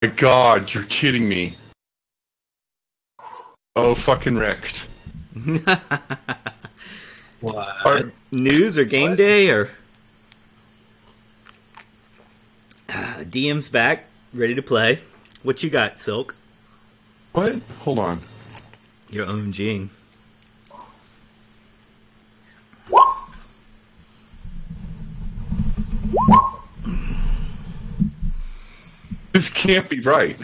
My God, you're kidding me. Oh, fucking wrecked. What? News or game day or DM's back, ready to play. What you got, Silk? What? Hold on. Your own Gene. This can't be right.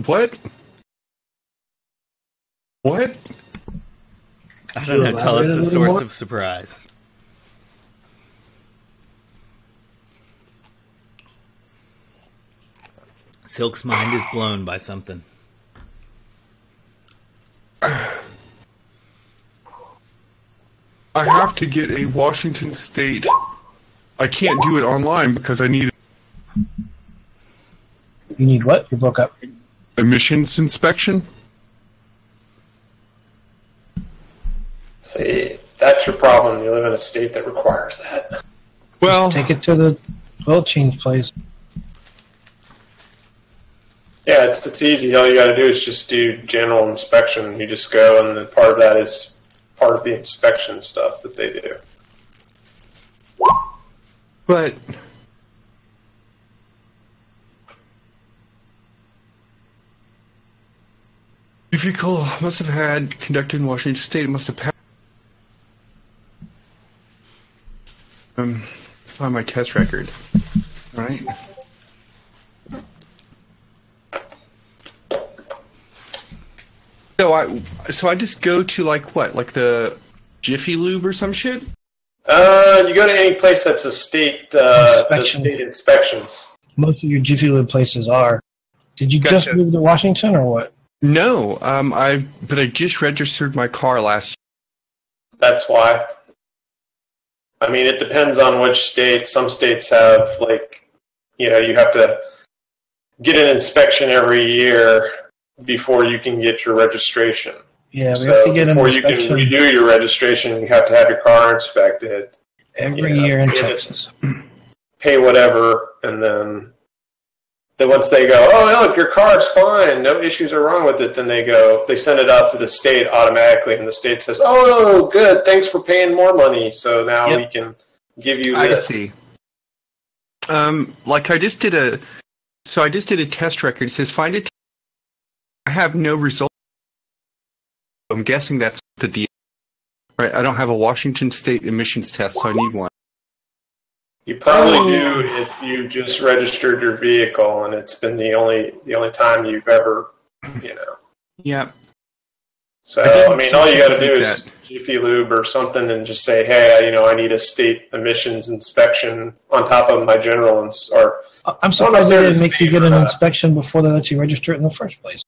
What? What? I don't know. Tell us the source of surprise. Silk's mind is blown by something. I have to get a Washington State. I can't do it online because I need You need what? You broke up. emissions inspection. See, that's your problem. You live in a state that requires that. Well, Take it to the oil change place. Yeah, it's easy. All you got to do is just do general inspection. You just go, and then part of that is part of the inspection stuff that they do. but vehicle must have had conducted in Washington State. It must have passed. Find my test record. All right. So I just go to like the Jiffy Lube or some shit. You go to any place that's a state state inspections. Most of your Jiffy Lube places are. Did you just Gotcha. move to Washington or what? No, I just registered my car last year. That's why. I mean, it depends on which state. Some states have, like, you have to get an inspection every year before you can get your registration. Yeah, we So have to get an before you can inspection redo your registration, you have to have your car inspected. every year in Texas. Pay whatever, and then once they go, oh, look, your car's fine, no issues are wrong with it, then they send it out to the state automatically, and the state says, oh, good, thanks for paying more money, so now we can give you this. I see. Like I just did a test record. It says find it. I have no result. I'm guessing that's the deal. Right, I don't have a Washington State emissions test, so I need one. You probably do if you just registered your vehicle, and it's been the only time you've ever, Yeah. So, I mean, all you got to do is Jiffy Lube or something and just say, hey, I need a state emissions inspection on top of my general. I'm surprised they didn't make you get an inspection before they let you register it in the first place.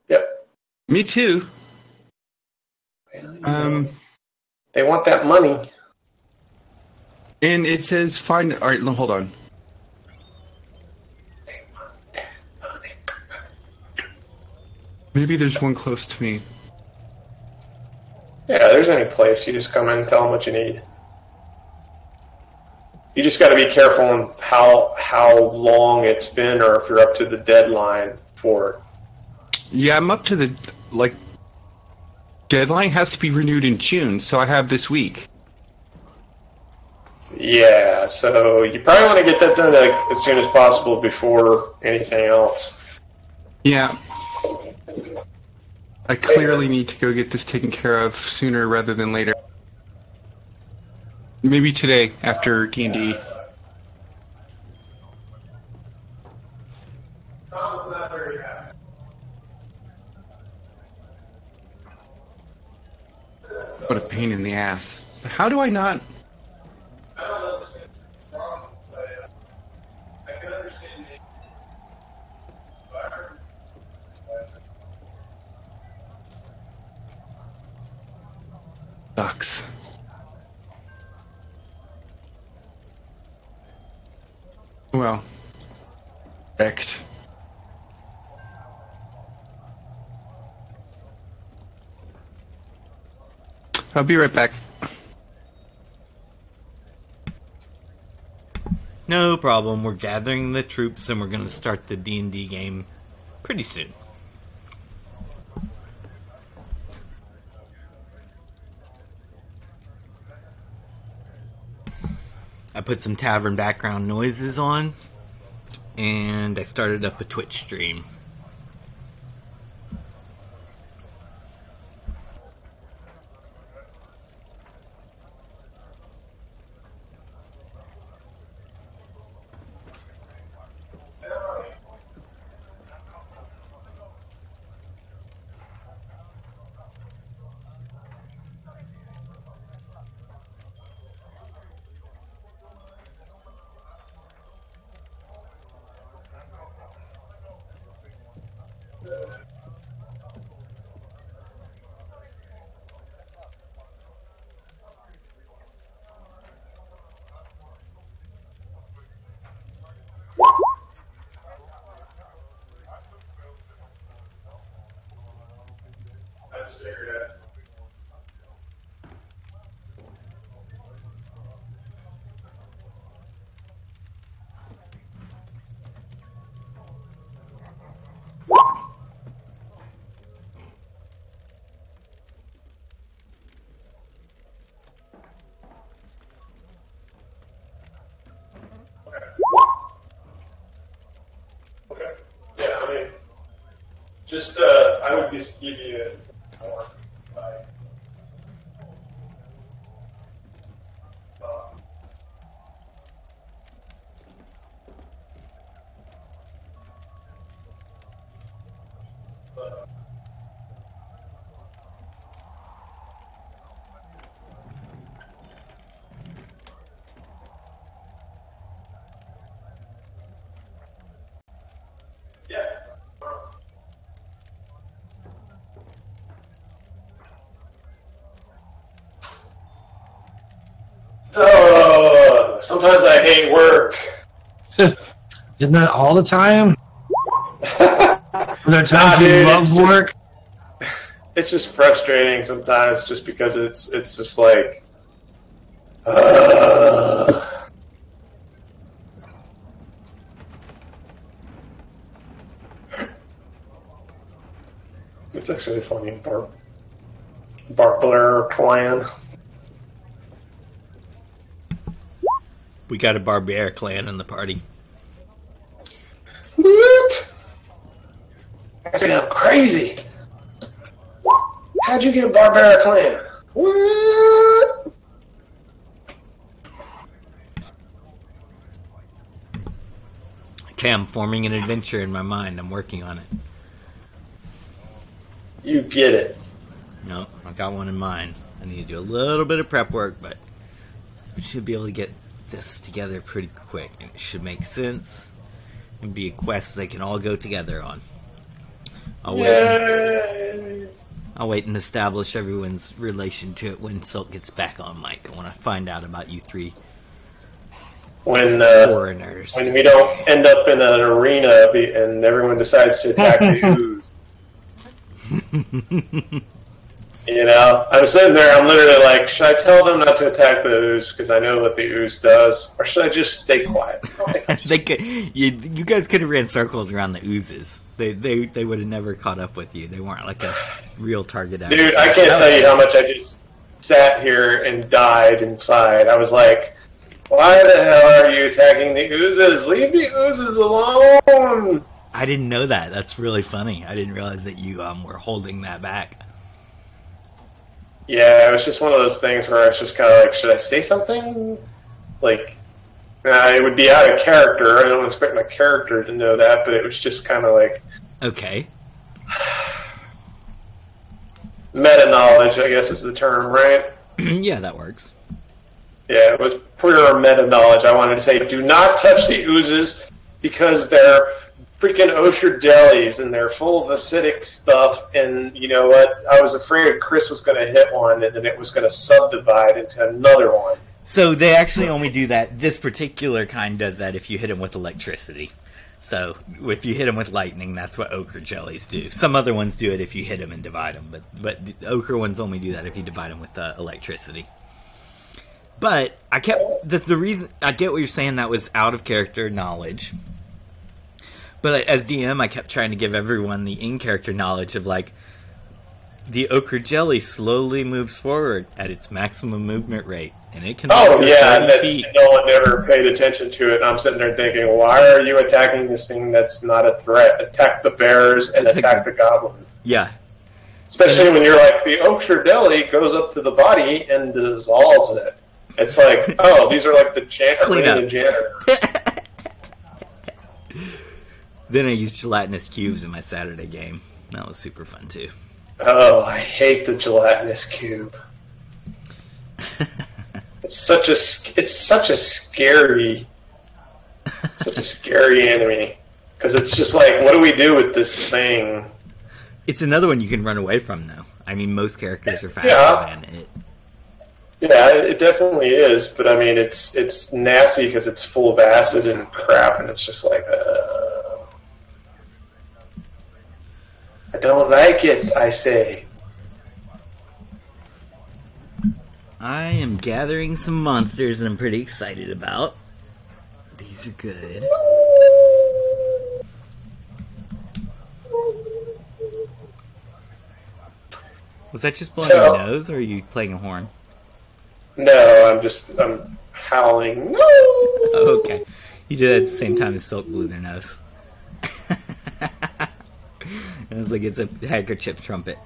Yep. Me too. They want that money. And it says find. All right, hold on. They want that money. Maybe there's one close to me. Yeah, there's any place. You just come in and tell them what you need. You just got to be careful on how long it's been, or if you're up to the deadline for it. Yeah, I'm up to the deadline has to be renewed in June, so I have this week. Yeah, so you probably want to get that done as soon as possible before anything else. Yeah. I clearly need to go get this taken care of sooner rather than later. Maybe today, after D&D. What a pain in the ass. But how do I not... I don't understand what's wrong, but I can understand it. Sucks. Well, wrecked. I'll be right back. No problem. We're gathering the troops and we're going to start the D&D game pretty soon. I put some tavern background noises on, and I started up a Twitch stream. Just, I would just give you more. Oh, sometimes I hate work. Isn't that all the time? Are there times you love work? It's just frustrating sometimes, just because it's just like. It's actually funny, Barbler clan. We got a Barbarian clan in the party. What? That's gonna go crazy. How'd you get a Barbarian clan? What? Okay, I'm forming an adventure in my mind. I'm working on it. You get it. No, I got one in mind. I need to do a little bit of prep work, but we should be able to get this together pretty quick, and it should make sense and be a quest they can all go together on. I'll wait and establish everyone's relation to it when Silk gets back on mic. I want to find out about you three foreigners. When we don't end up in an arena and everyone decides to attack the ooze. You know, I'm sitting there, I'm literally like, should I tell them not to attack the ooze because I know what the ooze does? Or should I just stay quiet? You guys could have ran circles around the oozes. They would have never caught up with you. They weren't like a real target. Dude, I can't tell you how much I just sat here and died inside. I was like, why the hell are you attacking the oozes? Leave the oozes alone! I didn't know that. That's really funny. I didn't realize that you were holding that back. Yeah, it was just one of those things where I was just kind of like, should I say something? Like, it would be out of character. I don't expect my character to know that, but it was just kind of like... Okay. Meta-knowledge, I guess is the term, right? Yeah, that works. Yeah, it was pure meta-knowledge. I wanted to say, do not touch the oozes because they're freaking Osher delis and they're full of acidic stuff, and you know what? I was afraid Chris was going to hit one and then it was going to subdivide into another one. So they actually only do that. This particular kind does that if you hit them with electricity. So if you hit them with lightning, that's what ochre jellies do. Some other ones do it if you hit them and divide them, but the ochre ones only do that if you divide them with electricity. But I kept the reason I get what you're saying, that was out of character knowledge. But as DM, I kept trying to give everyone the in-character knowledge of, like, the ochre jelly slowly moves forward at its maximum movement rate, and it can. Oh yeah, no one ever paid attention to it. And I'm sitting there thinking, why are you attacking this thing that's not a threat? Attack the bears and attack the goblin. Yeah. Especially when you're like, the ochre jelly goes up to the body and dissolves it. It's like, oh, these are like the janitor. Then I used gelatinous cubes in my Saturday game. That was super fun too. Oh, I hate the gelatinous cube. It's such a scary enemy, because it's just like, what do we do with this thing? It's another one you can run away from, though. I mean, most characters are faster than it. Yeah, it definitely is, but I mean, it's nasty because it's full of acid and crap, and it's just like, I don't like it, I say. I am gathering some monsters that I'm pretty excited about. These are good. Was that just blowing your nose, or are you playing a horn? No, I'm howling. No! Oh, okay. You did it at the same time as Silk blew their nose. It was like it's a handkerchief trumpet.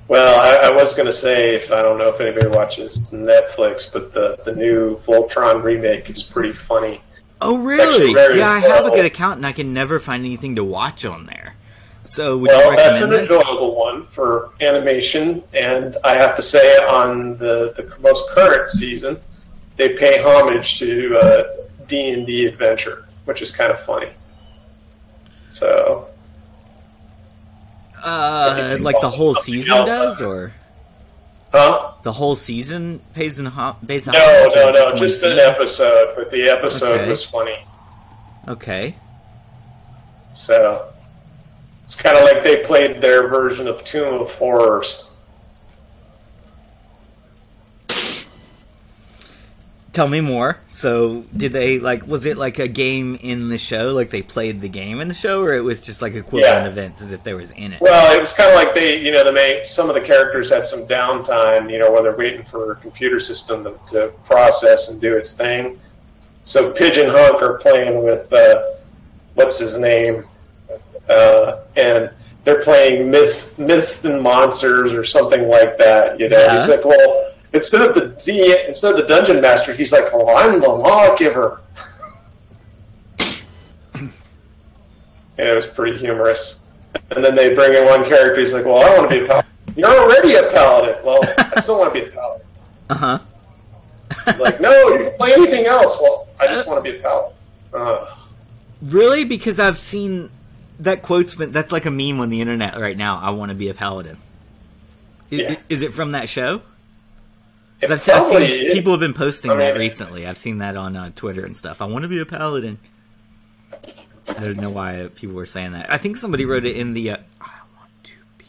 Well, I was going to say, I don't know if anybody watches Netflix, but the new Voltron remake is pretty funny. Oh, really? Yeah, I have a good account, and I can never find anything to watch on there. So, would you recommend that's an enjoyable one for animation, and I have to say, on the most current season, they pay homage to D&D Adventure, which is kind of funny. So... like the whole season does, or? Huh? The whole season pays in based on No, just an episode, but the episode was funny. Okay. So, it's kind of like they played their version of Tomb of Horrors. Tell me more. So, did they, like, was it like a game in the show? Like, they played the game in the show, or it was just like equivalent events as if they was in it? Well, it was kind of like some of the characters had some downtime, where they're waiting for a computer system to process and do its thing. So, Pigeon Hunk are playing with, what's his name? And they're playing Myths and Monsters or something like that, Yeah. He's like, well... Instead of the dungeon master, he's like, "Oh, I'm the lawgiver." And it was pretty humorous. And then they bring in one character. He's like, "Well, I want to be a paladin." You're already a paladin. Well, I still want to be a paladin. Uh-huh. Like, no, you can play anything else. Well, I just want to be a paladin. Really? Because I've seen that quote's been, that's like a meme on the internet right now. I want to be a paladin. Is it from that show? I've seen people have been posting that recently. I've seen that on Twitter and stuff. I want to be a paladin. I don't know why people were saying that. I think somebody wrote it in the. I want to be.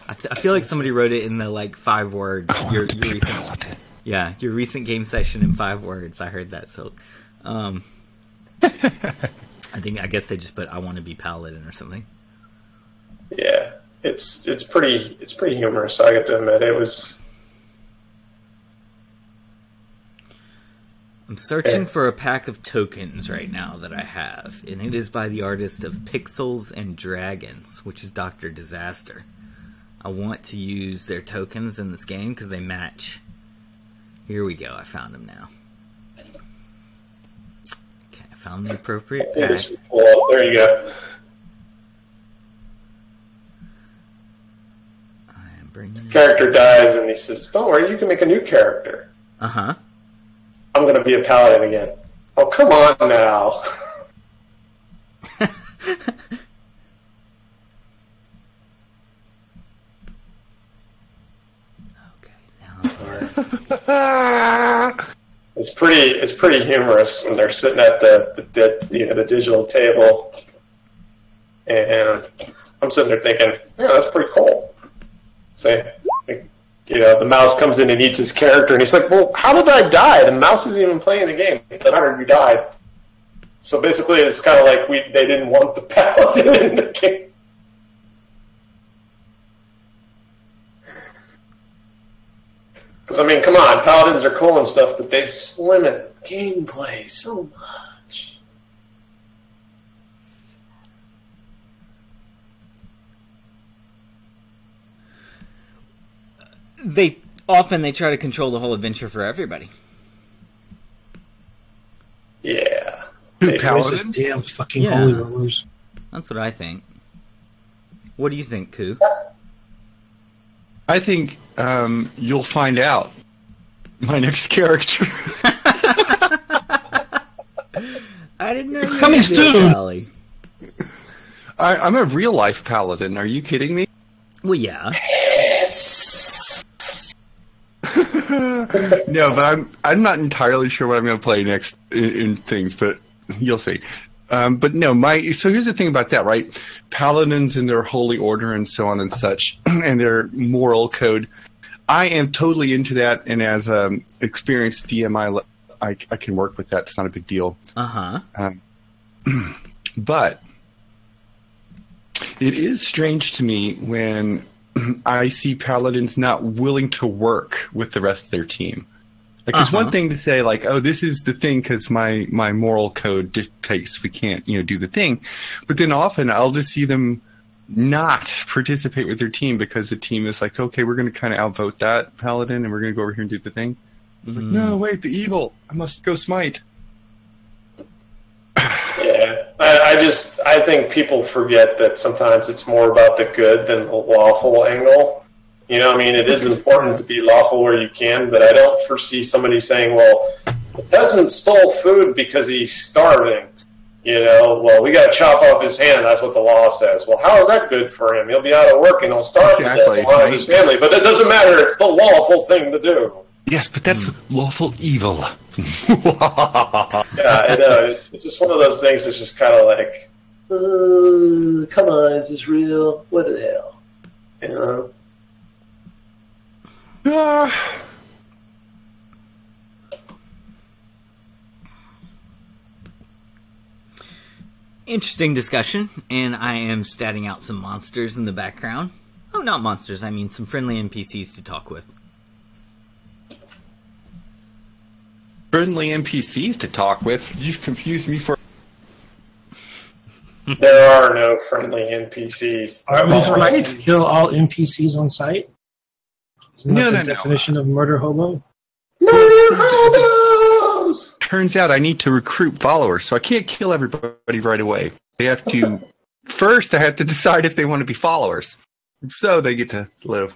I feel like somebody wrote it in the 5 words. Your recent, your recent game session in 5 words. I heard that. So, I guess they just put "I want to be paladin" or something. Yeah, it's pretty humorous. I get to admit it was. I'm searching for a pack of tokens right now that I have, and it is by the artist of Pixels and Dragons, which is Dr. Disaster. I want to use their tokens in this game because they match. Here we go, I found them now. Okay, I found the appropriate pack. There you go. I am bringing Character dies, and he says, "Don't worry, you can make a new character." Uh-huh. I'm going to be a paladin again. Oh, come on now. Okay, now It's pretty humorous when they're sitting at the digital table, and I'm sitting there thinking, yeah, that's pretty cool. See, the mouse comes in and eats his character, and he's like, well, how did I die? The mouse isn't even playing the game. It doesn't matter, you died. So basically, it's kind of like they didn't want the paladin in the game. Because, I mean, come on, paladins are cool and stuff, but they limit gameplay so much. They try to control the whole adventure for everybody. Yeah. Who, paladins? Damn fucking holy rollers. That's what I think. What do you think, Koo? I think you'll find out. My next character. I didn't know. Coming soon. I'm a real life paladin. Are you kidding me? Well, yeah. No, but I'm not entirely sure what I'm going to play next in things, but you'll see. But no, so here's the thing about that, right? Paladins and their holy order and so on and such, and their moral code. I am totally into that, and as an experienced DM, I can work with that. It's not a big deal. But it is strange to me when I see paladins not willing to work with the rest of their team. Like, it's one thing to say, like, oh, this is the thing because my moral code dictates we can't, do the thing. But then often I'll just see them not participate with their team because the team is like, okay, we're going to kind of outvote that paladin and we're going to go over here and do the thing. I was like, no, wait, the evil. I must go smite. Yeah. I think people forget that sometimes it's more about the good than the lawful angle. It is important to be lawful where you can, but I don't foresee somebody saying, well, the peasant stole food because he's starving. Well, we got to chop off his hand. That's what the law says. Well, how is that good for him? He'll be out of work and he'll starve to death along with his family. But it doesn't matter. It's the lawful thing to do. Yes, but that's lawful evil. Yeah, I know. It's just one of those things that's just kind of like, come on, is this real? What the hell? Interesting discussion, and I am statting out some monsters in the background. Oh, not monsters, I mean some friendly NPCs to talk with. Friendly NPCs to talk with? You've confused me for... There are no friendly NPCs. Are we right to kill all NPCs on site? Isn't that the definition of murder hobo? Murder hobos! Turns out I need to recruit followers, so I can't kill everybody right away. They have to... First, I have to decide if they want to be followers. So they get to live.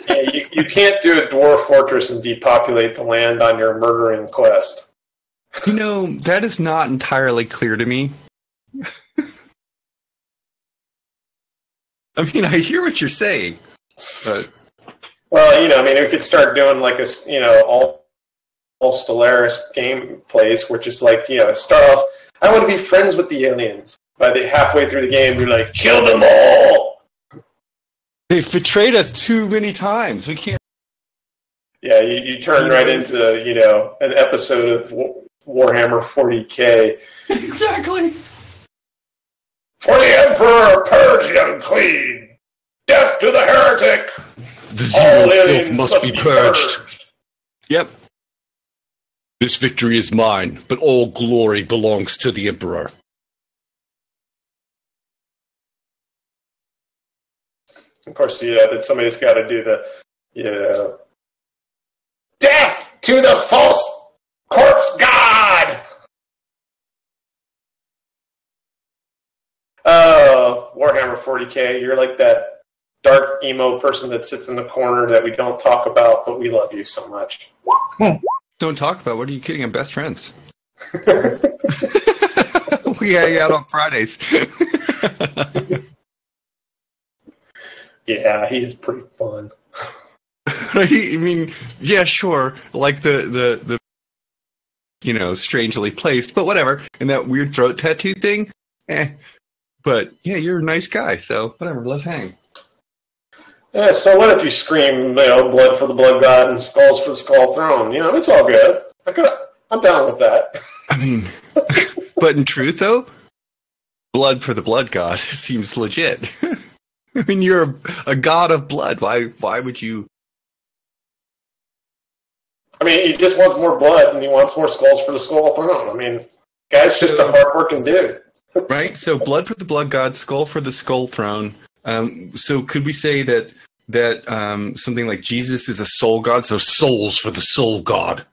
Yeah, you can't do a dwarf fortress and depopulate the land on your murdering quest. That is not entirely clear to me. I mean, I hear what you're saying, but... Well, we could start doing like all Stellaris gameplays, which is like, start off, I want to be friends with the aliens. By the halfway through the game, you're like, kill them all! They've betrayed us too many times. We can't... Yeah, you turn right into, an episode of Warhammer 40K. Exactly! For the Emperor, purge the unclean! Death to the heretic! The zero filth must be purged. Yep. This victory is mine, but all glory belongs to the Emperor. Of course, that somebody's got to do the, death to the false corpse god! Oh, Warhammer 40K, you're like that dark emo person that sits in the corner that we don't talk about, but we love you so much. Don't talk about? What are you kidding? I'm best friends. We hang out on Fridays. Yeah, he's pretty fun. I mean, yeah, sure. Like the strangely placed, but whatever. And that weird throat tattoo thing, But yeah, you're a nice guy, so whatever. Let's hang. Yeah, so what if you scream, blood for the blood god and skulls for the skull throne? It's all good. I'm down with that. I mean, but in truth, though, blood for the blood god seems legit. I mean, you're a god of blood. Why would you? I mean, he just wants more blood, and he wants more skulls for the skull throne. I mean, guy's just a hardworking dude. Right? So blood for the blood god, skull for the skull throne. So could we say that something like Jesus is a soul god? So souls for the soul god.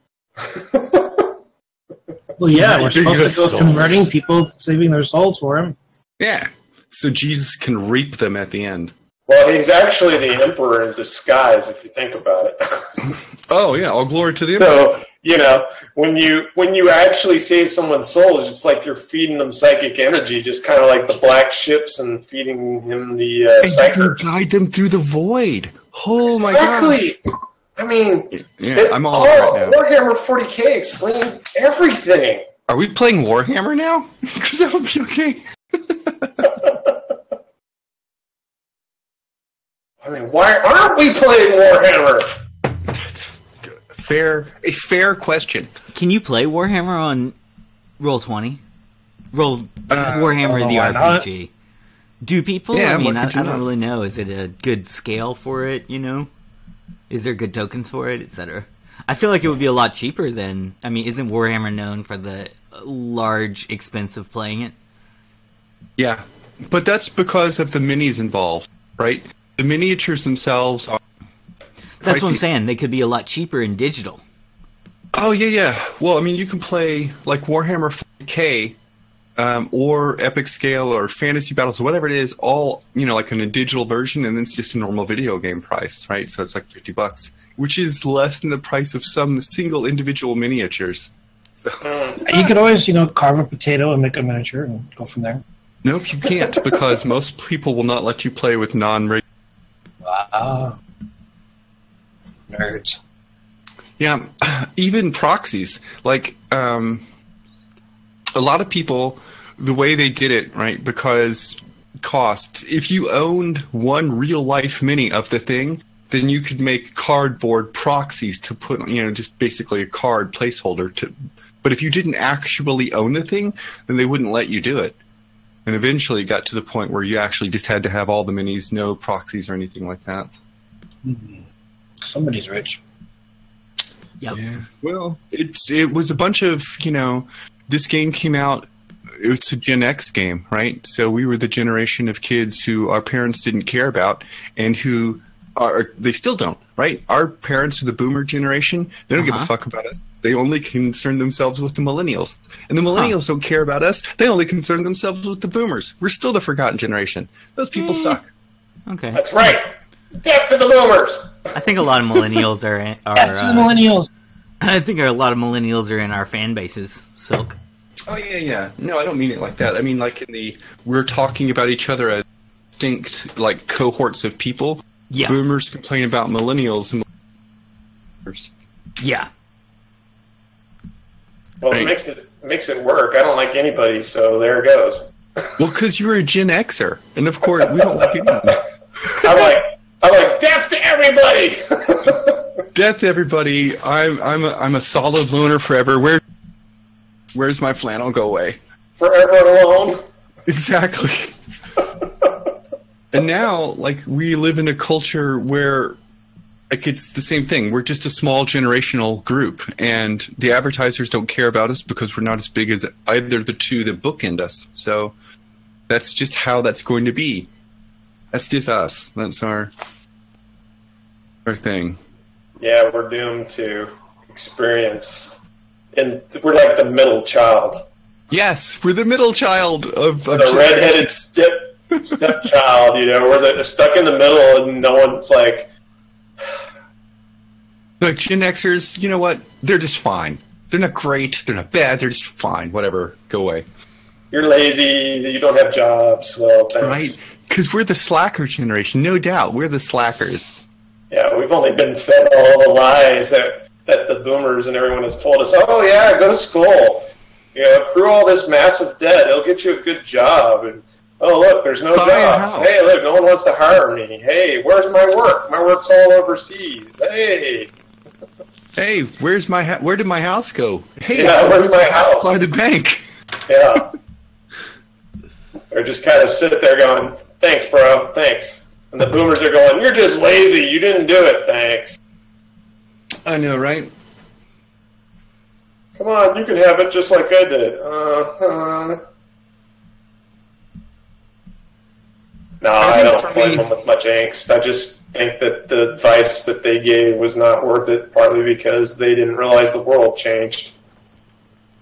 Well, yeah, we're supposed to go converting people, saving their souls for him. Yeah. So Jesus can reap them at the end. Well, he's actually the emperor in disguise, if you think about it. Oh, yeah. All glory to the emperor. So, when you actually save someone's souls, it's like you're feeding them psychic energy, just kind of like the black ships and feeding him the psychic. You can guide them through the void. Oh, my God. Exactly. I mean, I'm all right now. Warhammer 40K explains everything. Are we playing Warhammer now? Because that would be okay. I mean, why aren't we playing Warhammer? That's a fair question. Can you play Warhammer on Roll20? Warhammer the RPG. Do people? Yeah, I mean, I don't really know. Is it a good scale for it, Is there good tokens for it, etc.? I feel like it would be a lot cheaper than... I mean, isn't Warhammer known for the large expense of playing it? Yeah, but that's because of the minis involved, right? The miniatures themselves are That's pricey. what I'm saying. They could be a lot cheaper in digital. Oh, yeah. Well, I mean, you can play like Warhammer 40K or Epic Scale or Fantasy Battles or whatever it is, all, like in a digital version, and then it's just a normal video game price, right? So it's like $50, which is less than the price of some single individual miniatures. So. You could always, carve a potato and make a miniature and go from there. Nope, you can't, because most people will not let you play with non-regular. Wow. Nerds. Yeah, even proxies. Like, a lot of people, the way they did it, right, because costs, if you owned one real-life mini of the thing, then you could make cardboard proxies to put, just basically a card placeholder. But if you didn't actually own the thing, then they wouldn't let you do it. And eventually it got to the point where you actually just had to have all the minis, no proxies or anything like that. Somebody's rich. Yep. Yeah. Well, it was a bunch of, this game came out, it's a Gen X game, right? So we were the generation of kids who our parents didn't care about and who they still don't, right? Our parents are the boomer generation. They don't give a fuck about us. They only concern themselves with the millennials. And the millennials don't care about us. They only concern themselves with the boomers. We're still the forgotten generation. Those people suck. Okay. That's right. Death to the boomers. I think a lot of millennials are Death to the millennials. I think a lot of millennials are in our fan bases, Silk. Oh, yeah. No, I don't mean it like that. I mean, like we're talking about each other as distinct, like, cohorts of people. Yeah. Boomers complain about millennials and millennials. Yeah. Well, it makes it work. I don't like anybody, so there it goes. Well, because you're a Gen Xer, and of course we don't like anyone. I'm like death to everybody. Death to everybody. I'm a solid loner forever. Where's my flannel? Go away. Forever alone. Exactly. And now, like, we live in a culture where, like, it's the same thing. We're just a small generational group, and the advertisers don't care about us because we're not as big as either of the two that bookend us. So that's just how that's going to be. That's just us. That's our thing. Yeah, we're doomed to experience, and we're like the middle child. Yes, we're the middle child of the redheaded stepchild. We're stuck in the middle, and no one's like. Like Gen Xers, you know what? They're just fine. They're not great. They're not bad. They're just fine. Whatever. Go away. You're lazy. You don't have jobs. Well, thanks. Right. Because we're the slacker generation. No doubt. We're the slackers. Yeah, we've only been fed all the lies that the boomers and everyone has told us. Oh, yeah, go to school. Accrue all this massive debt. It'll get you a good job. And Oh, look, there's no Buy a jobs. house. Hey, look, no one wants to hire me. Hey, where's my work? My work's all overseas. Hey. Hey, where did my house go? Hey, Yeah, where's my house? by the bank. Yeah. Or just kind of sit there going, thanks, bro, thanks. And the boomers are going, you're just lazy. You didn't do it, thanks. I know, right? Come on, you can have it just like I did. No, I don't blame them with much angst. I just think that the advice that they gave was not worth it, partly because they didn't realize the world changed.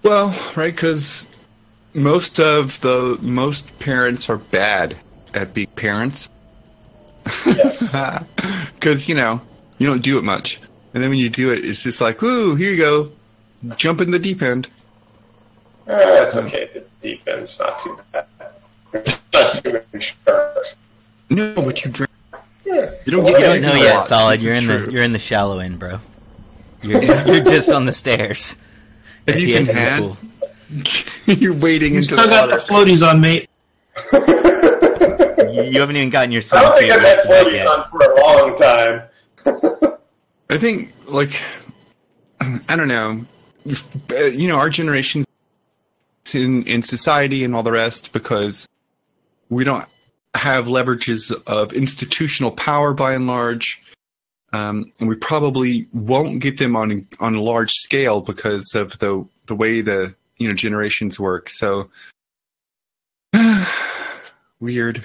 Well, right, because most parents are bad at being parents. Yes. Because, you don't do it much. And then when you do it, it's just like, ooh, here you go. Jump in the deep end. It's okay. The deep end's not too bad. There's not too many sharks. No, but you drink. Yeah. You don't You get don't know a yet, lot. Solid. This is true. You're in the shallow end, bro. You're just on the stairs. Have At you the even edge of the had? pool. You're wading You into still the got water. the floaties on, mate. You haven't even gotten your I don't think swimsuit I've had wet floaties yet. on for a long time. I think, I don't know. Our generation in society and all the rest, because we don't have leverages of institutional power by and large, and we probably won't get them on a large scale because of the way the generations work. So weird.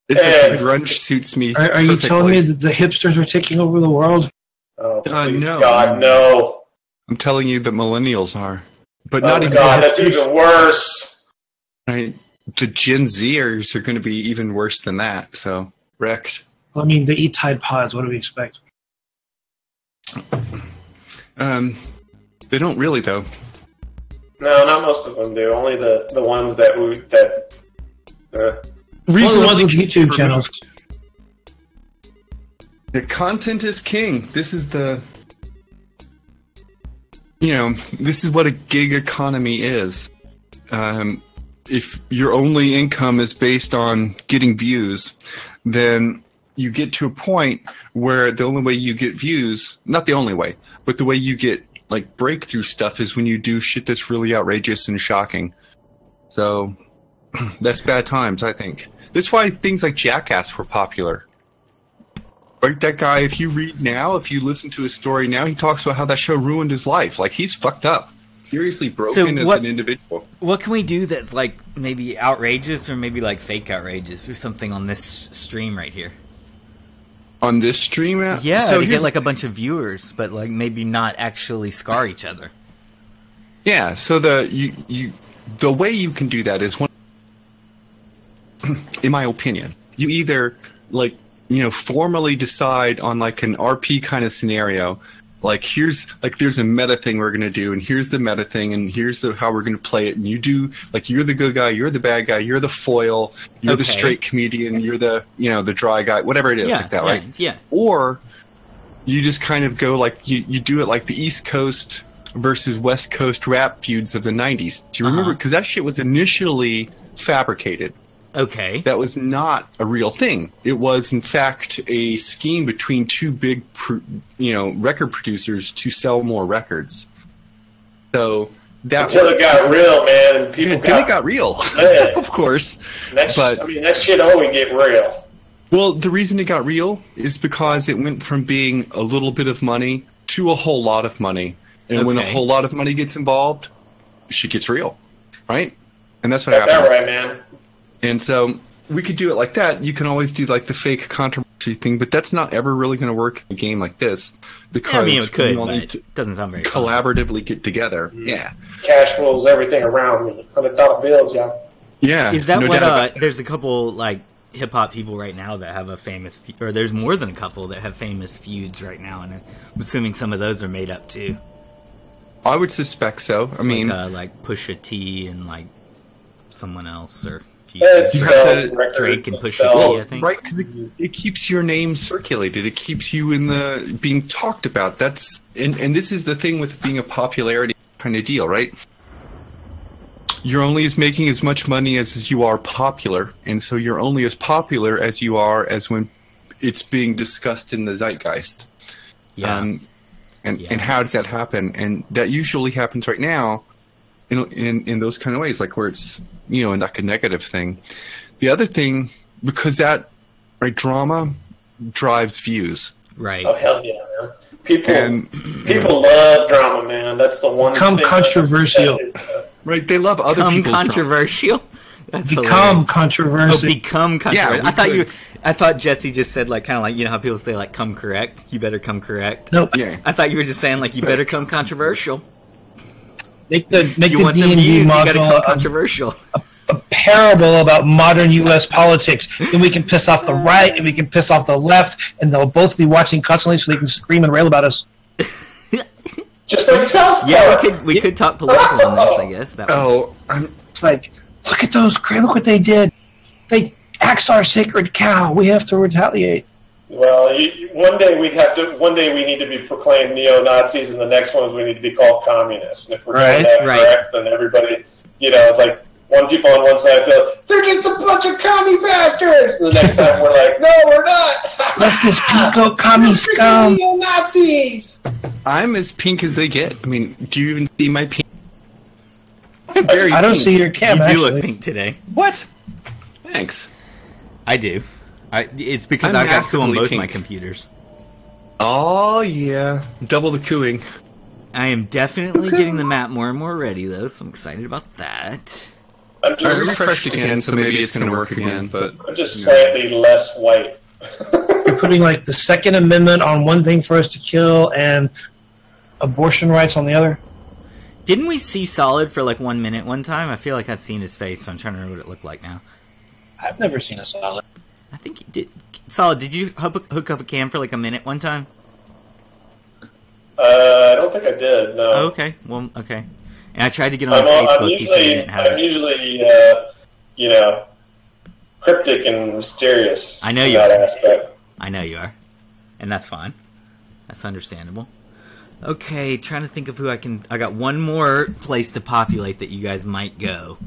It's like grunge suits me. Are you telling me that the hipsters are taking over the world? Oh, please, No. God, no. I'm telling you that millennials are, but Oh, not even. God, the that's hipsters, even worse. right? The Gen Zers are going to be even worse than that. So wrecked. I mean, they eat Tide Pods. What do we expect? They don't really though. No, not most of them do. Only the ones that All the ones with YouTube channels. The content is king. This is this is what a gig economy is. If your only income is based on getting views, then you get to a point where the only way you get views, not the only way, but the way you get breakthrough stuff is when you do shit that's really outrageous and shocking. So that's bad times, I think. That's why things like Jackass were popular. Right, that guy, if you listen to his story now, he talks about how that show ruined his life. He's fucked up. Seriously broken as an individual. What can we do that's maybe outrageous or maybe fake outrageous or something on this stream right here? On this stream? Yeah, so to get a bunch of viewers, but maybe not actually scar each other. Yeah, so the way you can do that is in my opinion, you either formally decide on an RP kind of scenario, there's a meta thing we're gonna do, and here's the meta thing, and here's how we're gonna play it, and you do you're the good guy, you're the bad guy, you're the foil, you're the straight comedian, you're the the dry guy, whatever it is, right? Yeah. Or you just kind of go you do it like the East Coast versus West Coast rap feuds of the 90s. Do you remember? Because that shit was initially fabricated. Okay. That was not a real thing. It was, in fact, a scheme between two big, record producers to sell more records. So until it got real, man, and people then it got real, of course. That shit always get real. Well, the reason it got real is because it went from being a little bit of money to a whole lot of money, and when a whole lot of money gets involved, shit gets real, right? And that's what happened. That right, man. And so we could do it like that. You can always do the fake controversy thing, but that's not ever really going to work in a game like this because it could, we all but need to it doesn't sound very collaboratively get together. Mm-hmm. Yeah. Cash rules everything around me. $100 bills, yeah. Yeah. Is that no what? There's a couple hip hop people right now that have a famous, or there's more than a couple that have famous feuds right now, and I'm assuming some of those are made up too. I would suspect so. I mean, Pusha T and someone else or. You have to Drake and Pusha T, I think. Right, because it keeps your name circulated. It keeps you in being talked about. That's and this is the thing with being a popularity kind of deal, right? you're only as making as much money as you are popular, and so you're only as popular as you are as when it's being discussed in the zeitgeist. Yeah. And how does that happen? And that usually happens right now in those kind of ways, like where it's, like a negative thing. The other thing, because that drama drives views. Right. Oh, hell yeah, man. People love drama, man. That's the one Become thing controversial. Right, they love other people's controversial. That's Become hilarious. controversial. Become controversial. Yeah, I thought Jesse just said like kind of like how people say like come correct. You better come correct. Nope. Yeah. I thought you were just saying like you better come controversial. Make the You want them D&D views, you gotta come module controversial. a parable about modern U.S. politics. Then we can piss off the right and we can piss off the left, and they'll both be watching constantly so they can scream and rail about us. Just like South Park. Yeah, we could talk political on this, I guess. It's like, look at those, look what they did. They axed our sacred cow. We have to retaliate. Well, one day we need to be proclaimed neo-Nazis, and the next one is we need to be called communists. And if we're doing that correct, then everybody, like one people on one side, they're just a bunch of commie bastards. And the next time we're like, no, we're not. Leftist pinko commie scum. Neo-Nazis. I'm as pink as they get. I mean, do you even see my pink? I'm I don't see your cam, You do actually. look pink today. What? Thanks. I do. It's because I'm I got two on massively both pink. my computers. Oh, yeah. Double the cooing. I am definitely getting the map more and more ready, though, so I'm excited about that. I'm I just, refreshed again, so maybe it's going to work again, but... I'm just slightly less white. You're putting like the Second Amendment on one thing for us to kill and abortion rights on the other. Didn't we see Solid for like 1 minute one time? I feel like I've seen his face, but I'm trying to remember what it looked like now. I've never seen a Solid. I think he did. Solid, did you hook up a cam for like a minute one time? I don't think I did. No. Oh, okay. Well, okay. And I tried to get on his Facebook. He said he didn't have I'm it. usually, cryptic and mysterious. I know in you that are. aspect. I know you are. And that's fine. That's understandable. Okay, trying to think of who I got one more place to populate that you guys might go.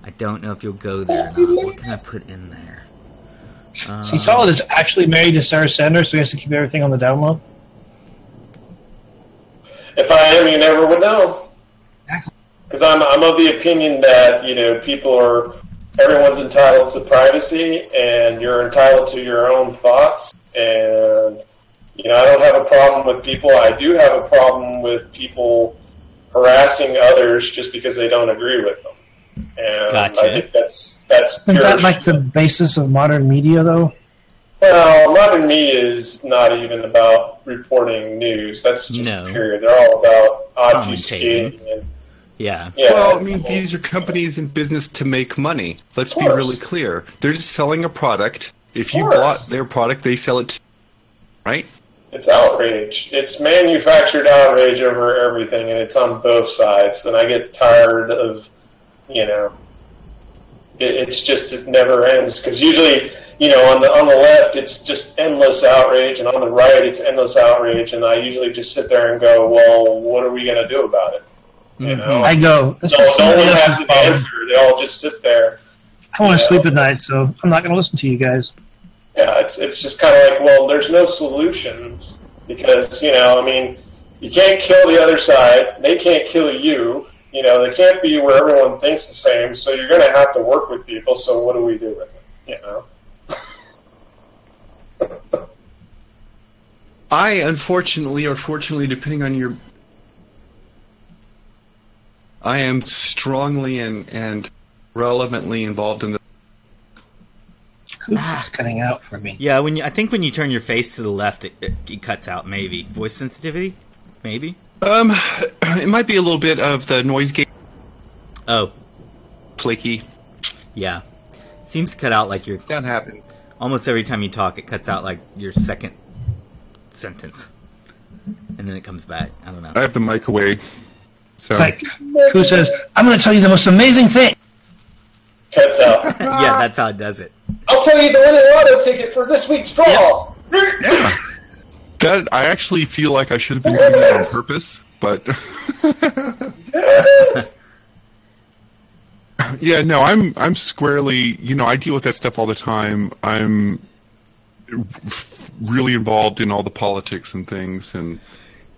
I don't know if you'll go there or not. What can I put in there? See, Solid is actually married to Sarah Sanders, so he has to keep everything on the down low. If I am, you never would know. Because I'm of the opinion that everyone's entitled to privacy, and you're entitled to your own thoughts. And I don't have a problem with people. I do have a problem with people harassing others just because they don't agree with them. And Gotcha. I think that's Isn't pure that like shit. the basis of modern media, though? Well, modern media is not even about reporting news. That's just superior. They're all about obfuscating. And, Yeah. Well, I mean, these are companies in business to make money. Let's be really clear. They're just selling a product. If you bought their product, they sell it to you, right? It's outrage. It's manufactured outrage over everything, and it's on both sides. And I get tired of, it's just, it never ends. Because usually, on the left, it's just endless outrage, and on the right, it's endless outrage. And I usually just sit there and go, well, what are we going to do about it? I go, this No is one somebody has else's an problem. answer. They all just sit there. I want to sleep at night, so I'm not going to listen to you guys. Yeah, it's just kind of like, well, there's no solutions because, you can't kill the other side. They can't kill you. They can't be where everyone thinks the same, so you're going to have to work with people, so what do we do with it, I, unfortunately, or fortunately, depending on your... I am strongly and relevantly involved in the... Coops is cutting out for me. Yeah, I think when you turn your face to the left, it cuts out, maybe. Voice sensitivity? Maybe? It might be a little bit of the noise gate. Oh. Flaky. Yeah. Seems to cut out like your... That happened. Almost every time you talk, it cuts out like your second sentence. And then it comes back. I don't know. I have the mic away. So. It's like, Koo says, I'm going to tell you the most amazing thing. Cuts out. Yeah, that's how it does it. I'll tell you the winning lotto ticket for this week's draw. Yeah. That, I actually feel like I should have been doing that on purpose, but... Yeah, no, I'm squarely, I deal with that stuff all the time. I'm really involved in all the politics and things, and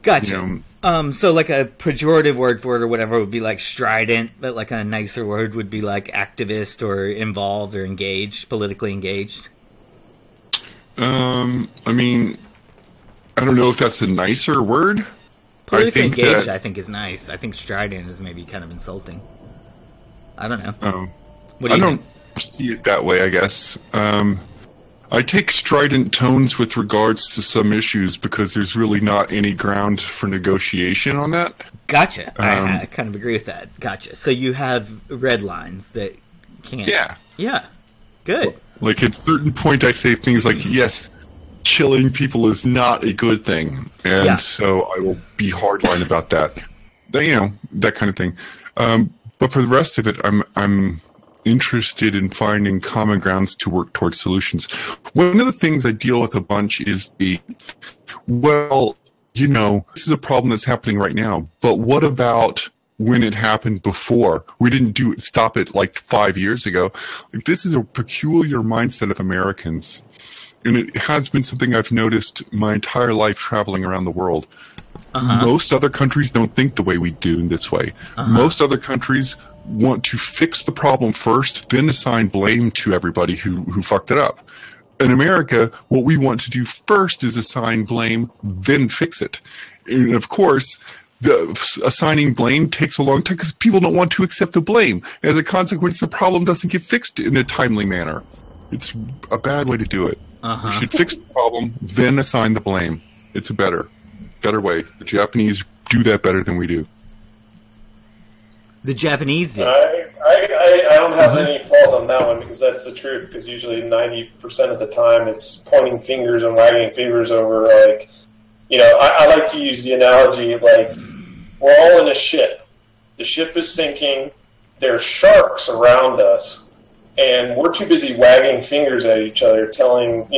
Gotcha. So like a pejorative word for it or whatever would be like strident, but like a nicer word would be like activist or involved or engaged, politically engaged. I mean, I don't know if that's a nicer word. Politically engaged, I think, is nice. I think strident is maybe kind of insulting. I don't know. I don't see it that way, I guess. I take strident tones with regards to some issues because there's really not any ground for negotiation on that. Gotcha. I kind of agree with that. Gotcha. So you have red lines that can't... Yeah. Good. Like, at a certain point, I say things like, yes, killing people is not a good thing. And so I will be hardline about that. That kind of thing. But for the rest of it, I'm interested in finding common grounds to work towards solutions. One of the things I deal with a bunch is this is a problem that's happening right now, but what about when it happened before? We didn't stop it like 5 years ago. Like, this is a peculiar mindset of Americans, and it has been something I've noticed my entire life traveling around the world. Most other countries don't think the way we do in this way. Most other countries want to fix the problem first, then assign blame to everybody who fucked it up. In America, what we want to do first is assign blame, then fix it. And of course, assigning blame takes a long time because people don't want to accept the blame. As a consequence, the problem doesn't get fixed in a timely manner. It's a bad way to do it. You should fix the problem, then assign the blame. It's a better way. The Japanese do that better than we do. The Japanese do. I don't have any fault on that one because that's the truth. Because usually 90% of the time it's pointing fingers and wagging fingers over, like, I like to use the analogy of, like, we're all in a ship. The ship is sinking. There's sharks around us. And we're too busy wagging fingers at each other telling,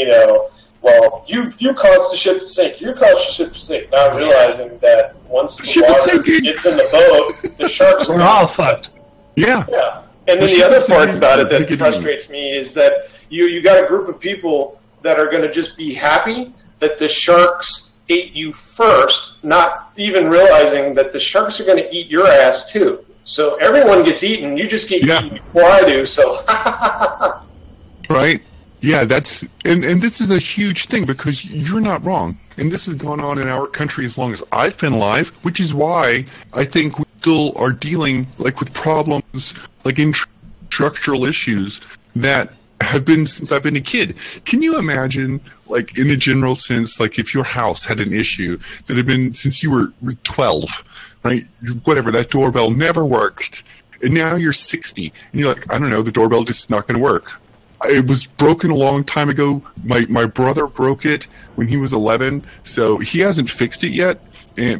well, you caused the ship to sink. You caused the ship to sink. Not realizing that once the water gets in the boat, the sharks are all fucked. Yeah. Yeah. And then the other part about it that frustrates me is that you got a group of people that are going to just be happy that the sharks ate you first, not even realizing that the sharks are going to eat your ass too. So everyone gets eaten. You just get eaten before I do. So, right. Yeah, and this is a huge thing because you're not wrong. And this has gone on in our country as long as I've been alive, which is why I think we still are dealing with problems in structural issues that have been since I've been a kid. Can you imagine, in a general sense, if your house had an issue that had been since you were 12, right? Whatever, that doorbell never worked. And now you're 60 and you're like, I don't know, the doorbell just not going to work. It was broken a long time ago. My brother broke it when he was 11, so he hasn't fixed it yet,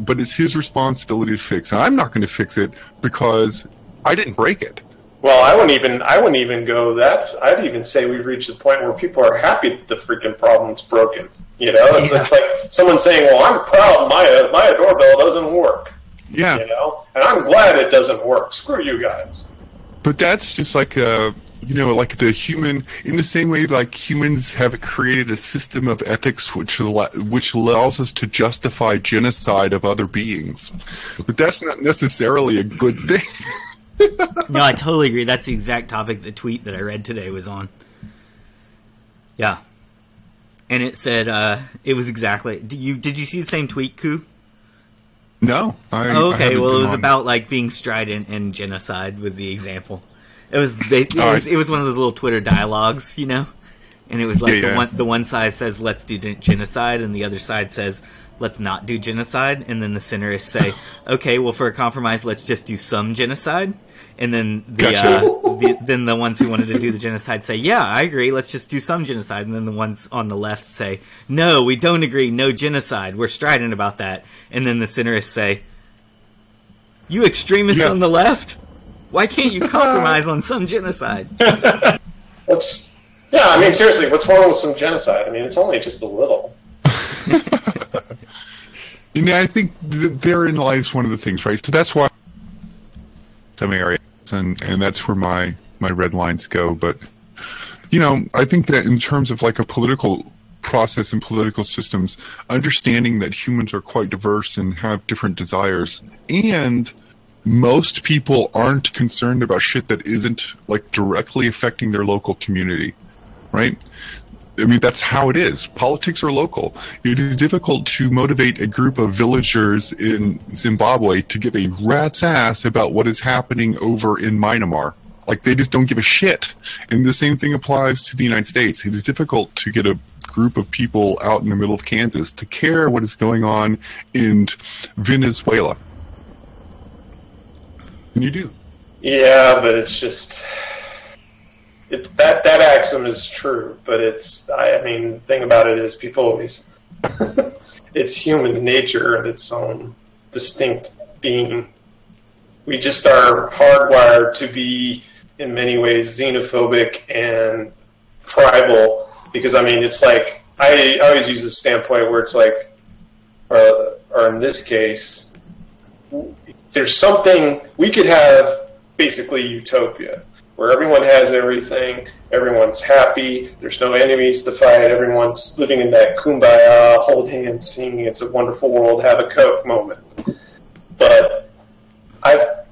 but it's his responsibility to fix it. I'm not going to fix it because I didn't break it. Well, I wouldn't even go that. I'd even say we've reached the point where people are happy that the freaking problem's broken. It's like someone saying, well, I'm proud my doorbell doesn't work. Yeah. And I'm glad it doesn't work. Screw you guys. But that's just like the human, in the same way humans have created a system of ethics which allows us to justify genocide of other beings. But that's not necessarily a good thing. No, I totally agree. That's the exact topic the tweet that I read today was on. Yeah. And it said, it was exactly... Did you see the same tweet, Koo? No. Okay, it was about being strident and genocide was the example. It was one of those little Twitter dialogues, and it was the one side says let's do genocide and the other side says let's not do genocide, and then the centerists say okay, well, for a compromise let's just do some genocide, and then then the ones who wanted to do the genocide say yeah, I agree, let's just do some genocide, and then the ones on the left say no, we don't agree, no genocide, we're strident about that, and then the centerists say you extremists on the left, why can't you compromise on some genocide? Seriously, what's wrong with some genocide? It's only just a little. I think therein lies one of the things, right? So that's why some area and that's where my red lines go. But I think that in terms of like a political process and political systems, understanding that humans are quite diverse and have different desires, and most people aren't concerned about shit that isn't like directly affecting their local community, right? I mean, that's how it is. Politics are local. It is difficult to motivate a group of villagers in Zimbabwe to give a rat's ass about what is happening over in Myanmar. Like, they just don't give a shit. And the same thing applies to the United States. It is difficult to get a group of people out in the middle of Kansas to care what is going on in Venezuela. And you do. Yeah, but it's just... that axiom is true, but the thing about it is people always... it's human nature and its own distinct being. We just are hardwired to be, in many ways, xenophobic and tribal, because, it's like, I always use this standpoint where it's like, or in this case, there's something, we could have basically utopia, where everyone has everything, everyone's happy, there's no enemies to fight, everyone's living in that kumbaya, hold hands, sing, it's a wonderful world, have a Coke moment. But I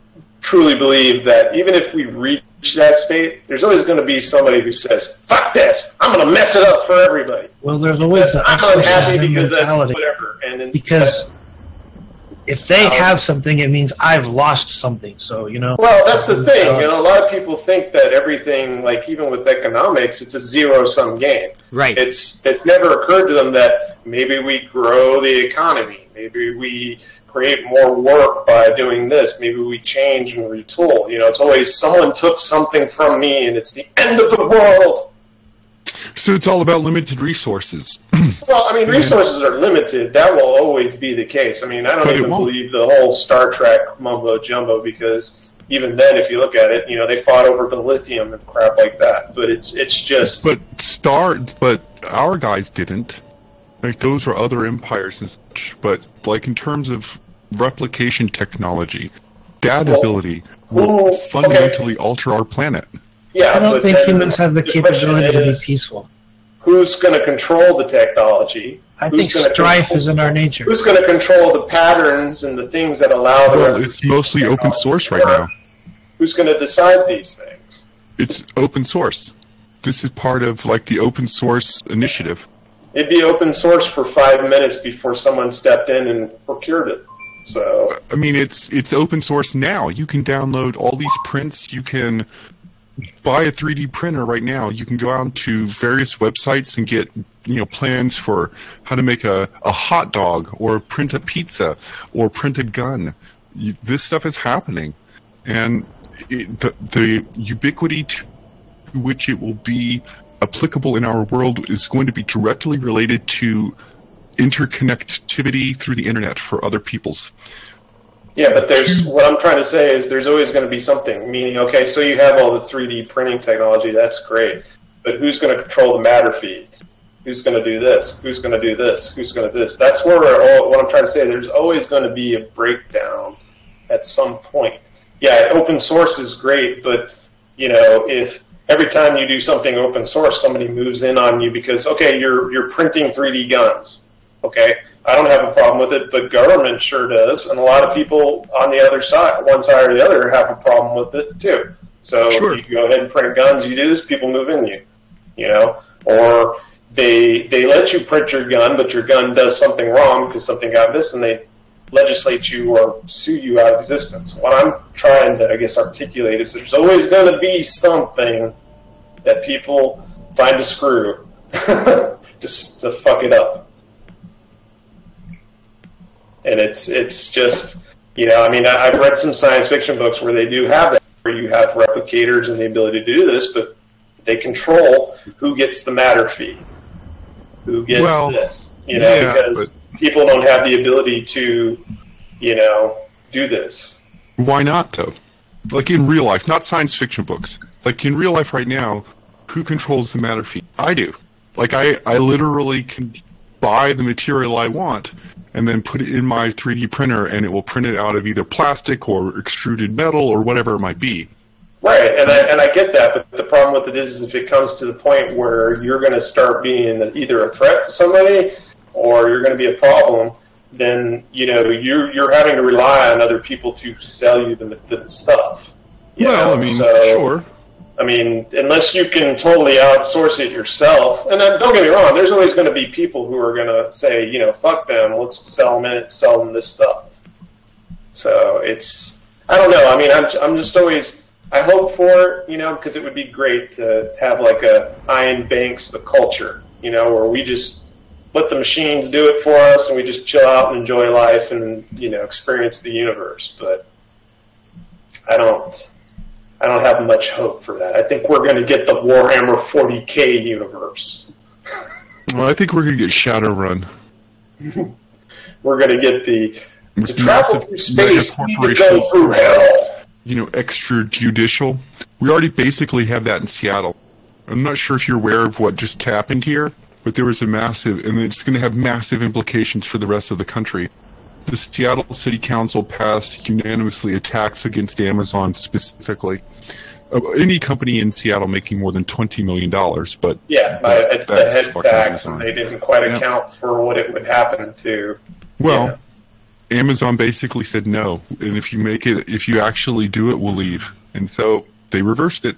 truly believe that even if we reach that state, there's always going to be somebody who says, fuck this, I'm going to mess it up for everybody. Well, there's always I'm unhappy because that's whatever. Because if they have something, it means I've lost something. So, Well, that's the thing. A lot of people think that everything, like even with economics, it's a zero-sum game. Right. It's never occurred to them that maybe we grow the economy. Maybe we create more work by doing this. Maybe we change and retool. It's always someone took something from me and it's the end of the world. So it's all about limited resources. Well, resources are limited. That will always be the case. I don't even believe the whole Star Trek mumbo-jumbo, because even then, if you look at it, they fought over the lithium and crap like that. But it's just... But our guys didn't. Like, those were other empires and such. But, like, in terms of replication technology, ability will fundamentally alter our planet. Yeah, I don't think humans have the capability to be peaceful. Who's going to control the technology? I think strife is in our nature. Who's going to control the patterns and the things that allow the... Well, it's mostly open source right now. Who's going to decide these things? It's open source. This is part of, like, the open source initiative. It'd be open source for 5 minutes before someone stepped in and procured it. So it's open source now. You can download all these prints. You can buy a 3D printer right now. You can go out to various websites and get plans for how to make a hot dog, or print a pizza, or print a gun. This stuff is happening, and the ubiquity to which it will be applicable in our world is going to be directly related to interconnectivity through the internet for other people's. Yeah, but what I'm trying to say is there's always going to be something, meaning, okay, so you have all the 3D printing technology, that's great, but who's going to control the matter feeds? Who's going to do this? Who's going to do this? Who's going to do this? That's where what I'm trying to say, there's always going to be a breakdown at some point. Yeah, open source is great, but, if every time you do something open source, somebody moves in on you because, okay, you're printing 3D guns, okay? I don't have a problem with it, but government sure does, and a lot of people on the other side, one side or the other, have a problem with it too. So sure. You go ahead and print guns, you do this, people move in you, or they let you print your gun, but your gun does something wrong because something got this, and they legislate you or sue you out of existence. What I'm trying to, articulate is there's always going to be something that people find to screw just to fuck it up. And it's just, I've read some science fiction books where they do have that, where you have replicators and the ability to do this, but they control who gets the matter feed, who gets this, because people don't have the ability to, do this. Why not, though? Like in real life, not science fiction books. Like in real life right now, who controls the matter feed? I do. Like I literally can buy the material I want and then put it in my 3D printer, and it will print it out of either plastic or extruded metal or whatever it might be. Right, and I get that, but the problem with it is if it comes to the point where you're going to start being either a threat to somebody or you're going to be a problem, then you're having to rely on other people to sell you the stuff. Sure. I mean, unless you can totally outsource it yourself, and then, don't get me wrong, there's always going to be people who are going to say, fuck them, let's sell them this stuff. So I don't know. I mean, I'm just always. I hope for it, because it would be great to have like a Iron Banks, the culture, where we just let the machines do it for us and we just chill out and enjoy life and, experience the universe. But I don't have much hope for that. I think we're going to get the Warhammer 40K universe. Well, I think we're going to get Shadowrun. We're going to get to travel through space, we need to go through hell. Extrajudicial. We already basically have that in Seattle. I'm not sure if you're aware of what just happened here, but there was a massive, and it's going to have massive implications for the rest of the country. The Seattle City Council passed unanimously a tax against Amazon specifically. Any company in Seattle making more than $20 million, but... Yeah, it's the head tax, and they didn't quite account for what it would happen to... Well... Amazon basically said no, and if you actually do it, we'll leave. And so they reversed it.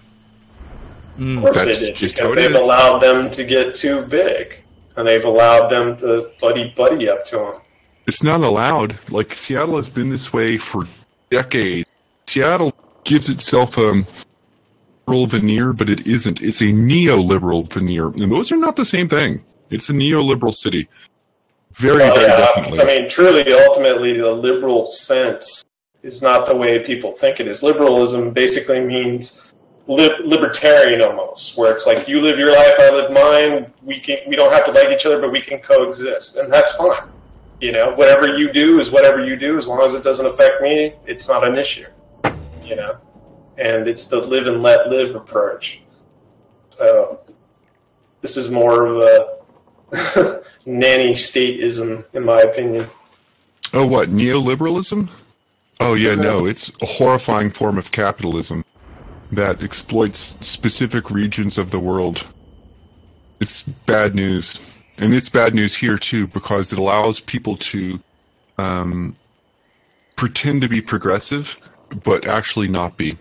Of course they did, because they've allowed them to get too big, and they've allowed them to buddy up to them. It's not allowed. Like, Seattle has been this way for decades. Seattle gives itself a liberal veneer, but it isn't. It's a neoliberal veneer, and those are not the same thing. It's a neoliberal city. Very definitely. I mean, truly, ultimately, the liberal sense is not the way people think it is. Liberalism basically means libertarian almost, where it's like you live your life, I live mine. We don't have to like each other, but we can coexist, and that's fine. Whatever you do is whatever you do, as long as it doesn't affect me. It's not an issue. And it's the live and let live approach. So this is more of a nanny stateism, in my opinion. Oh, what, neoliberalism? Oh, yeah, no, it's a horrifying form of capitalism that exploits specific regions of the world. It's bad news. And it's bad news here, too, because it allows people to pretend to be progressive, but actually not be.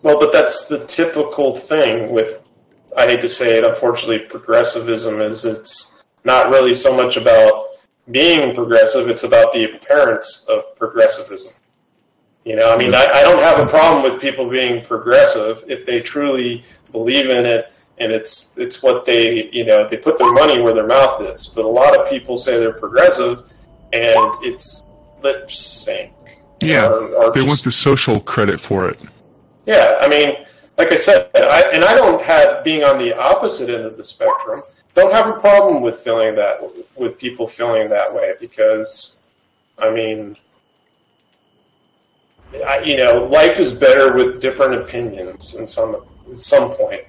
Well, but that's the typical thing with, I hate to say it, unfortunately, progressivism is it's not really so much about being progressive, it's about the appearance of progressivism. I don't have a problem with people being progressive if they truly believe in it, and it's what they put their money where their mouth is. But a lot of people say they're progressive, and it's lip sync. Yeah, they want the social credit for it. Yeah, I mean, like I said, I don't have, being on the opposite end of the spectrum, don't have a problem with people feeling that way, because, I mean, life is better with different opinions at some point,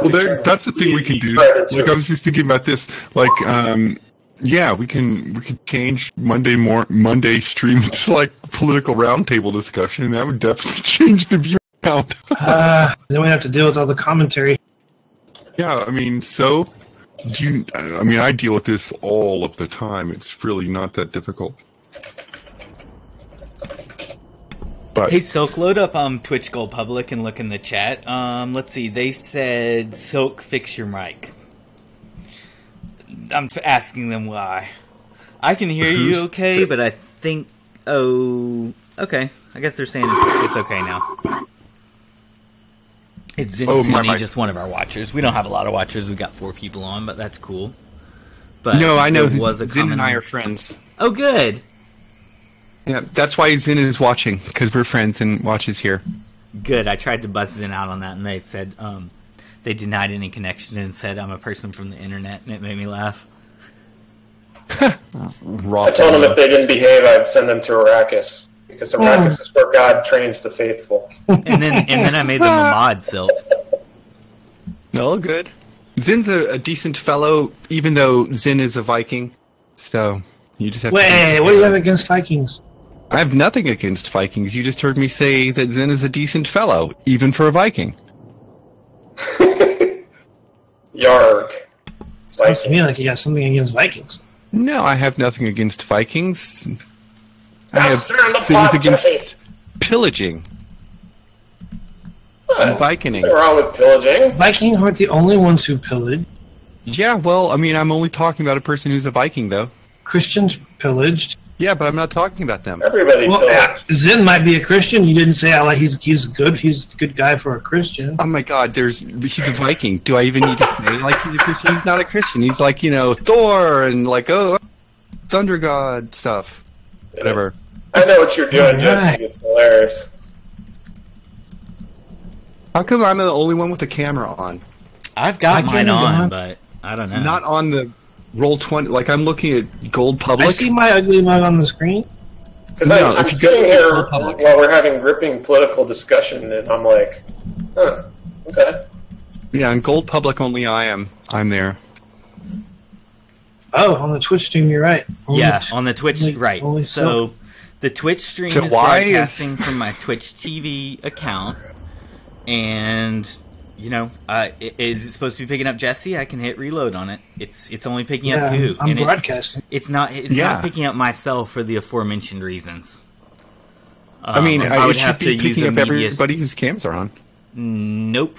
Well, that's the thing we can do. Like, I was just thinking about this. Like, yeah, we can change Monday stream to like political roundtable discussion, and that would definitely change the view count. Then we have to deal with all the commentary. Yeah, I mean, I deal with this all of the time. It's really not that difficult. But hey, Silk, load up Twitch Gold Public and look in the chat. Let's see. They said, Silk, fix your mic. I'm asking them why. I can hear you okay, but I think... Oh, okay. I guess they're saying it's okay now. It's Zinsuni, just one of our watchers. We don't have a lot of watchers. We've got 4 people on, but that's cool. But no, I know. Zin and I are friends. Oh, good. Yeah, that's why Zin is watching, because we're friends and watches here. Good. I tried to bust Zin out on that, and they said they denied any connection and said I'm a person from the internet, and it made me laugh. I told them if they didn't behave, I'd send them to Arrakis, because Arrakis is where God trains the faithful. And then I made them a mod, Silk. No, good. Zin's a decent fellow, even though Zin is a Viking. So you just have Wait, to... what do you have against Vikings? I have nothing against Vikings. You just heard me say that Zin is a decent fellow, even for a Viking. Yarg. Sounds to me like you got something against Vikings. No, I have nothing against Vikings. I Stop have stirring the things pot, against Jesse. pillaging and Vikining. Nothing wrong with pillaging. Vikings aren't the only ones who pillage. Yeah, well, I mean, I'm only talking about a person who's a Viking, though. Christians pillaged. Yeah, but I'm not talking about them. Everybody Well, pillaged. Zin might be a Christian. You didn't say he's good. He's a good guy for a Christian. Oh my God, he's a Viking. Do I even need to say like he's a Christian? He's not a Christian. He's like, Thor and like Thunder God stuff. Whatever. I know what you're doing, Jesse. It's hilarious. How come I'm the only one with the camera on? I've got My mine camera's on, on. but I don't know. Not on the Roll20. Like I'm looking at Gold Public. I see my ugly mug on the screen. Because No, I'm if you go sitting to here the public. while we're having gripping political discussion, and I'm like, huh, okay. Yeah, on Gold Public only I'm there. Oh, on the Twitch stream, you're right. Yeah, on the Twitch, only- right. only So the Twitch stream So is why is- broadcasting from my Twitch TV account, and is it supposed to be picking up Jesse? I can hit reload on it. It's only picking up Goo. I'm and broadcasting. It's not Yeah. picking up myself for the aforementioned reasons. I mean, I it would should have be to use picking a up media. everybody whose cams are on. Nope.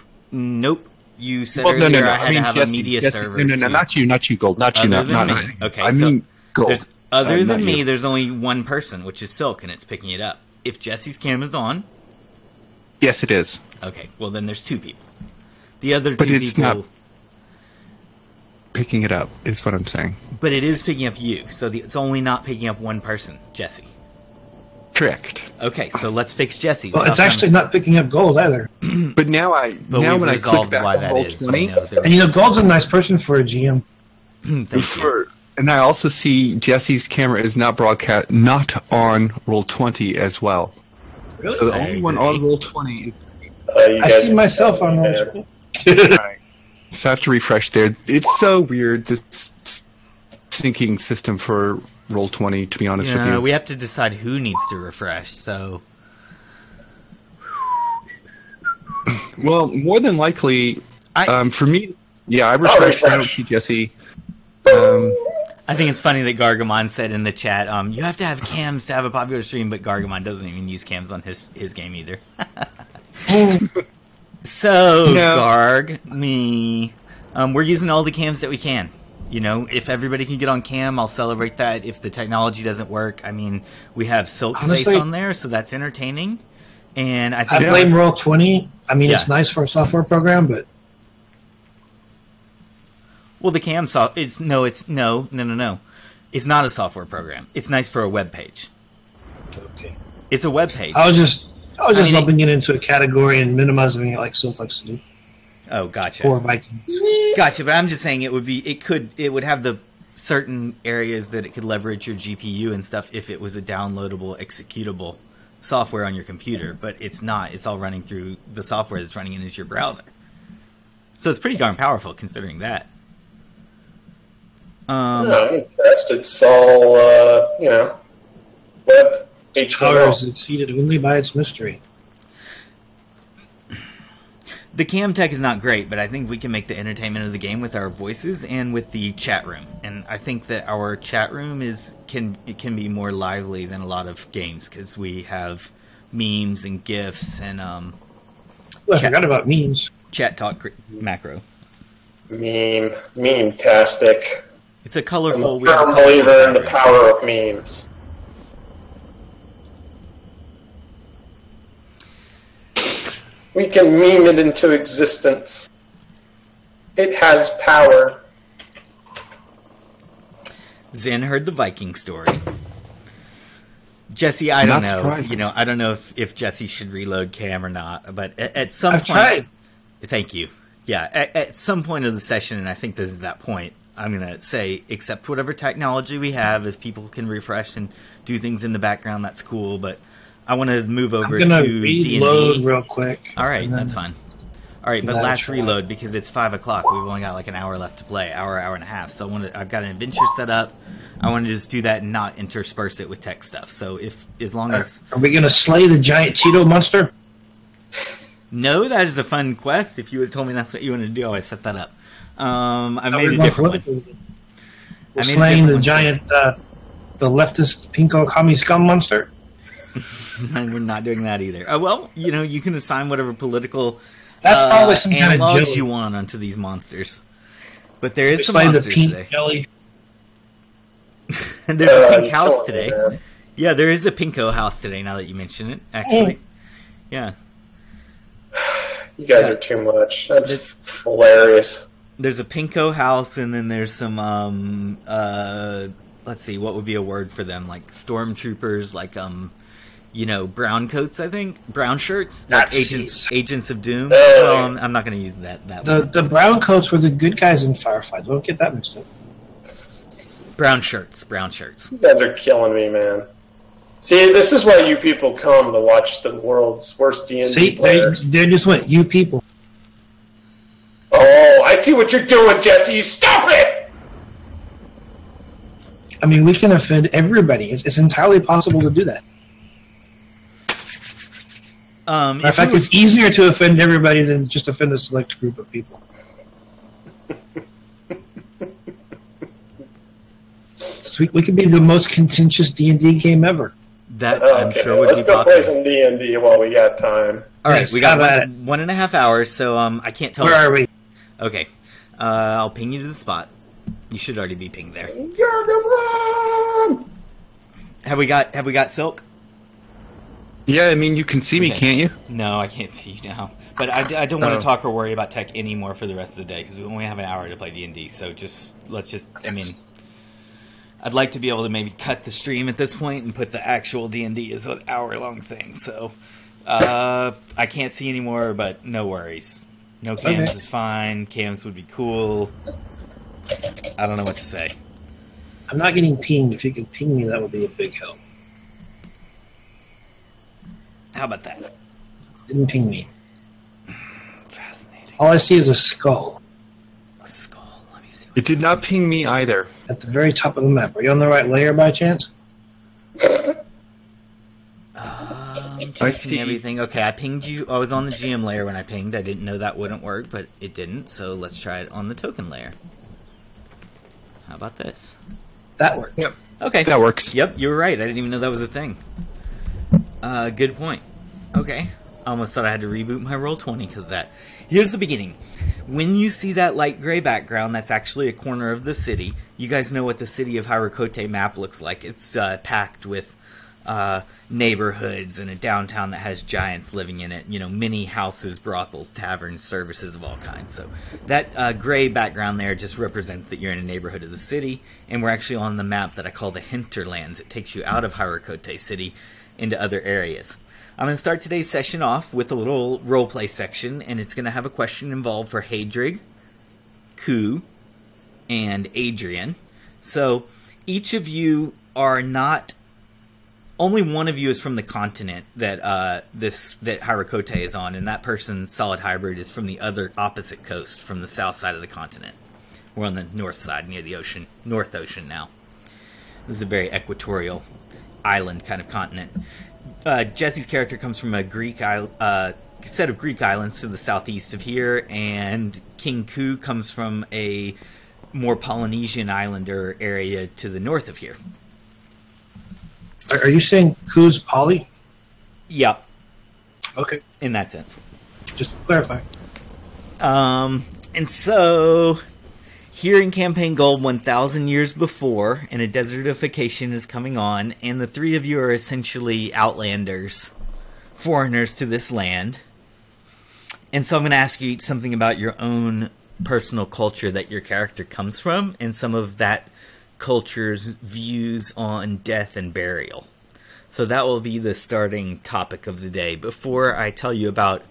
You said Well, earlier no. I had I mean, to have Jesse, a media Jesse, server. No, to- not you, Gold. Not you, Other not than me. Okay, I so mean, Gold. There's other not than me. you. There's only one person, which is Silk, and it's picking it up. If Jesse's cam is on, Yes, it is. okay, well then there's two people. The other But two it's people, not- Picking it up is what I'm saying. but it is picking up you. So it's only not picking up one person, Jesse. Correct. Okay, so let's fix Jesse's. Well, it's actually not picking up gold either. But now But now we've when I click resolved back why on that is. We Roll20, know there And Gold's a nice person for a GM. Thank you. and I also see Jesse's camera is not on Roll20 as well. Really? So the I only one on agree. Roll20 is I see myself on roll. So I have to refresh there. It's so weird, this syncing system for Roll20, to be honest with you. We have to decide who needs to refresh. So Well, more than likely, for me, yeah, I refresh. refreshed. I don't see Jesse. I think it's funny that Gargamon said in the chat, you have to have cams to have a popular stream, but Gargamon doesn't even use cams on his game either. So, No. Garg, me, we're using all the cams that we can. If everybody can get on cam, I'll celebrate that. If the technology doesn't work, I mean, we have Silk's face Honestly- on there, so that's entertaining. And I think I blame Roll20. I mean, it's Yeah. nice for a software program, but well, the cam it's no. It's not a software program. It's nice for a web page. It's a web page. I was just mean, lumping it into a category and minimizing it like Silk likes to do Oh, gotcha. for Vikings. Gotcha, but I'm just saying it would have the certain areas that it could leverage your GPU and stuff if it was a downloadable, executable software on your computer, but it's not. It's all running through the software that's running into your browser. So it's pretty darn powerful considering that. I'm impressed. It's all, web Power is HTML. exceeded only by its mystery. The cam tech is not great, but I think we can make the entertainment of the game with our voices and with the chat room. And I think that our chat room can be more lively than a lot of games because we have memes and gifs and Well, I forgot about memes. chat talk macro. Meme-tastic. It's a I'm colorful. a we have a firm colorful believer in the chat room. power of memes. We can meme it into existence. It has power. Zen heard the Viking story. Jesse, I don't Not know. surprising. I don't know if Jesse should reload cam or not. But at some I've point, tried. thank you. Yeah, at some point of the session, and I think this is that point, I'm going to say, accept whatever technology we have. If people can refresh and do things in the background, that's cool. But I want to move over I'm gonna to reload D&D. real quick. All right, and then- that's fine. All right, but That's last right. reload because it's 5 o'clock. We've only got like an hour left to play, hour and a half. So I've got an adventure set up. I want to just do that and not intersperse it with tech stuff. So as long as Are we going to slay the giant Cheeto monster? no, that is a fun quest. If you would have told me that's what you wanted to do, I would set that up. I No, made we're a going different one. political. I We're made a slaying the different one, giant, the leftist pinko commie scum monster. And we're not doing that either. Well, you can assign whatever political That's probably some kind of analogs jelly. you want onto these monsters. But there is We some slay the monsters pink today. jelly. And there's a pink house killing me, today. man. Yeah, there is a pinko house today. Now that you mention it, actually, yeah. You guys are too much. That's hilarious. There's a pinko house, and then there's some let's see, what would be a word for them? Like stormtroopers, like brown coats. I think brown shirts, like Nazis. agents of doom. Hey. Well, I'm not going to use that. The brown coats were the good guys in Firefly. Don't get that mixed up. Brown shirts. You guys are killing me, man. See, this is why you people come to watch the world's worst D&D See, they players. just went, you people. Oh, I see what you're doing, Jesse. Stop it! I mean, we can offend everybody. It's entirely possible to do that. In fact, it's easier to offend everybody than just offend a select group of people. So we could be the most contentious D&D game ever. that I'm Okay, sure would let's be go play popular. some D&D while we got time. All right, Yes, we got how about it? 1.5 hours, so I can't tell. Where are we? Okay, I'll ping you to the spot. You should already be pinged there. Gargamon! Have we got Silk? Yeah, I mean, you can see me, Okay. can't you? No, I can't see you now. But I don't want Oh. to talk or worry about tech anymore for the rest of the day because we only have an hour to play D&D. So I mean, I'd like to be able to maybe cut the stream at this point and put the actual D&D as an hour-long thing. So I can't see anymore, but no worries. No cams Okay. is fine. Cams would be cool. I don't know what to say. I'm not getting pinged. If you could ping me, that would be a big help. How about that? Didn't ping me. Fascinating. All I see is a skull A skull. Let me see. It did not ping me either. at the very top of the map. Are you on the right layer by chance? Checking see. everything. Okay, I pinged you. I was on the GM layer when I pinged. I didn't know that wouldn't work, but it didn't. So let's try it on the token layer. How about this? That worked. Yep. Okay. That works. Yep, you were right. I didn't even know that was a thing. Good point. Okay. I almost thought I had to reboot my Roll20 because that. Here's the beginning. When you see that light gray background, that's actually a corner of the city. You guys know what the city of Hirakote map looks like. It's packed with neighborhoods and a downtown that has giants living in it. You know, many houses, brothels, taverns, services of all kinds. So that gray background there just represents that you're in a neighborhood of the city. And we're actually on the map that I call the Hinterlands. It takes you out of Hirakote City into other areas. I'm going to start today's session off with a little roleplay section, and it's going to have a question involved for Hadrig, Ku, and Adrian. So each of you are not... Only one of you is from the continent that that Hirakote is on, and that person, Solid Hybrid, is from the other opposite coast, from the south side of the continent. We're on the north side, near the ocean, North Ocean now. This is a very equatorial island kind of continent. Jesse's character comes from a set of Greek islands to the southeast of here, and King Ku comes from a more Polynesian islander area to the north of here. Are you saying Ku's poly? Yep, Okay, in that sense. just to clarify. And so, here in Campaign Gold, 1,000 years before, and a desertification is coming on, and the three of you are essentially outlanders, foreigners to this land. And so I'm going to ask you something about your own personal culture that your character comes from, and some of that culture's views on death and burial. So that will be the starting topic of the day. Before I tell you about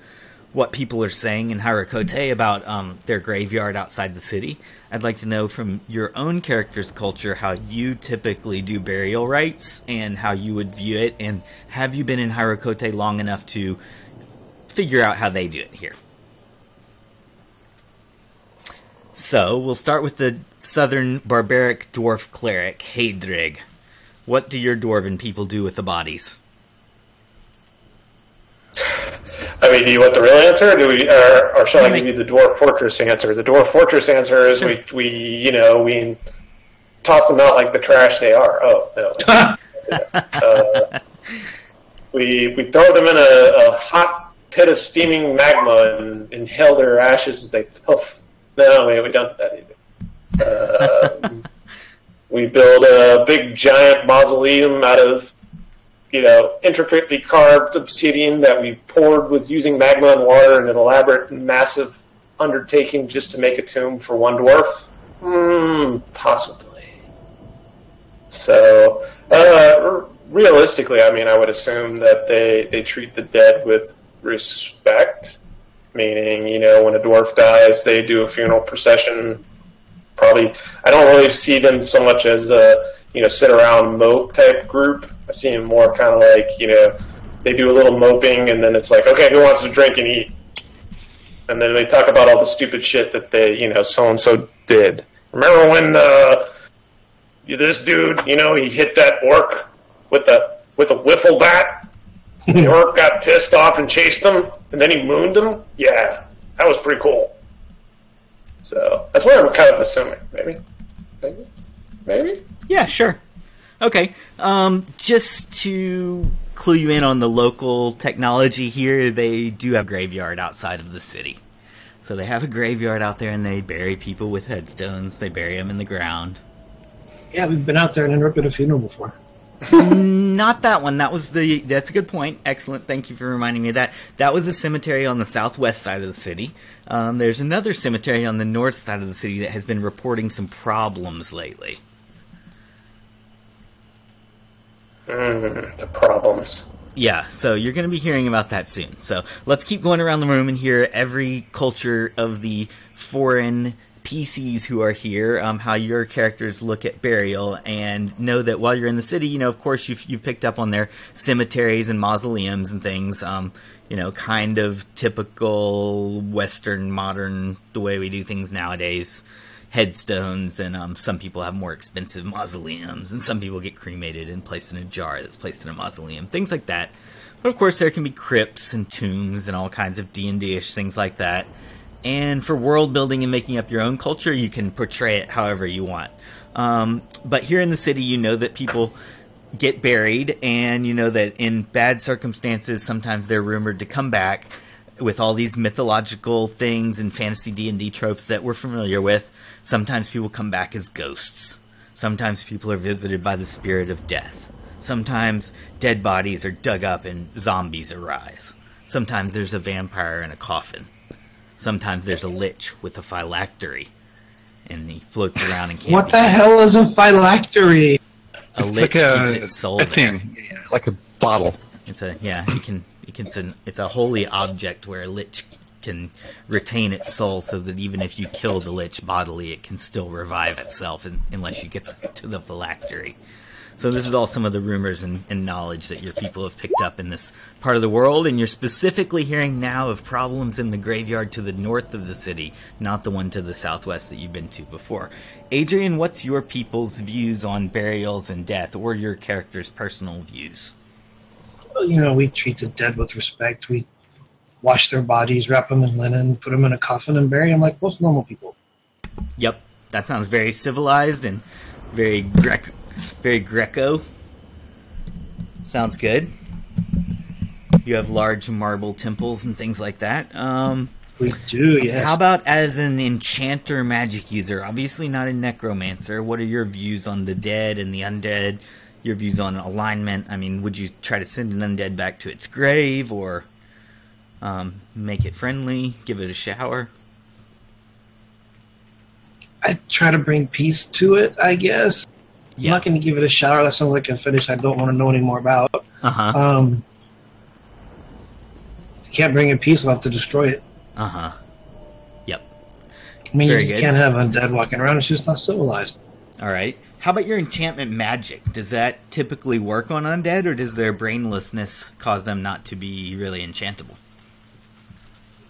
what people are saying in Hirakote about their graveyard outside the city, I'd like to know from your own character's culture how you typically do burial rites and how you would view it, and have you been in Hirakote long enough to figure out how they do it here? So, we'll start with the southern barbaric dwarf cleric, Heydrig. What do your dwarven people do with the bodies? I mean, do you want the real answer, or shall I give you the Dwarf Fortress answer? The Dwarf Fortress answer is we toss them out like the trash they are. Oh no! We throw them in a hot pit of steaming magma and inhale their ashes as they puff. No, we don't do that either. We build a big giant mausoleum out of intricately carved obsidian that we poured with using magma and water in an elaborate, massive undertaking just to make a tomb for one dwarf? Possibly. So, realistically, I mean, I would assume that they treat the dead with respect. Meaning, when a dwarf dies, they do a funeral procession. Probably, I don't really see them so much as a sit around mope type group. I see them more kind of like, they do a little moping and then it's like, okay, who wants to drink and eat? And then they talk about all the stupid shit that they, so-and-so did. Remember when this dude, he hit that orc with a wiffle bat? The orc got pissed off and chased him, and then he mooned him? Yeah, that was pretty cool. So, that's what I'm kind of assuming. Maybe? Yeah, sure. Okay, just to clue you in on the local technology here, they do have a graveyard outside of the city. So they have a graveyard out there and they bury people with headstones. They bury them in the ground. Yeah, we've been out there and interrupted a funeral before. Not that one. That's a good point. Excellent. Thank you for reminding me of that. That was a cemetery on the southwest side of the city. There's another cemetery on the north side of the city that has been reporting some problems lately. The problems. Yeah, so you're going to be hearing about that soon. So let's keep going around the room and hear every culture of the foreign PCs who are here, how your characters look at burial, and know that while you're in the city, of course you've picked up on their cemeteries and mausoleums and things, kind of typical Western, modern, the way we do things nowadays. Headstones, and some people have more expensive mausoleums, and some people get cremated and placed in a jar that's placed in a mausoleum, things like that. But of course there can be crypts and tombs and all kinds of D&D-ish things like that. And for world building and making up your own culture, you can portray it however you want. But here in the city, you know that people get buried, and you know that in bad circumstances, sometimes they're rumored to come back with all these mythological things and fantasy D&D tropes that we're familiar with. Sometimes people come back as ghosts. Sometimes people are visited by the spirit of death. Sometimes dead bodies are dug up and zombies arise. Sometimes there's a vampire in a coffin. Sometimes there's a lich with a phylactery, and he floats around and can't. What the hell is a phylactery? A lich keeps its soul there. Thing, like a bottle. It's a holy object where a lich can retain its soul, so that even if you kill the lich bodily, it can still revive itself unless you get to the phylactery. So this is all some of the rumors and knowledge that your people have picked up in this part of the world, and you're specifically hearing now of problems in the graveyard to the north of the city, not the one to the southwest that you've been to before. Adrian, what's your people's views on burials and death, or your character's personal views? Well, we treat the dead with respect. We wash their bodies, wrap them in linen, put them in a coffin, and bury them like most normal people. Yep, that sounds very civilized and very Greco. Sounds good. You have large marble temples and things like that. We do, yes. How about as an enchanter magic user? Obviously not a necromancer. What are your views on the dead and the undead? Your views on alignment? I mean, would you try to send an undead back to its grave, or make it friendly, give it a shower? I try to bring peace to it, I guess. Yeah. I'm not going to give it a shower. That sounds like a fetish I don't want to know any more about. Uh-huh. If you can't bring it peace, we'll have to destroy it. Uh-huh. Yep. I mean, you can't have undead walking around. It's just not civilized. All right. How about your enchantment magic? Does that typically work on undead, or does their brainlessness cause them not to be really enchantable?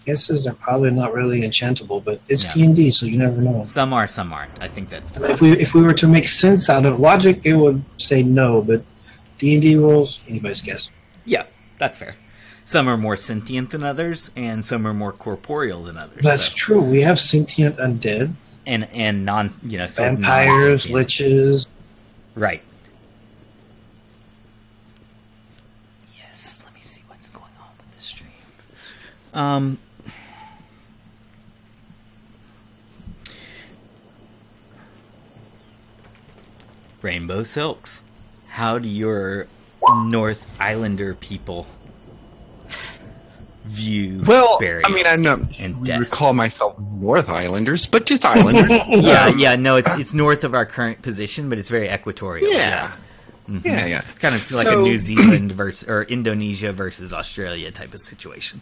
guesses are probably not really enchantable, but it's Yeah. D&D, so you never know. Some are, some aren't. I think that's the If we were to make sense out of logic, it would say no, but D&D rules, anybody's guess. Yeah, that's fair. Some are more sentient than others, and some are more corporeal than others. That's true. We have sentient undead, and non, sort of vampires, non-sentient. liches. Right. Yes, let me see what's going on with the stream. Rainbow Silks. How do your North Islander people view burial? I mean, I'm not and death? recall myself North Islanders, but just Islanders. Yeah, no, it's north of our current position, but it's very equatorial. Yeah. Mhm. Yeah. It's kind of like a New Zealand versus or Indonesia versus Australia type of situation.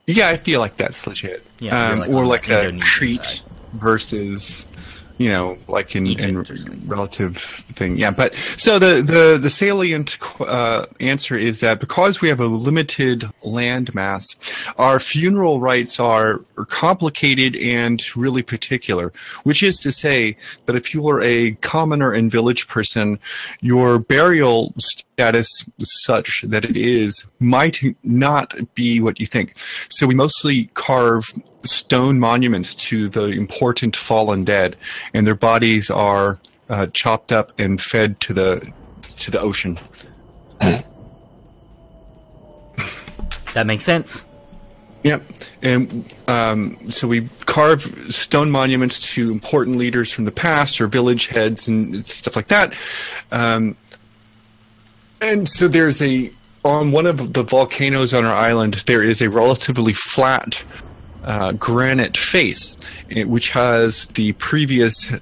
Yeah, I feel like that's legit. Yeah, you're or on like the a Indonesian Crete side. versus, like in Egypt or something. relative thing. Yeah, but so the salient answer is that because we have a limited land mass, our funeral rites are complicated and really particular, which is to say that if you are a commoner and village person, your burial status is such that it might not be what you think. So we mostly carve stone monuments to the important fallen dead, and their bodies are chopped up and fed to the ocean. That makes sense. Yep. And so we carve stone monuments to important leaders from the past or village heads and stuff like that. And so there's on one of the volcanoes on our island, there is a relatively flat granite face, which has the previous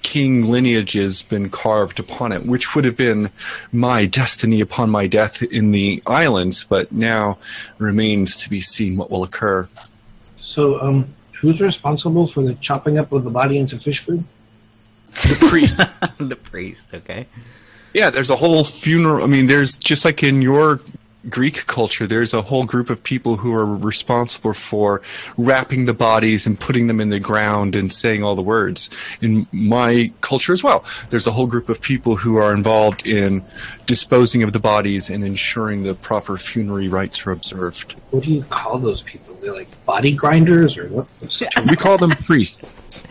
king lineages been carved upon it, which would have been my destiny upon my death in the islands, but now remains to be seen what will occur. So, who's responsible for the chopping up of the body into fish food? The priest. The priest, okay. Yeah, there's a whole funeral. I mean, there's just like in your Greek culture, there's a whole group of people who are responsible for wrapping the bodies and putting them in the ground and saying all the words. In my culture as well, there's a whole group of people who are involved in disposing of the bodies and ensuring the proper funerary rites are observed. What do you call those people? They're like body grinders or what? We call them priests.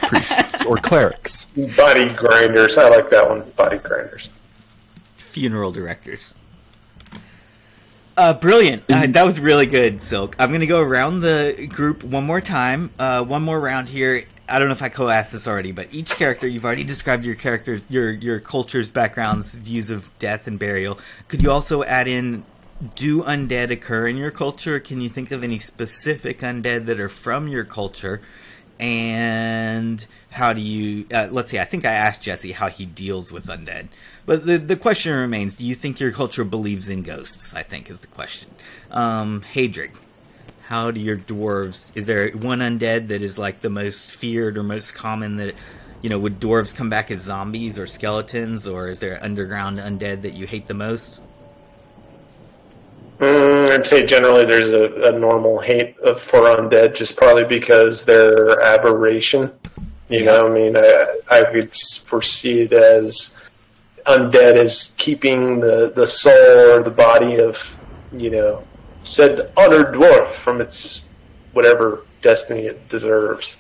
Priests or clerics. Body grinders. I like that one. Body grinders. Funeral directors. Brilliant. That was really good, Silk. I'm going to go around the group one more time. One more round here. I don't know if I co-asked this already, but each character, you've already described your characters, your culture's backgrounds, views of death and burial. Could you also add in, do undead occur in your culture? Can you think of any specific undead that are from your culture? And how do you, let's see, I think I asked Jesse how he deals with undead. But the question remains, do you think your culture believes in ghosts, I think is the question. Hadrig, how do your dwarves, is there one undead that is like the most feared or most common that, would dwarves come back as zombies or skeletons, or is there underground undead that you hate the most? I'd say generally there's a normal hate for undead, just probably because they're aberration. You know, I mean, I could foresee it as undead as keeping the soul or the body of, said honored dwarf from its whatever destiny it deserves.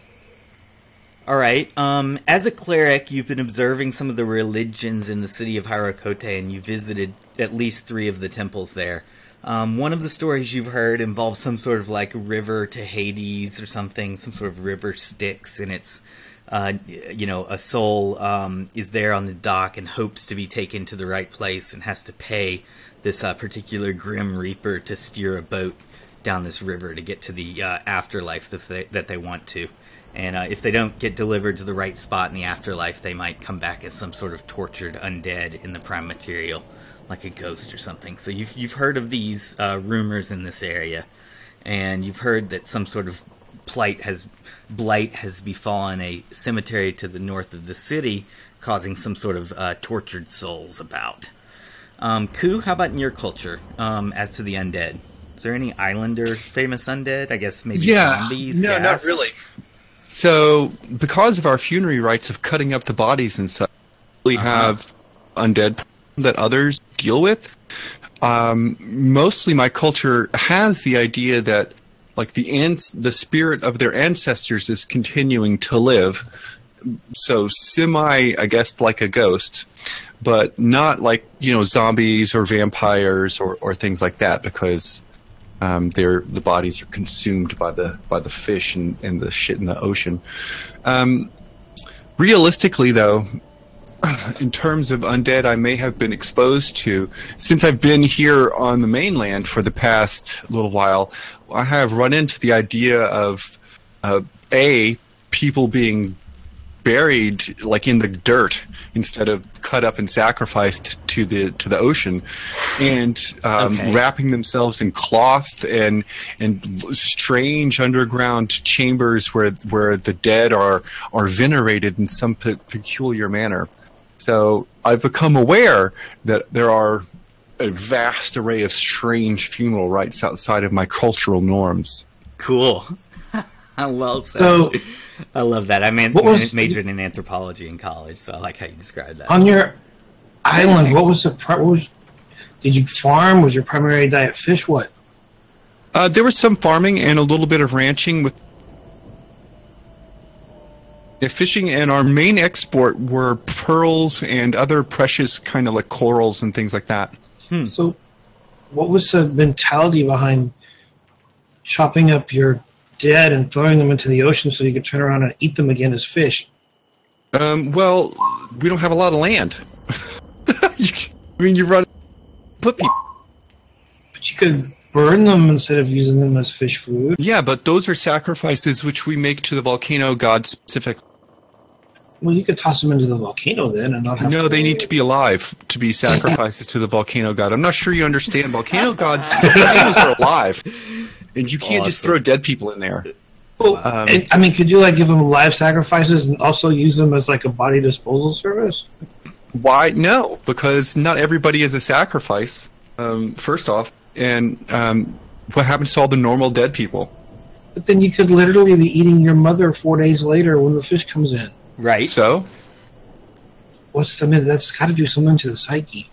All right. As a cleric, you've been observing some of the religions in the city of Hirakote, and you visited at least 3 of the temples there. One of the stories you've heard involves some sort of like river to Hades or something, some sort of river Styx, and it's, a soul is there on the dock and hopes to be taken to the right place and has to pay this particular grim reaper to steer a boat down this river to get to the afterlife that they want to. And if they don't get delivered to the right spot in the afterlife, they might come back as some sort of tortured undead in the prime material, like a ghost or something. So you've heard of these rumors in this area, and you've heard that some sort of blight has befallen a cemetery to the north of the city, causing some sort of tortured souls about. Ku, how about in your culture as to the undead? Is there any Islander famous undead? I guess maybe zombies? No, not gas? really. So, because of our funerary rites of cutting up the bodies and such, we have undead that others deal with. Mostly my culture has the idea that like the spirit of their ancestors is continuing to live. So I guess like a ghost, but not like, zombies or vampires or things like that, because the bodies are consumed by the fish and the shit in the ocean. Realistically, though, in terms of undead I may have been exposed to, since I've been here on the mainland for the past little while, I have run into the idea of people being buried like in the dirt instead of cut up and sacrificed to the ocean, and wrapping themselves in cloth and strange underground chambers where the dead are venerated in some peculiar manner. So I've become aware that there are a vast array of strange funeral rites outside of my cultural norms. Cool. Well said. So, I love that. I majored in anthropology in college, so I like how you described that. On your island, did you farm? Was your primary diet fish? What? There was some farming and a little bit of ranching with fishing, and our main export were pearls and other precious kind of like corals and things like that. So what was the mentality behind chopping up your dead and throwing them into the ocean so you could turn around and eat them again as fish? Well, we don't have a lot of land. You run put people. But you could burn them instead of using them as fish food. Yeah, but those are sacrifices which we make to the volcano god specifically. Well, you could toss them into the volcano then and not have No, they need to be alive to be sacrifices to the volcano god. I'm not sure you understand. Volcano gods, volcanoes are alive. And you can't just throw dead people in there. Well, could you give them live sacrifices and also use them as like a body disposal service? Why? No, because not everybody is a sacrifice, first off. And what happens to all the normal dead people? But then you could literally be eating your mother 4 days later when the fish comes in. Right. So? That's got to do something to the psyche.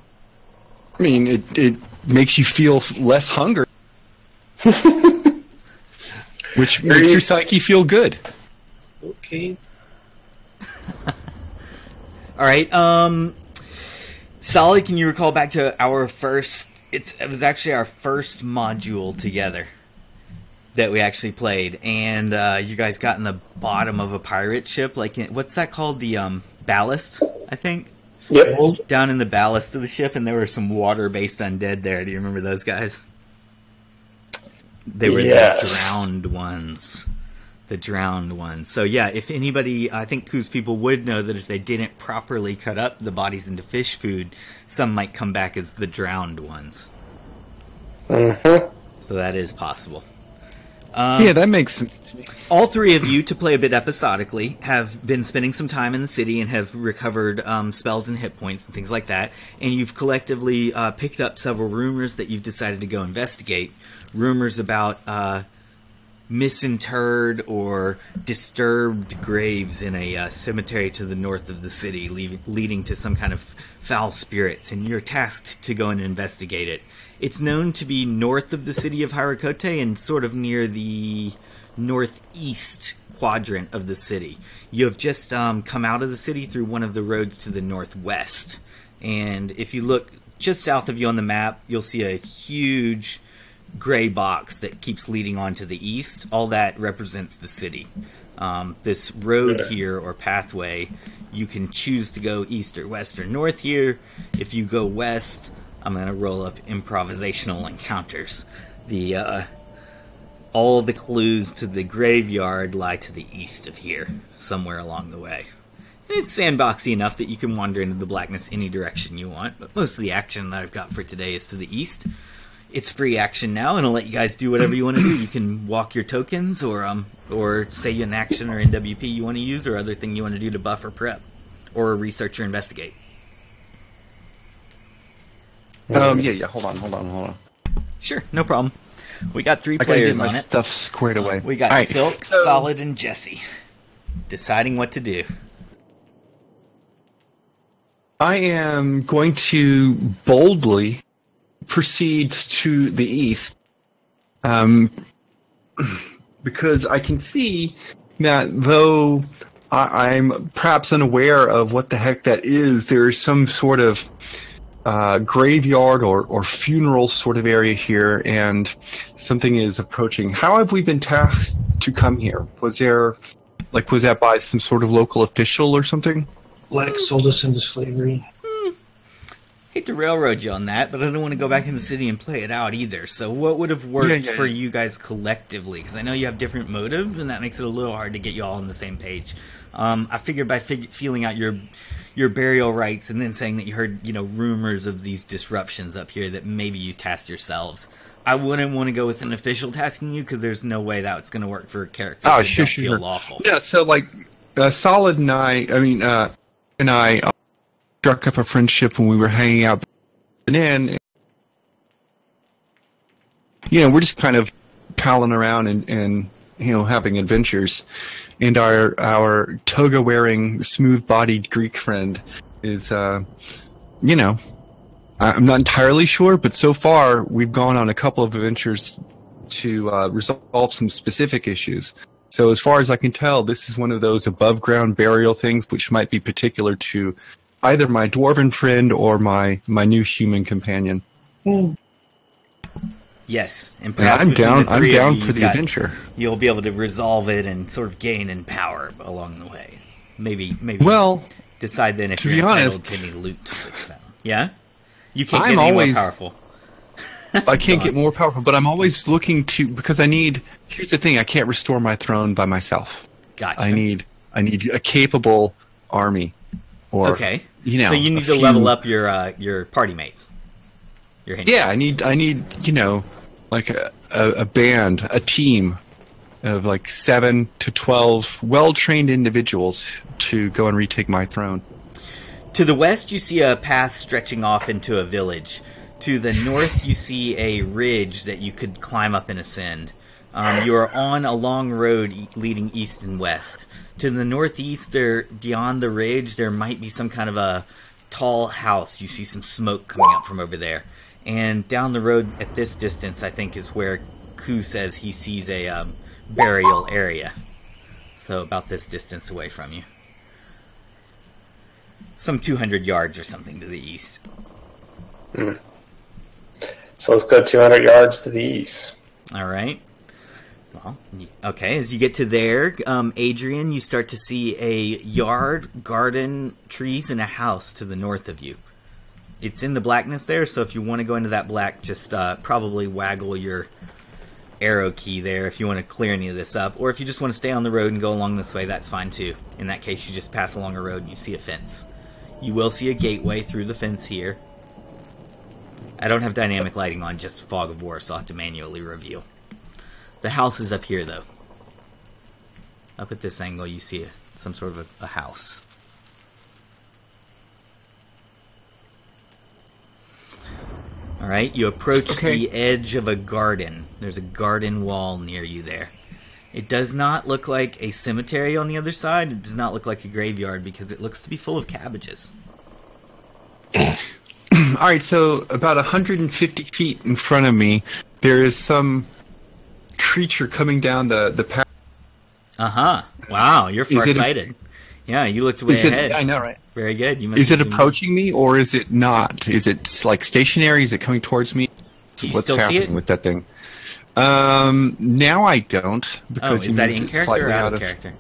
I mean, it makes you feel less hunger. Which makes your psyche feel good. Okay. All right. Solid, can you recall back to our first... It was actually our first module together that we actually played, and you guys got in the bottom of a pirate ship, what's that called? The ballast, I think? Yep. Down in the ballast of the ship, and there were some water-based undead there. Do you remember those guys? They were the drowned ones. The drowned ones. So yeah, if anybody, I think Coos people would know that if they didn't properly cut up the bodies into fish food, some might come back as the drowned ones. Mm-hmm. So that is possible. Yeah, that makes sense to me. All three of you, to play a bit episodically, have been spending some time in the city and have recovered spells and hit points and things like that. And you've collectively picked up several rumors that you've decided to go investigate. Rumors about misinterred or disturbed graves in a cemetery to the north of the city, leading to some kind of foul spirits. And you're tasked to go and investigate it. It's known to be north of the city of Hirakote and sort of near the northeast quadrant of the city. You have just come out of the city through one of the roads to the northwest. And if you look just south of you on the map, you'll see a huge gray box that keeps leading on to the east. All that represents the city. This road here, or pathway, you can choose to go east or west or north here. If you go west, I'm going to roll up improvisational encounters. All the clues to the graveyard lie to the east of here, somewhere along the way. And it's sandboxy enough that you can wander into the blackness any direction you want, but most of the action that I've got for today is to the east. It's free action now, and I'll let you guys do whatever you want to do. You can walk your tokens, or say an action or NWP you want to use, or other thing you want to do to buff or prep, or research or investigate. Yeah, hold on. Sure, no problem. We got 3 I gotta get players my on it. stuff squared away. We got All right, Silk, so- Solid, and Jesse. Deciding what to do. I am going to boldly proceed to the east, because I can see that though I'm perhaps unaware of what the heck that is, there is some sort of graveyard or funeral sort of area here, and something is approaching. How have we been tasked to come here? Was that by some sort of local official or something? Lex sold us into slavery. Hate to railroad you on that, but I don't want to go back in the city and play it out either. So what would have worked for you guys collectively? Because I know you have different motives, and that makes it a little hard to get you all on the same page. I figured by feeling out your burial rites and then saying that you heard rumors of these disruptions up here that maybe you tasked yourselves. I wouldn't want to go with an official tasking you because there's no way that's going to work for characters that don't feel lawful. Yeah, so Solid and I struck up a friendship when we were hanging out in. We're just kind of palling around and having adventures. And our toga-wearing, smooth-bodied Greek friend is, I'm not entirely sure, but so far we've gone on a couple of adventures to resolve some specific issues. So as far as I can tell, this is one of those above-ground burial things which might be particular to either my dwarven friend or my new human companion. Yes, and perhaps I'm down for the adventure. You'll be able to resolve it and sort of gain in power along the way. Maybe. Well, decide then if to you're be entitled honest, to any loot that's found. Yeah, you can't get any more powerful. I can't get more powerful, but I'm always looking to, because I need. Here's the thing: I can't restore my throne by myself. Gotcha. I need a capable army. Or, okay. So you need to level up your party mates. I need like a band, a team of 7 to 12 well-trained individuals to go and retake my throne. To the west, you see a path stretching off into a village. To the north, you see a ridge that you could climb up and ascend. You are on a long road leading east and west. To the northeast, beyond the ridge, there might be some kind of a tall house. You see some smoke coming up from over there. And down the road at this distance, I think, is where Ku says he sees a burial area. So about this distance away from you. Some 200 yards or something to the east. So let's go 200 yards to the east. All right. Well, okay, as you get to there, Adrian, you start to see a yard, garden, trees, and a house to the north of you. It's in the blackness there, so if you want to go into that black, just probably waggle your arrow key there if you want to clear any of this up. Or if you just want to stay on the road and go along this way, that's fine too. In that case, you just pass along a road and you see a fence. You will see a gateway through the fence here. I don't have dynamic lighting on, just fog of war, so I'll have to manually reveal. The house is up here, though. Up at this angle, you see some sort of a house. Alright, you approach the edge of a garden. There's a garden wall near you there. It does not look like a cemetery on the other side. It does not look like a graveyard because it looks to be full of cabbages. Alright, so about 150 feet in front of me, there is some creature coming down the path. Uh-huh. Wow, you're farsighted. Yeah, you looked way ahead. I know, right? Very good. Is it approaching me, or is it not? Is it stationary? Is it coming towards me? What's happening with that thing? Now I don't. Because is that in character or out of character?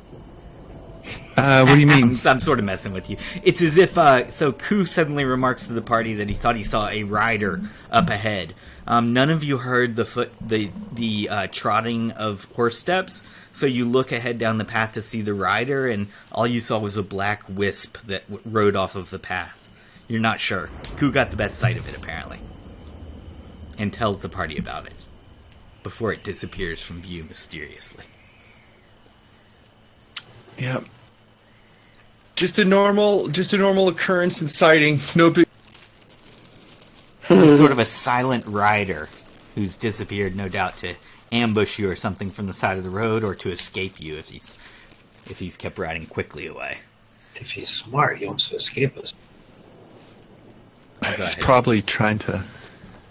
What do you mean? I'm sort of messing with you. It's as if so Ku suddenly remarks to the party that he thought he saw a rider up ahead. None of you heard the trotting of horse steps, so you look ahead down the path to see the rider, and all you saw was a black wisp that rode off of the path. You're not sure. Ku got the best sight of it, apparently, and tells the party about it before it disappears from view mysteriously. Yeah. Just a normal occurrence and sighting. No big. Some sort of a silent rider who's disappeared, no doubt to ambush you or something from the side of the road, or to escape you if he's kept riding quickly away. If he's smart, he wants to escape us. He's probably trying to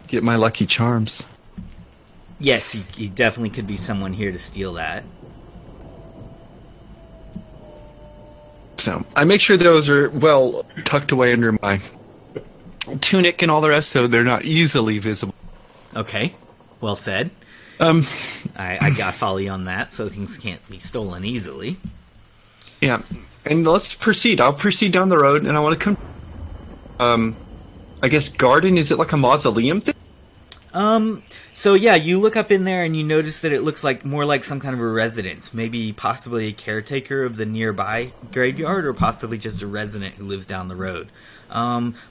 get my lucky charms. Yes, he definitely could be someone here to steal that. So I make sure those are well tucked away under my tunic and all the rest, so they're not easily visible. Okay, well said. I got follow you on that, so things can't be stolen easily. Yeah, and let's proceed. I'll proceed down the road, and I want to come. I guess garden, is it like a mausoleum thing? So yeah, you look up in there and you notice that it looks like more like some kind of a residence, maybe possibly a caretaker of the nearby graveyard, or possibly just a resident who lives down the road.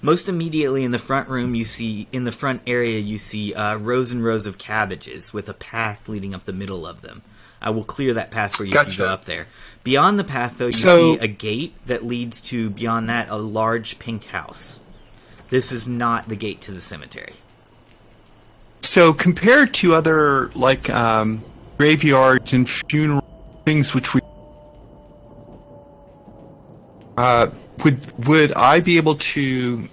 Most immediately in the front room, in the front area, you see rows and rows of cabbages with a path leading up the middle of them. I will clear that path for you if you go up there. Beyond the path, though, you see a gate that leads to, beyond that, a large pink house. This is not the gate to the cemetery. So compared to other graveyards and funeral things, which we would I be able to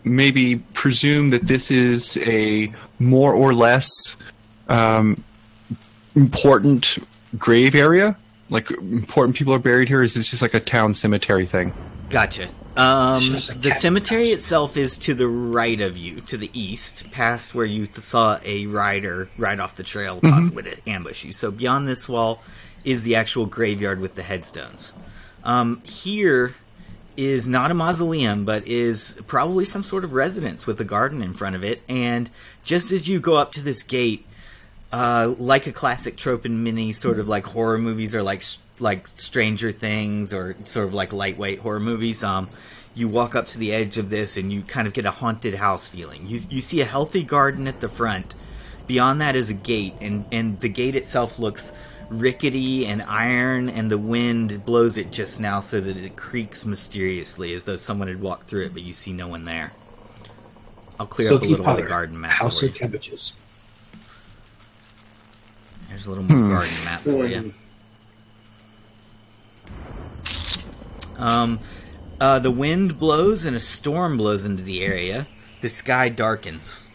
maybe presume that this is a more or less important grave area? Like important people are buried here? Or is this just like a town cemetery thing? Gotcha. The cemetery itself is to the right of you, to the east, past where you saw a rider ride off the trail, possibly to ambush you. So beyond this wall is the actual graveyard with the headstones. Here is not a mausoleum, but is probably some sort of residence with a garden in front of it. And just as you go up to this gate, like a classic trope in many sort of like horror movies, or like Stranger Things, or sort of like lightweight horror movies, you walk up to the edge of this and you kind of get a haunted house feeling. You see a healthy garden at the front. Beyond that is a gate, and the gate itself looks rickety and iron, and the wind blows it just now so that it creaks mysteriously as though someone had walked through it, but you see no one there. I'll clear up a little of the garden map House for of you. Cabbages. There's a little more garden map for you. The wind blows and a storm blows into the area. The sky darkens.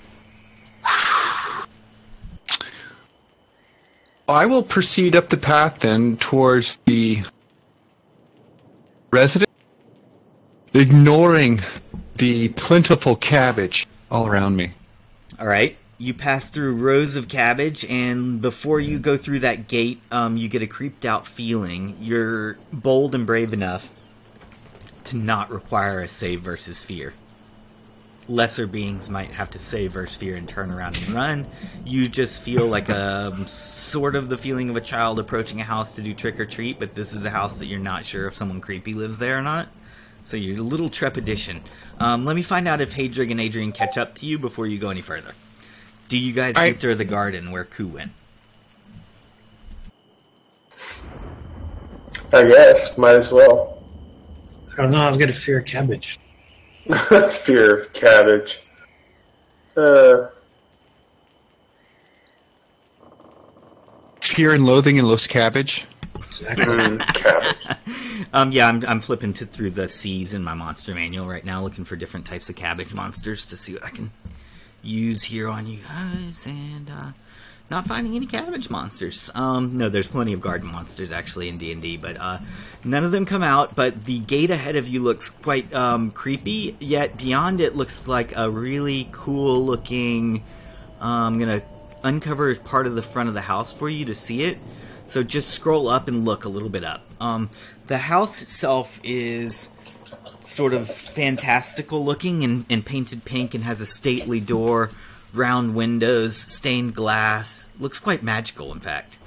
I will proceed up the path then towards the residence, ignoring the plentiful cabbage all around me. All right. You pass through rows of cabbage, and before you go through that gate, you get a creeped out feeling. You're bold and brave enough to not require a save versus fear. Lesser beings might have to save versus fear and turn around and run. You just feel like sort of the feeling of a child approaching a house to do trick or treat, but this is a house that you're not sure if someone creepy lives there or not. So you're a little trepidation. Let me find out if Hadrig and Adrian catch up to you before you go any further. Do you guys enter the garden where Ku went? I guess. Might as well. I don't know. I've got a fear of cabbage. Fear of cabbage. Fear and loathing in Los Cabbage. Exactly. Cabbage. Yeah, I'm flipping through the C's in my monster manual right now, looking for different types of cabbage monsters to see what I can use here on you guys, and not finding any cabbage monsters. No, there's plenty of garden monsters actually in D&D, but none of them come out. But the gate ahead of you looks quite creepy, yet beyond it looks like a really cool looking. I'm gonna uncover part of the front of the house for you to see it. So just scroll up and look a little bit up. The house itself is sort of fantastical looking and painted pink, and has a stately door, round windows, stained glass. Looks quite magical, in fact.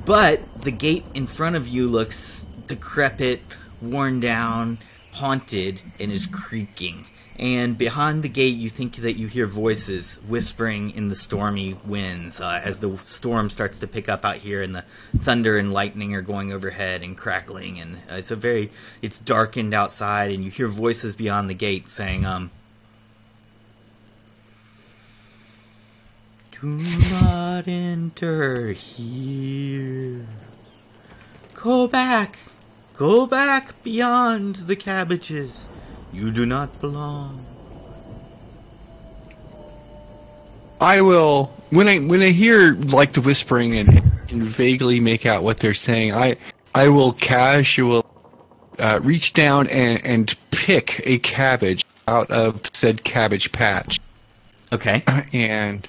But the gate in front of you looks decrepit, worn down, haunted, and is creaking. And behind the gate, you think that you hear voices whispering in the stormy winds as the storm starts to pick up out here, and the thunder and lightning are going overhead and crackling. And it's darkened outside, and you hear voices beyond the gate saying, Do not enter here. Go back. Go back beyond the cabbages. You do not belong. I will when I hear like the whispering and vaguely make out what they're saying. I will casually reach down and pick a cabbage out of said cabbage patch. Okay. And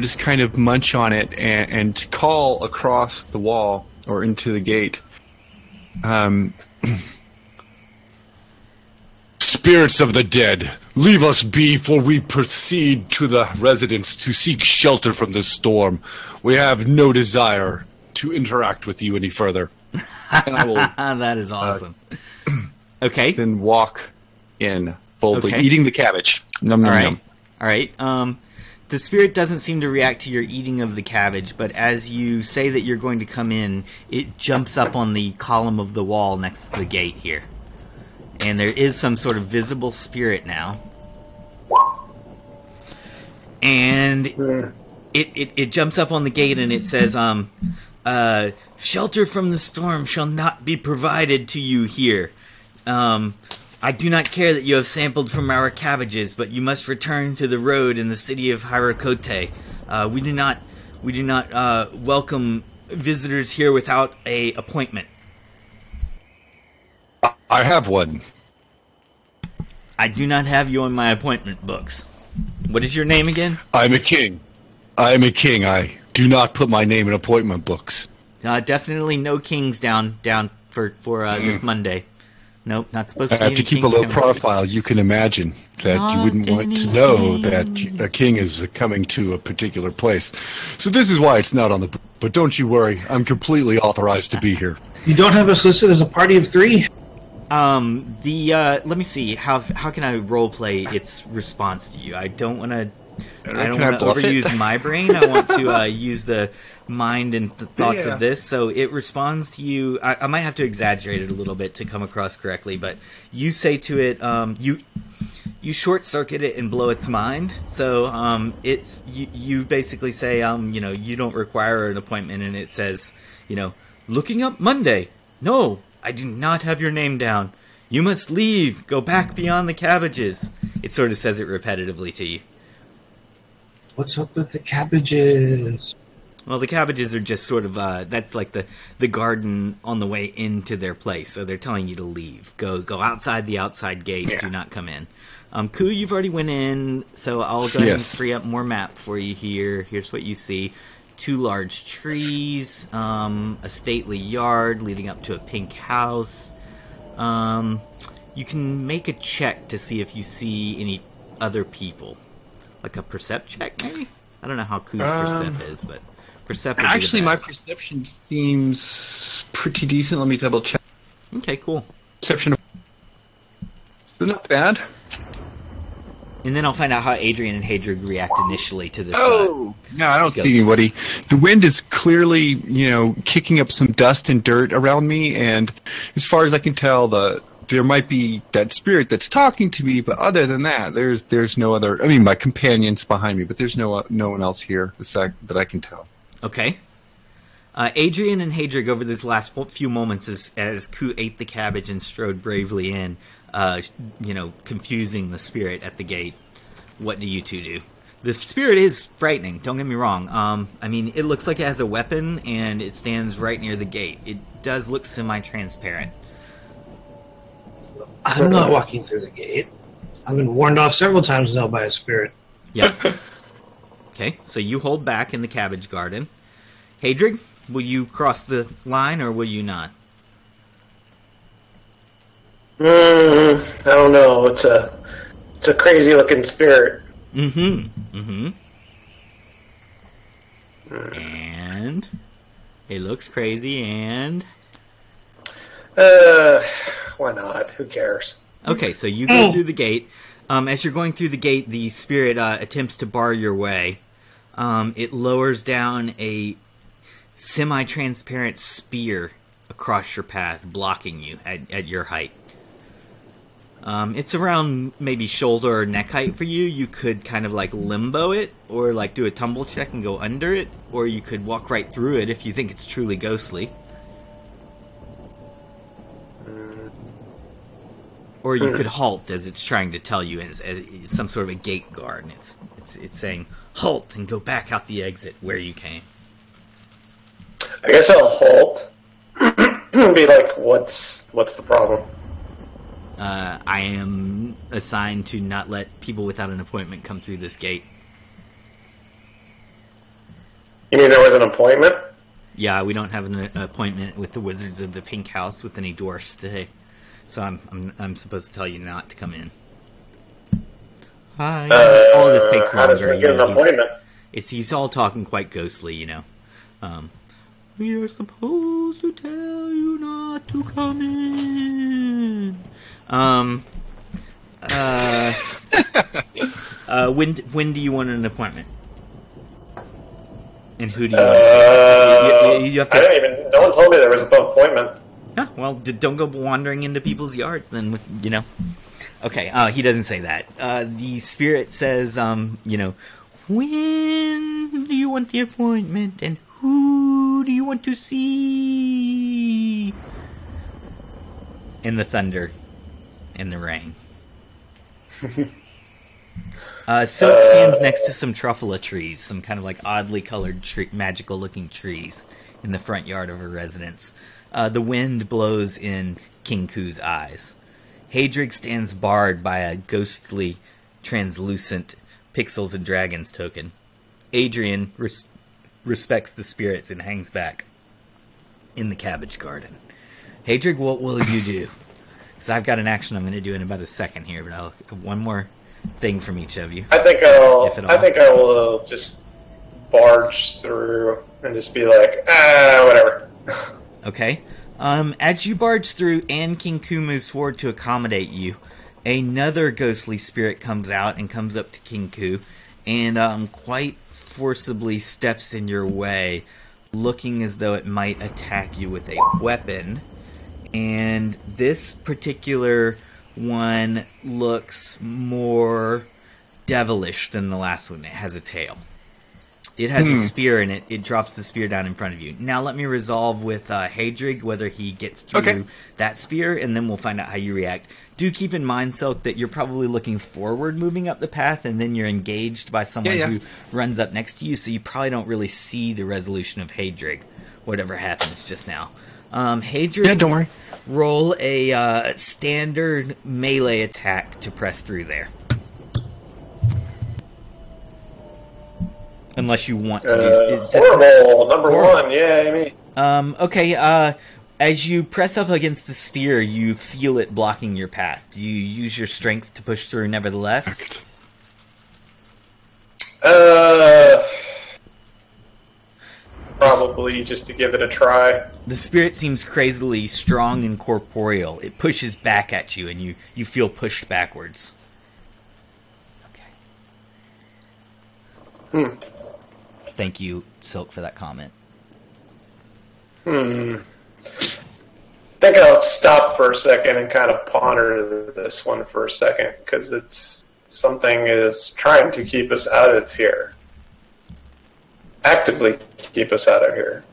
just kind of munch on it and call across the wall or into the gate. Spirits of the dead, leave us be, for we proceed to the residence to seek shelter from this storm. We have no desire to interact with you any further. And I will That is awesome. Okay. then walk in boldly, Okay. eating the cabbage. Num, num, All right. num. All right. The spirit doesn't seem to react to your eating of the cabbage, but as you say that you're going to come in, it jumps up on the column of the wall next to the gate here. And there is some sort of visible spirit now. And it jumps up on the gate and it says, shelter from the storm shall not be provided to you here. I do not care that you have sampled from our cabbages, but you must return to the road in the city of Hirakote. We do not welcome visitors here without a appointment. I have one. I do not have you on my appointment books. What is your name again? I'm a king. I am a king. I do not put my name in appointment books. Definitely no kings down for this Monday. Nope, not supposed to I be have to any keep a kings low coming. profile. You can imagine that you wouldn't want to know that a king is coming to a particular place. So this is why it's not on the book. But don't you worry. I'm completely authorized to be here. You don't have us listed as a party of 3? Let me see. How can I role play its response to you? I don't want to overuse my brain. I want to use the mind and thoughts of this. So it responds to you. I might have to exaggerate it a little bit to come across correctly, but you say to it, you short circuit it and blow its mind. So it's you basically say, you don't require an appointment, and it says, looking up Monday. No, I do not have your name down. You must leave. Go back beyond the cabbages. It sort of says it repetitively to you. What's up with the cabbages? Well, the cabbages are just sort of, that's like the garden on the way into their place. So they're telling you to leave. Go outside the outside gate. Yeah. Do not come in. Ku, you've already went in, so I'll go ahead and free up more map for you here. Here's what you see. 2 large trees, a stately yard leading up to a pink house. You can make a check to see if you see any other people. Like a percept check, maybe? I don't know how Ku's percept is, but percept would be actually, the my best. perception seems pretty decent. Let me double check. Okay, cool. Perception. Not bad. And then I'll find out how Adrian and Hadrig react initially to this. No, I don't see anybody. The wind is clearly, kicking up some dust and dirt around me, and as far as I can tell, there might be that spirit that's talking to me, but other than that, there's no other. I mean, my companion's behind me, but there's no one else here that I can tell. Okay. Adrian and Hadrig, over this last few moments, as Ku ate the cabbage and strode bravely in, confusing the spirit at the gate. What do you two do? The spirit is frightening, don't get me wrong. It looks like it has a weapon, and it stands right near the gate. It does look semi-transparent. I'm not walking through the gate. I've been warned off several times now by a spirit. Yep. Okay, so you hold back in the cabbage garden. Hadrig, will you cross the line, or will you not? I don't know. It's a crazy looking spirit. And it looks crazy, and why not? Who cares? okay, so you go through the gate. As you're going through the gate, the spirit attempts to bar your way. It lowers down a semi-transparent spear across your path, blocking you at your height. It's around maybe shoulder or neck height for you. You could kind of like limbo it, or like do a tumble check and go under it, or you could walk right through it if you think it's truly ghostly. Or you could halt as it's trying to tell you as some sort of a gate guard, and it's saying halt and go back out the exit where you came. I guess I'll halt. Be like, what's the problem? I am assigned to not let people without an appointment come through this gate. You mean there was an appointment? Yeah, we don't have an appointment with the Wizards of the Pink House with any dwarfs today, so I'm supposed to tell you not to come in. Hi. All this takes longer. How does we get an appointment? He's all talking quite ghostly, you know. We are supposed to tell you not to come in. When do you want an appointment? And who do you want to see? You have to... I don't even... No one told me there was an appointment. Yeah, well, don't go wandering into people's yards then, you know. Okay, he doesn't say that. The spirit says, you know, when do you want the appointment, and who do you want to see? And the thunder and the rain. Silk stands next to some truffula trees, some kind of like oddly colored magical looking trees in the front yard of her residence. The wind blows in King Ku's eyes. Hadrig stands barred by a ghostly, translucent Pixels and Dragons token. Adrian respects the spirits and hangs back in the cabbage garden. Hadrig, what will you do? Because I've got an action I'm going to do in about a second here, but I'll one more thing from each of you. I think I will just barge through and just be like, whatever. Okay. As you barge through and King Ku moves forward to accommodate you, another ghostly spirit comes out and comes up to King Ku and quite forcibly steps in your way, looking as though it might attack you with a weapon. And this particular one looks more devilish than the last one. It has a tail. It has a spear in it. It drops the spear down in front of you. Now let me resolve with Hadrig whether he gets through that spear, and then we'll find out how you react. Do keep in mind, Silk, that you're probably looking forward moving up the path, and then you're engaged by someone who runs up next to you, so you probably don't really see the resolution of Hadrig, whatever happens just now. Hadrig, don't worry. Roll a standard melee attack to press through there. Unless you want to do... Horrible! Number one, yay me. Okay, as you press up against the spear, you feel it blocking your path. Do you use your strength to push through nevertheless? Probably just to give it a try. The spirit seems crazily strong and corporeal. It pushes back at you, and you feel pushed backwards. Okay. Thank you, Silk, for that comment. I think I'll stop for a second and kind of ponder this one for a second, because it's something is trying to keep us out of here. Actively keep us out of here.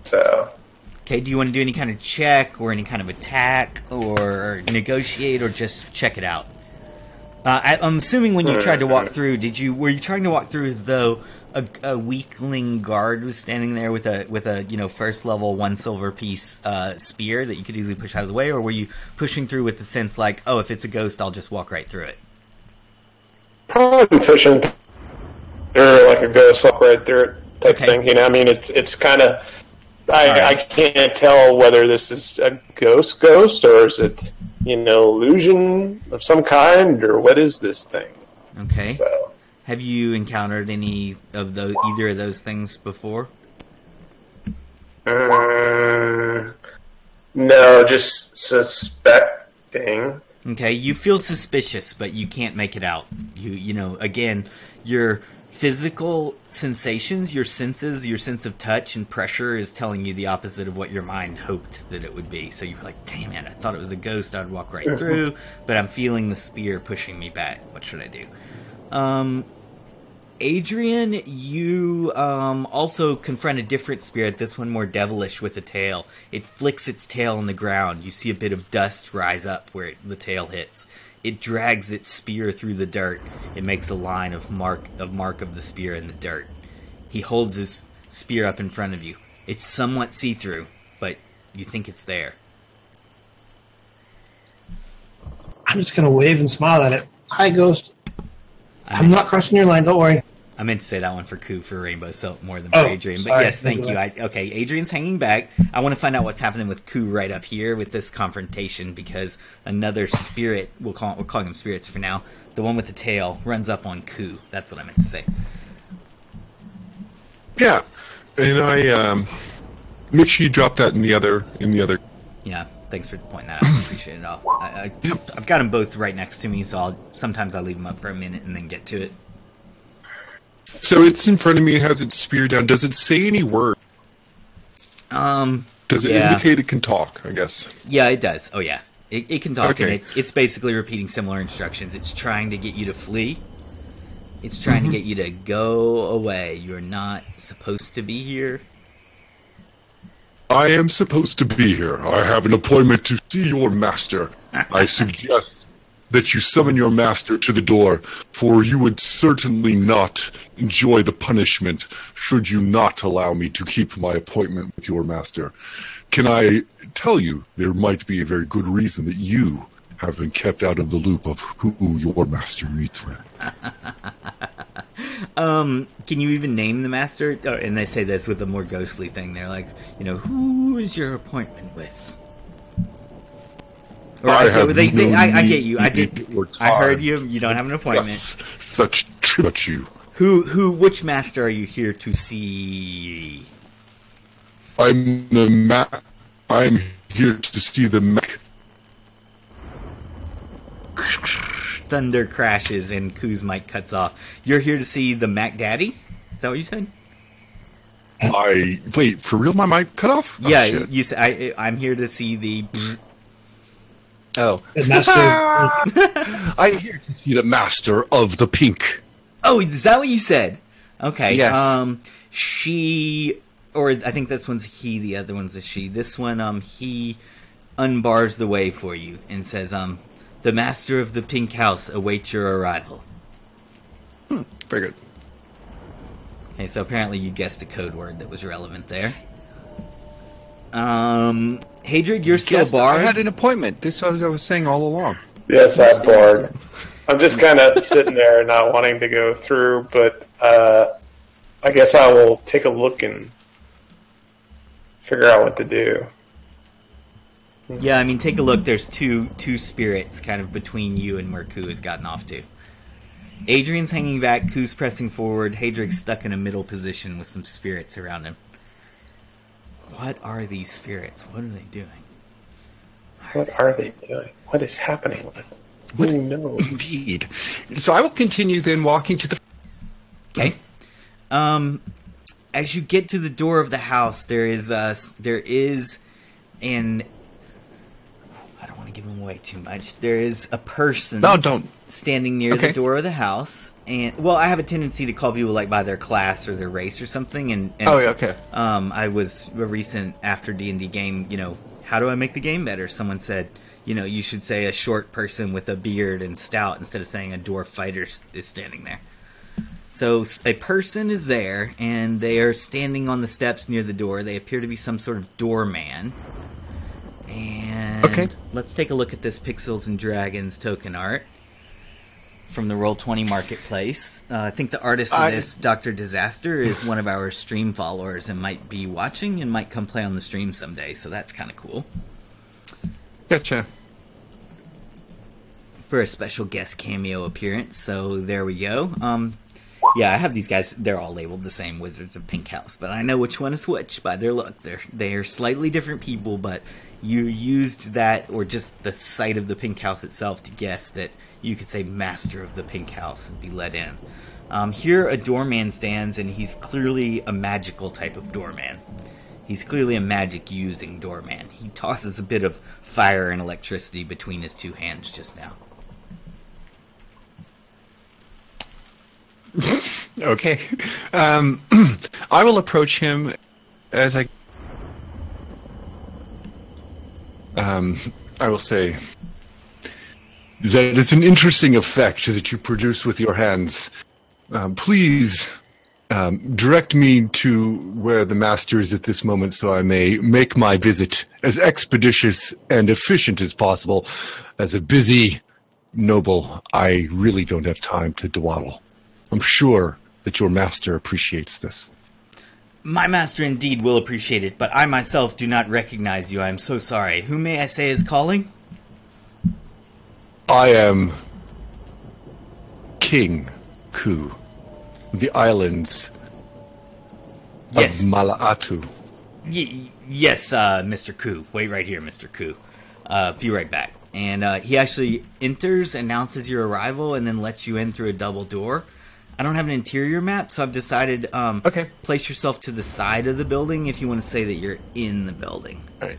So. Okay, do you want to do any kind of check or any kind of attack or negotiate or just check it out? I'm assuming when you tried to walk through, were you trying to walk through as though a weakling guard was standing there with a first level 1 silver piece spear that you could easily push out of the way, or were you pushing through with the sense like, oh, if it's a ghost, I'll just walk right through it? Probably pushing through like a ghost, walk right through it type thing. You know, I mean, it's kind of I can't tell whether this is a ghost or is it, illusion of some kind, or what is this thing? Okay. So, have you encountered any of either of those things before? No, just suspecting. Okay, you feel suspicious, but you can't make it out. Again, you're physical sensations, your senses, your sense of touch and pressure is telling you the opposite of what your mind hoped that it would be. So you're like, damn it, I thought it was a ghost, I'd walk right through, but I'm feeling the spear pushing me back. What should I do? Adrian, you also confront a different spirit, this one more devilish with a tail. It flicks its tail on the ground. You see a bit of dust rise up where the tail hits. It drags its spear through the dirt. It makes a line of mark of the spear in the dirt. He holds his spear up in front of you. It's somewhat see-through, but you think it's there. I'm just going to wave and smile at it. Hi, ghost. I'm not crossing your line, don't worry. I meant to say that one for Koo for Rainbow Silk more than for Adrian. But sorry. yes, thank you. Okay, Adrian's hanging back. I want to find out what's happening with Koo right up here with this confrontation because another spirit, we're calling them spirits for now, the one with the tail, runs up on Koo. That's what I meant to say. Yeah, and I make sure you drop that in the other. Yeah, thanks for pointing that out. I appreciate it all. I've got them both right next to me, so sometimes I leave them up for a minute and then get to it. So it's in front of me. It has its spear down. Does it say any word? Does it indicate it can talk? I guess. Yeah, it does. Oh yeah, it can talk, Okay. and it's basically repeating similar instructions. It's trying to get you to flee. It's trying to get you to go away. You're not supposed to be here. I am supposed to be here. I have an appointment to see your master. I suggest that you summon your master to the door, for you would certainly not enjoy the punishment should you not allow me to keep my appointment with your master. Can I tell you there might be a very good reason that you have been kept out of the loop of who your master meets with? Can you even name the master? Oh, and they say this with a more ghostly thing. They're like, who is your appointment with? Or I get you. I heard you. You don't have an appointment. Such about you. Which master are you here to see? I'm here to see the Mac. Thunder crashes and Koo's mic cuts off. You're here to see the Mac Daddy? Is that what you said? Wait, for real? My mic cut off? Yeah, shit. you said I'm here to see the. Oh. I'm here to see the master of the pink. Oh, is that what you said? Okay. Yes. She, or I think this one's he, the other one's a she. This one, he unbars the way for you and says, the master of the pink house awaits your arrival. Very good. Okay, so apparently you guessed a code word that was relevant there. Hadrig, you're still barred. I had an appointment. This I was saying all along. Yes, I'm bored. I'm just kind of sitting there not wanting to go through, but I guess I will take a look and figure out what to do. Yeah, I mean, take a look. There's two spirits kind of between you and where Koo has gotten off to. Adrian's hanging back, Koo's pressing forward, Hadrig's stuck in a middle position with some spirits around him. What are these spirits? What are they doing? What are they doing? What is happening? Who knows? Indeed. So I will continue then walking to the... Okay. As you get to the door of the house, there is an... I don't want to give him away too much. There is a person standing near the door of the house. And well, I have a tendency to call people like by their class or their race or something. And okay. I was a recent after D&D game, how do I make the game better? Someone said, you should say a short person with a beard and stout instead of saying a dwarf fighter is standing there. So a person is there, and they are standing on the steps near the door. They appear to be some sort of doorman. And let's take a look at this Pixels and Dragons token art from the Roll20 marketplace. I think the artist of this, Dr. Disaster, is one of our stream followers and might be watching and might come play on the stream someday, so that's kind of cool. Gotcha. For a special guest cameo appearance, so there we go. Yeah, I have these guys, they're all labeled the same, Wizards of Pink House, but I know which one is which by their look. They're slightly different people, but you used that, or just the sight of the Pink House itself, to guess that you could say Master of the Pink House and be let in. Here, a doorman stands, and he's clearly a magical type of doorman. He's clearly a magic-using doorman. He tosses a bit of fire and electricity between his two hands just now. Okay. I will approach him as I will say that it's an interesting effect that you produce with your hands. Please direct me to where the master is at this moment so I may make my visit as expeditious and efficient as possible. As a busy noble, I really don't have time to dawdle. I'm sure that your master appreciates this. My master indeed will appreciate it, but I myself do not recognize you. I am so sorry. Who may I say is calling? I am King Ku, the islands of Mala'atu. Yes, Mr. Ku. Wait right here, Mr. Ku. Be right back. And he actually enters, announces your arrival, and then lets you in through a double door. I don't have an interior map, so I've decided, place yourself to the side of the building if you want to say that you're in the building. All right.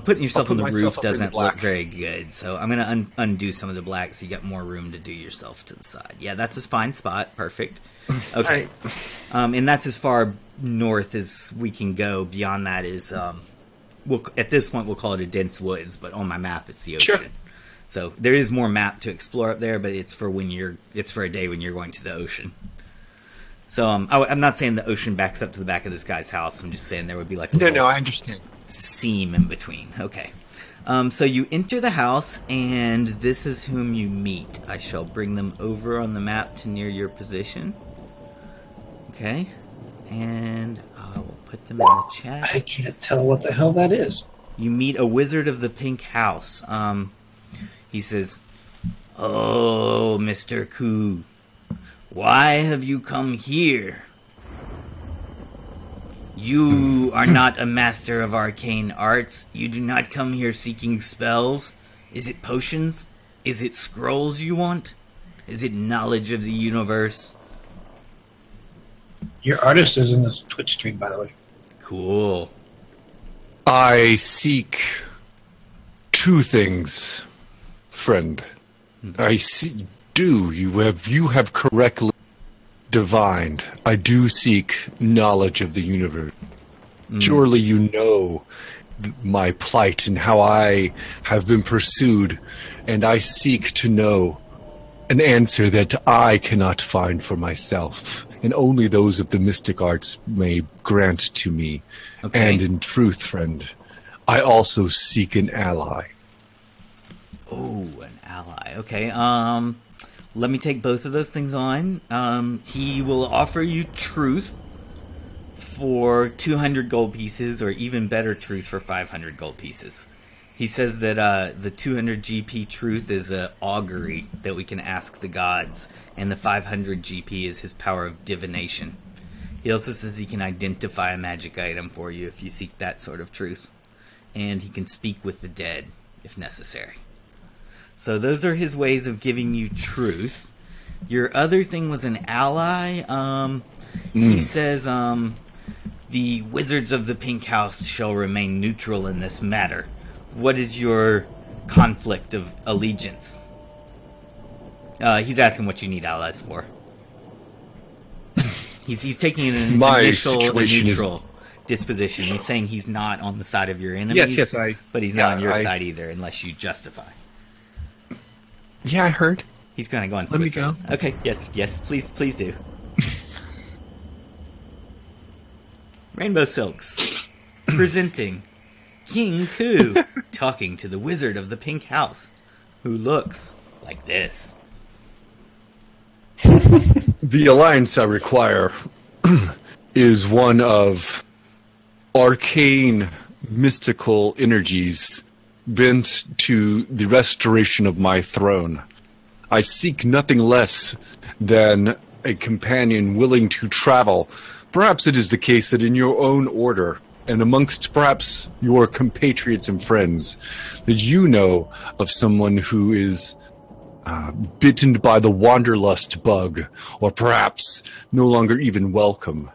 Putting yourself on the roof doesn't black. look very good, so I'm going to undo some of the black so you got more room to do yourself to the side. Yeah, that's a fine spot. Perfect. Okay. And that's as far north as we can go. Beyond that is, at this point, we'll call it a dense woods, but on my map, it's the ocean. Sure. So there is more map to explore up there, but it's for a day when you're going to the ocean. So I'm not saying the ocean backs up to the back of this guy's house. I'm just saying there would be like no, I understand. Seam in between. Okay. So you enter the house, and this is whom you meet. I shall bring them over on the map to near your position. Okay. And I will put them in the chat. I can't tell what the hell that is. You meet a wizard of the pink house. He says, "Oh, Mr. Ku, why have you come here? You are not a master of arcane arts. You do not come here seeking spells. Is it potions? Is it scrolls you want? Is it knowledge of the universe?" Your artist is in this Twitch stream, by the way. Cool. I seek two things, friend. I see. You have correctly divined. I do seek knowledge of the universe. Surely you know my plight and how I have been pursued, and I seek to know an answer that I cannot find for myself, and only those of the mystic arts may grant to me. Okay. And in truth, friend, I also seek an ally. Oh, an ally. Okay, let me take both of those things on. He will offer you truth for 200 gold pieces, or even better, truth for 500 gold pieces. He says that the 200 GP truth is an augury that we can ask the gods, and the 500 GP is his power of divination. He also says he can identify a magic item for you if you seek that sort of truth, and he can speak with the dead if necessary. So those are his ways of giving you truth. Your other thing was an ally. He says, the wizards of the Pink House shall remain neutral in this matter. What is your conflict of allegiance? He's asking what you need allies for. He's taking an initial neutral disposition. He's saying he's not on the side of your enemies. Yes, but he's not on your side either, unless you justify. Yeah, I heard. He's going to go on Let me Switzerland. go. Okay, yes, please do. Rainbow Silks, presenting King Ku, talking to the wizard of the Pink House, who looks like this. The alliance I require is one of arcane, mystical energies bent to the restoration of my throne. I seek nothing less than a companion willing to travel. Perhaps it is the case that in your own order, and amongst perhaps your compatriots and friends, that you know of someone who is bitten by the wanderlust bug, or perhaps no longer even welcome,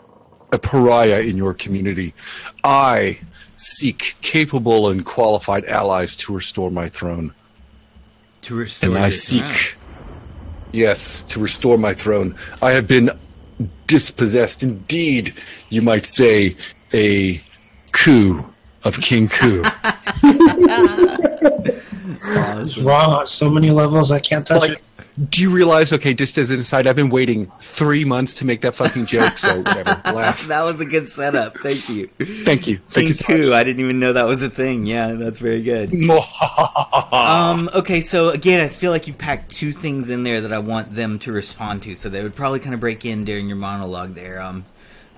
a pariah in your community, I seek capable and qualified allies to restore my throne. To restore and I seek, yes, to restore my throne. I have been dispossessed. Indeed, you might say, a coup of King Coup. It's wrong on so many levels, I can't touch it. Do you realize, okay, just as an aside, I've been waiting 3 months to make that fucking joke, so whatever, laugh. That was a good setup. Thank you. Thank you. King Thank you so Coup. much. I didn't even know that was a thing. Yeah, that's very good. Okay, so again, I feel like you've packed two things in there that I want them to respond to, so they would probably kind of break in during your monologue there.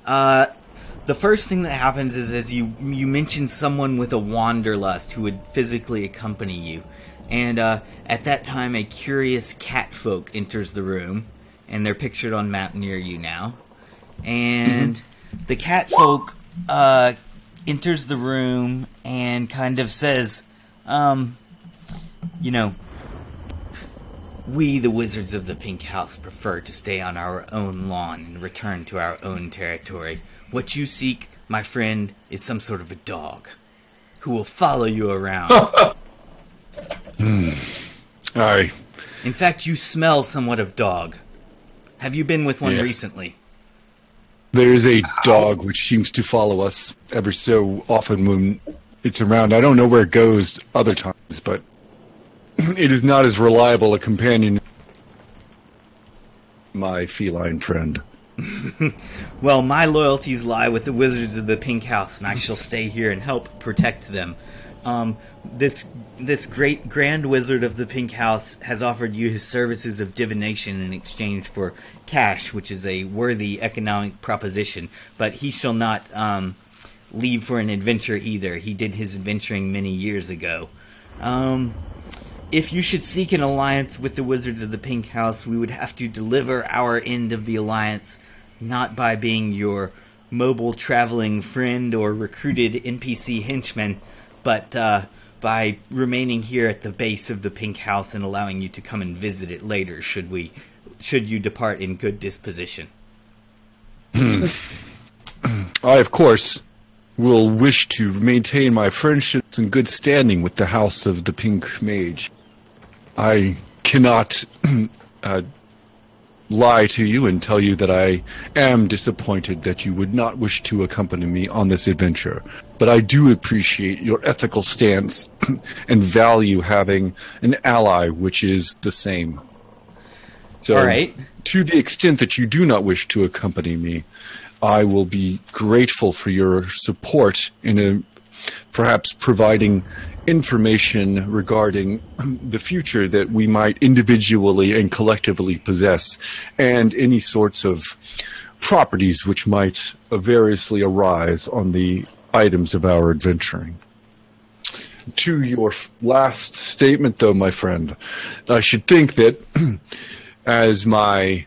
The first thing that happens is as you mention someone with a wanderlust who would physically accompany you. And at that time, a curious catfolk enters the room, and they're pictured on map near you now. And the catfolk enters the room and kind of says, you know, we, the Wizards of the Pink House, prefer to stay on our own lawn and return to our own territory. What you seek, my friend, is some sort of a dog who will follow you around. Aye. In fact, you smell somewhat of dog. Have you been with one Yes. recently? There is a dog which seems to follow us ever so often when it's around. I don't know where it goes other times, but it is not as reliable a companion as my feline friend. Well, my loyalties lie with the Wizards of the Pink House, and I shall stay here and help protect them. This great Grand Wizard of the Pink House has offered you his services of divination in exchange for cash, which is a worthy economic proposition. But he shall not leave for an adventure either. He did his adventuring many years ago. If you should seek an alliance with the Wizards of the Pink House, we would have to deliver our end of the alliance, not by being your mobile traveling friend or recruited NPC henchman, but by remaining here at the base of the Pink House and allowing you to come and visit it later, should you depart in good disposition. I, of course, will wish to maintain my friendships and good standing with the House of the Pink Mage. I cannot lie to you and tell you that I am disappointed that you would not wish to accompany me on this adventure. But I do appreciate your ethical stance and value having an ally which is the same. So, all right. To the extent that you do not wish to accompany me, I will be grateful for your support in perhaps providing information regarding the future that we might individually and collectively possess, and any sorts of properties which might variously arise on the items of our adventuring. To your last statement, though, my friend, I should think that as my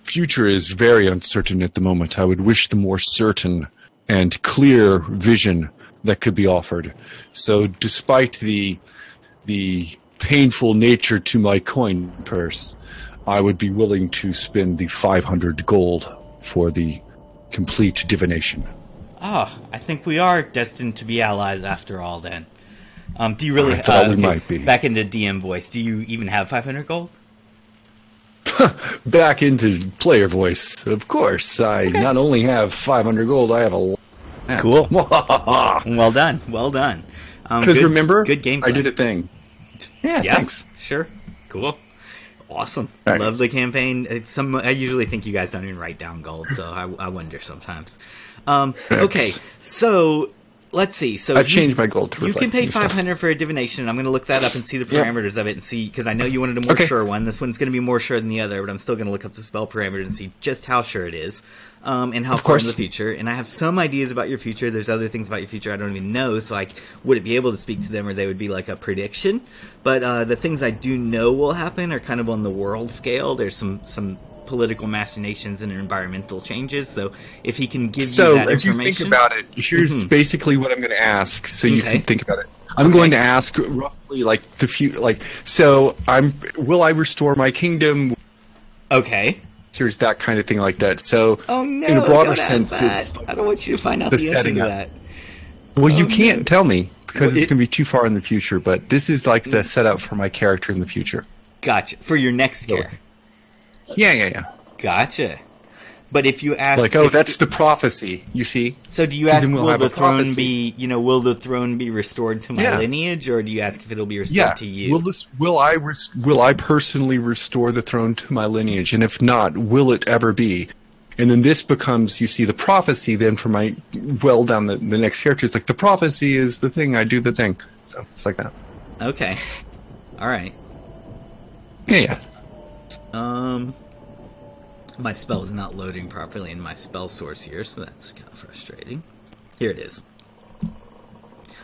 future is very uncertain at the moment, I would wish the more certain and clear vision that could be offered. So despite the painful nature to my coin purse, I would be willing to spend the 500 gold for the complete divination. Ah, I think we are destined to be allies after all then. Do you really... I thought we might be. Back into DM voice, do you even have 500 gold? Back into player voice, of course. I not only have 500 gold, I have a... Cool. Well done. Well done. Because remember, good game. I did a thing. Yeah, thanks. Sure. Cool. Awesome. Right. Love the campaign. I usually think you guys don't even write down gold, so I wonder sometimes. Okay, so let's see. So I've changed my gold to you reflect can pay new stuff. 500 for a divination. I'm going to look that up and see the parameters of it and see, because I know you wanted a more sure one. This one's going to be more sure than the other, but I'm still going to look up the spell parameter and see just how sure it is. And how far in the future. And I have some ideas about your future. There's other things about your future I don't even know, so I wouldn't be able to speak to them, or they would be like a prediction. But the things I do know will happen are kind of on the world scale. There's some political machinations and environmental changes, so if he can give you that information... So, as you think about it, here's basically what I'm going to ask, so you can think about it. I'm going to ask roughly like the few like so. Will I restore my kingdom? Okay. There's that kind of thing like that. So, Oh no! in a broader don't sense, ask that. it's like I don't want you to find out the the answer setting to up. that. Well, you Oh, can't no. tell me because Well, it's going to be too far in the future. But this is like the setup for my character in the future. Gotcha. For your next care. Yeah. Gotcha. But if you ask, Like, that's the prophecy. You see? so do you ask, then we'll will have the a throne prophecy. be, will the throne be restored to my Yeah. lineage, or do you ask if it'll be restored Yeah. to you? Will I personally restore the throne to my lineage? And if not, will it ever be? And then this becomes, you see, the prophecy. Then for my down the next character, it's like the prophecy is the thing. I do the thing. So it's like that. Okay. All right. Yeah. My spell is not loading properly in my spell source here, so that's kind of frustrating. Here it is.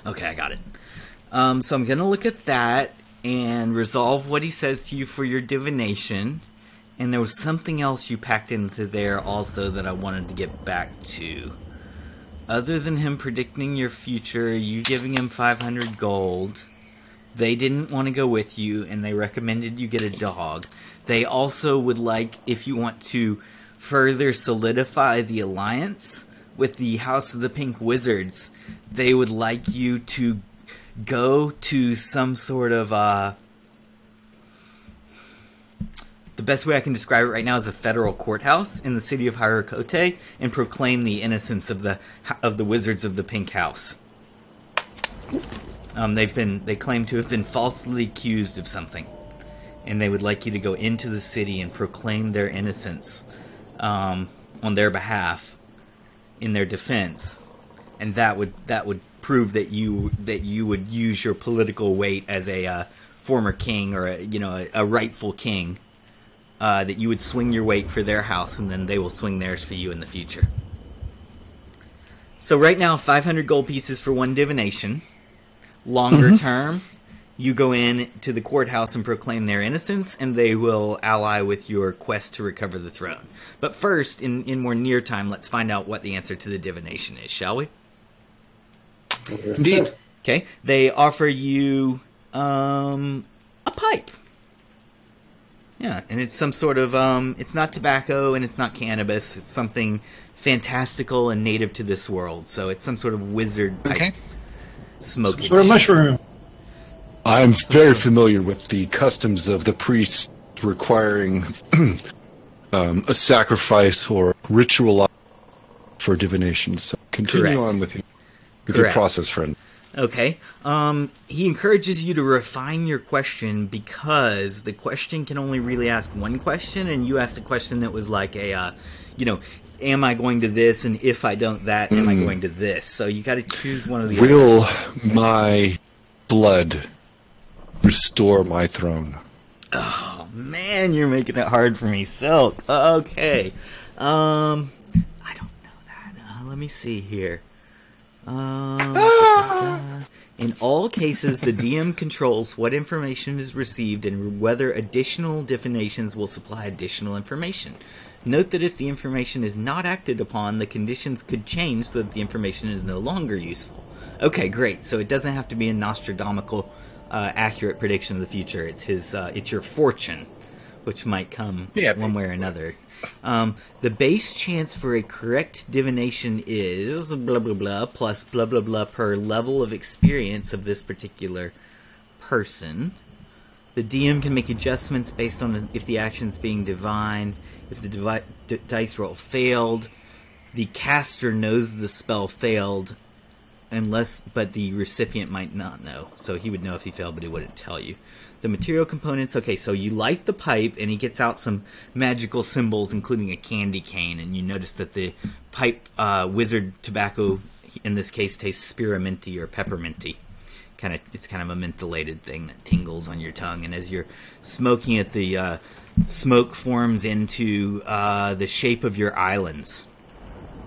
Okay, I got it. So I'm going to look at that and resolve what he says to you for your divination. And there was something else you packed into there also that I wanted to get back to. Other than him predicting your future, you giving him 500 gold, they didn't want to go with you, and they recommended you get a dog. They also would like, if you want to further solidify the alliance with the House of the Pink Wizards, they would like you to go to some sort of, the best way I can describe it right now is a federal courthouse in the city of Hirakote and proclaim the innocence of the Wizards of the Pink House. They claim to have been falsely accused of something, and they would like you to go into the city and proclaim their innocence on their behalf in their defense, and that would prove that you would use your political weight as a former king or a rightful king, that you would swing your weight for their house, and then they will swing theirs for you in the future. So right now, 500 gold pieces for one divination. Longer term, you go in to the courthouse and proclaim their innocence, and they will ally with your quest to recover the throne. But first, in more near time, let's find out what the answer to the divination is, shall we? Indeed. Okay, they offer you a pipe. Yeah, and it's some sort of, it's not tobacco and it's not cannabis. It's something fantastical and native to this world. So it's some sort of wizard pipe. Okay. Smoking. Sort of mushroom. I'm very familiar with the customs of the priests requiring a sacrifice or ritual for divination. So continue Correct. on with your Correct. process, friend. Okay. He encourages you to refine your question because the question can only really ask one question, and you asked a question that was like am I going to this, and if I don't that, am I going to this? So you got to choose one of the other. Will my blood restore my throne? Oh man, you're making it hard for me, Silk. Okay. I don't know that. Let me see here. In all cases, the DM controls what information is received and whether additional divinations will supply additional information. Note that if the information is not acted upon, the conditions could change so that the information is no longer useful. Okay, great. So it doesn't have to be a Nostradamucal accurate prediction of the future. It's your fortune, which might come one way or another. The base chance for a correct divination is blah blah blah plus blah blah blah per level of experience of this particular person. The DM can make adjustments based on if the action's being divined. If the dice roll failed, the caster knows the spell failed, but the recipient might not know. So he would know if he failed, but he wouldn't tell you. The material components, okay, so you light the pipe, and he gets out some magical symbols, including a candy cane, and you notice that the pipe wizard tobacco, in this case, tastes spearminty or pepperminty. It's kind of a mentholated thing that tingles on your tongue, and as you're smoking it, the smoke forms into the shape of your islands.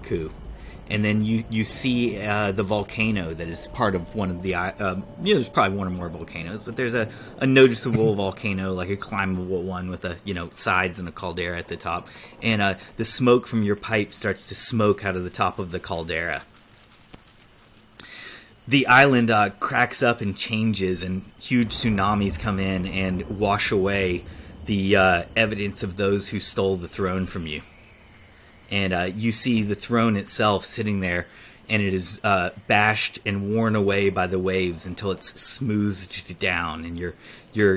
Cool. And then you see the volcano that is part of one of the... there's probably one or more volcanoes, but there's a noticeable volcano, like a climbable one with sides and a caldera at the top. And the smoke from your pipe starts to smoke out of the top of the caldera. the island cracks up and changes, and huge tsunamis come in and wash away the evidence of those who stole the throne from you. And you see the throne itself sitting there, and it is bashed and worn away by the waves until it's smoothed down, and your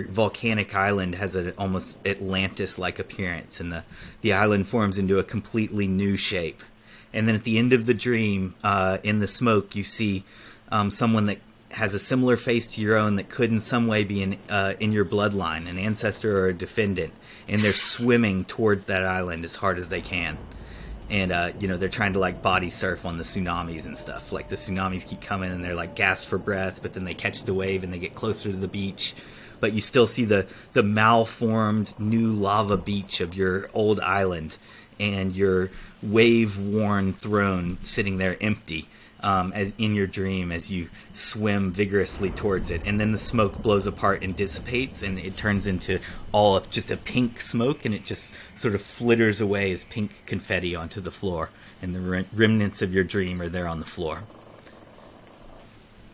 volcanic island has an almost Atlantis-like appearance, and the island forms into a completely new shape. And then at the end of the dream, in the smoke, you see someone that has a similar face to your own that could in some way be in your bloodline, an ancestor or a descendant, and they're swimming towards that island as hard as they can. And, they're trying to, like, body surf on the tsunamis and stuff. Like, the tsunamis keep coming and they're, like, gasp for breath, but then they catch the wave and they get closer to the beach. But you still see the malformed new lava beach of your old island and your wave-worn throne sitting there empty, as in your dream as you swim vigorously towards it. And then the smoke blows apart and dissipates, and it turns into all of just a pink smoke, and it just sort of flitters away as pink confetti onto the floor, and the remnants of your dream are there on the floor.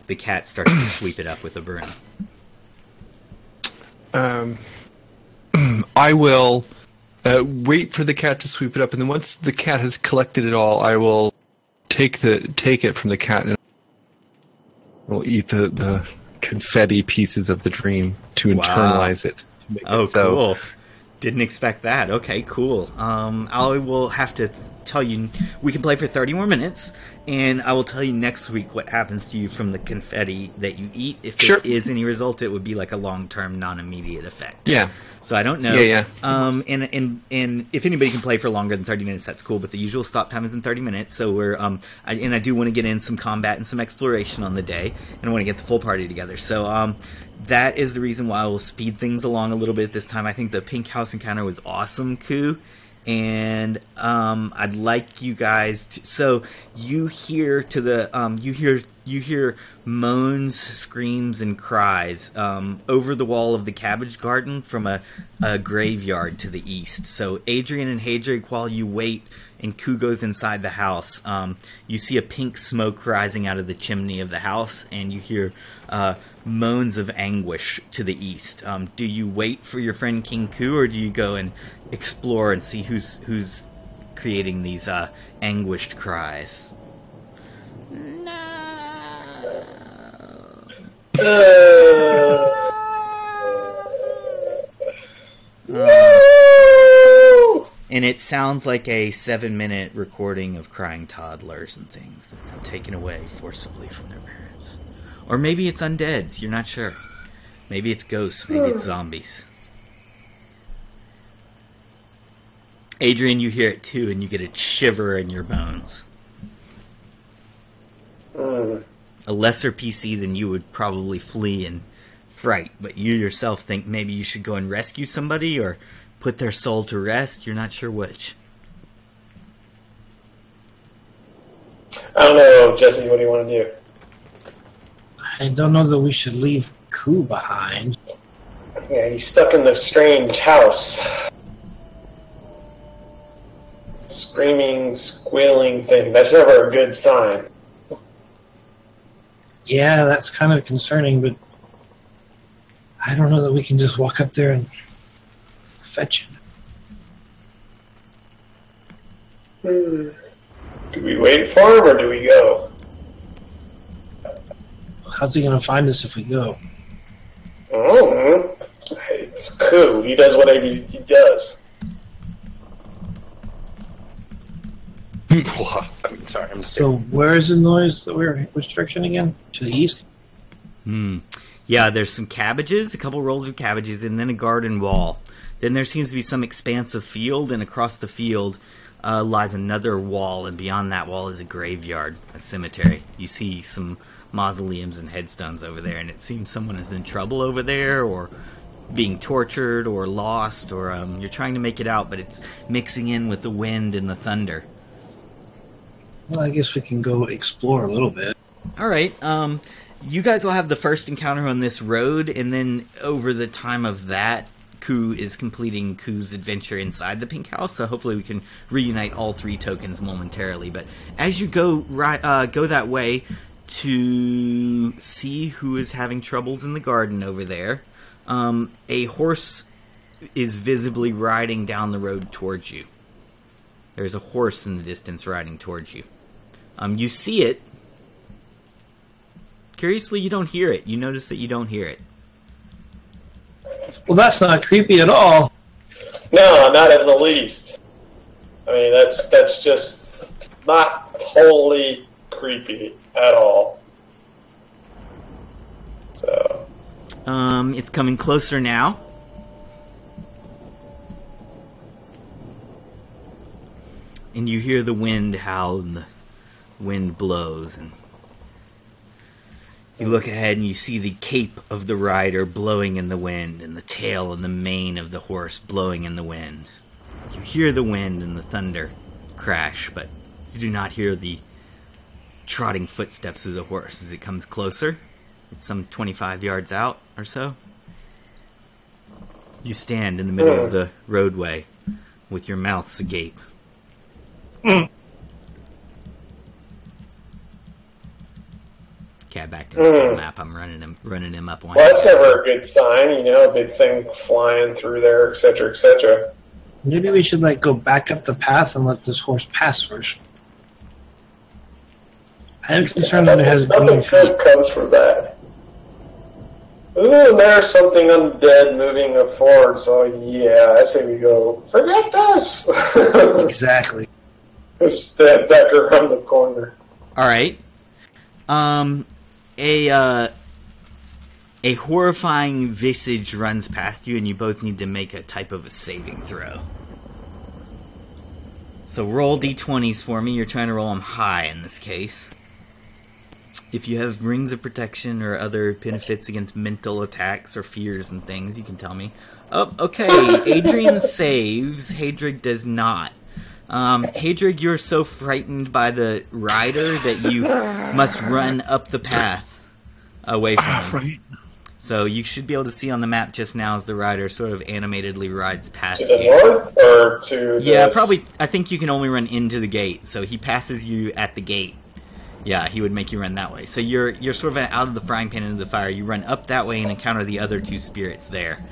The cat starts to sweep it up with a broom. I will wait for the cat to sweep it up, and then once the cat has collected it all, I will take it from the cat and we'll eat the confetti pieces of the dream to internalize it. Oh, cool. Didn't expect that. Okay, cool. I will have to tell you, we can play for 30 more minutes, and I will tell you next week what happens to you from the confetti that you eat. If there is any result, it would be like a long-term, non-immediate effect. Yeah. So I don't know. Yeah. And if anybody can play for longer than 30 minutes, that's cool. But the usual stop time is in 30 minutes. So we're I do want to get in some combat and some exploration on the day, and I want to get the full party together. So that is the reason why I will speed things along a little bit this time. I think the Pink House encounter was awesome, Koo. And I'd like you guys to, so you hear to the you hear moans, screams, and cries over the wall of the cabbage garden from a graveyard to the east. So Adrian and Hadrig, while you wait and Koo goes inside the house, you see a pink smoke rising out of the chimney of the house, and you hear moans of anguish to the east. Do you wait for your friend King Koo, or do you go and explore and see who's creating these anguished cries? And it sounds like a 7-minute recording of crying toddlers and things that have been taken away forcibly from their parents. Or maybe it's undeads, you're not sure. Maybe it's ghosts, maybe it's zombies. Adrian, you hear it too, and you get a shiver in your bones. A lesser PC than you would probably flee in fright, but you yourself think maybe you should go and rescue somebody or put their soul to rest. You're not sure which. I don't know, Jesse, what do you want to do? I don't know that we should leave Koo behind. Yeah, he's stuck in this strange house. Screaming, squealing thing. That's never a good sign. Yeah, that's kind of concerning, but I don't know that we can just walk up there and fetch him. Do we wait for him, or do we go? How's he going to find us if we go? It's Koo. He does whatever he does. Sorry, I'm So where is the noise that we're restriction again? To the east? Yeah, there's some cabbages, a couple rows of cabbages, and then a garden wall. Then there seems to be some expanse of field, and across the field lies another wall, and beyond that wall is a graveyard, a cemetery. You see some mausoleums and headstones over there, and it seems someone is in trouble over there, or being tortured, or lost, or you're trying to make it out, but it's mixing in with the wind and the thunder. Well, I guess we can go explore a little bit. All right. You guys will have the first encounter on this road, and then over the time of that, Koo is completing Koo's adventure inside the Pink House, so hopefully we can reunite all 3 tokens momentarily. But as you go that way, to see who is having troubles in the garden over there. A horse is visibly riding down the road towards you. There's a horse in the distance riding towards you. You see it. Curiously, you don't hear it. You notice that you don't hear it. Well, that's not creepy at all. No, not in the least. I mean, that's just not totally creepy at all. So. It's coming closer now. And you hear the wind howl and the wind blows, and you look ahead and you see the cape of the rider blowing in the wind and the tail and the mane of the horse blowing in the wind. You hear the wind and the thunder crash, but you do not hear the trotting footsteps of the horse as it comes closer. It's some 25 yards out or so. You stand in the middle of the roadway with your mouths agape. Cat back to the map. I'm running him up. Well, that's never a good sign, a big thing flying through there, etc., etc. Maybe we should go back up the path and let this horse pass first. I am concerned that it has nothing good comes from that. Ooh, and there's something undead moving forward, so yeah, I say we go, forget this! Exactly. Just step back around the corner. Alright. A horrifying visage runs past you, and you both need to make a type of a saving throw. So roll d20s for me. You're trying to roll them high in this case. If you have rings of protection or other benefits against mental attacks or fears and things, you can tell me. Oh, okay. Adrian saves. Hadrig does not. Hadrig, you're so frightened by the rider that you must run up the path away from him. Right. So you should be able to see on the map just now as the rider sort of animatedly rides past to the you. north or to Yeah, probably. I think you can only run into the gate, so he passes you at the gate. Yeah, he would make you run that way. So you're sort of out of the frying pan into the fire. You run up that way and encounter the other two spirits there.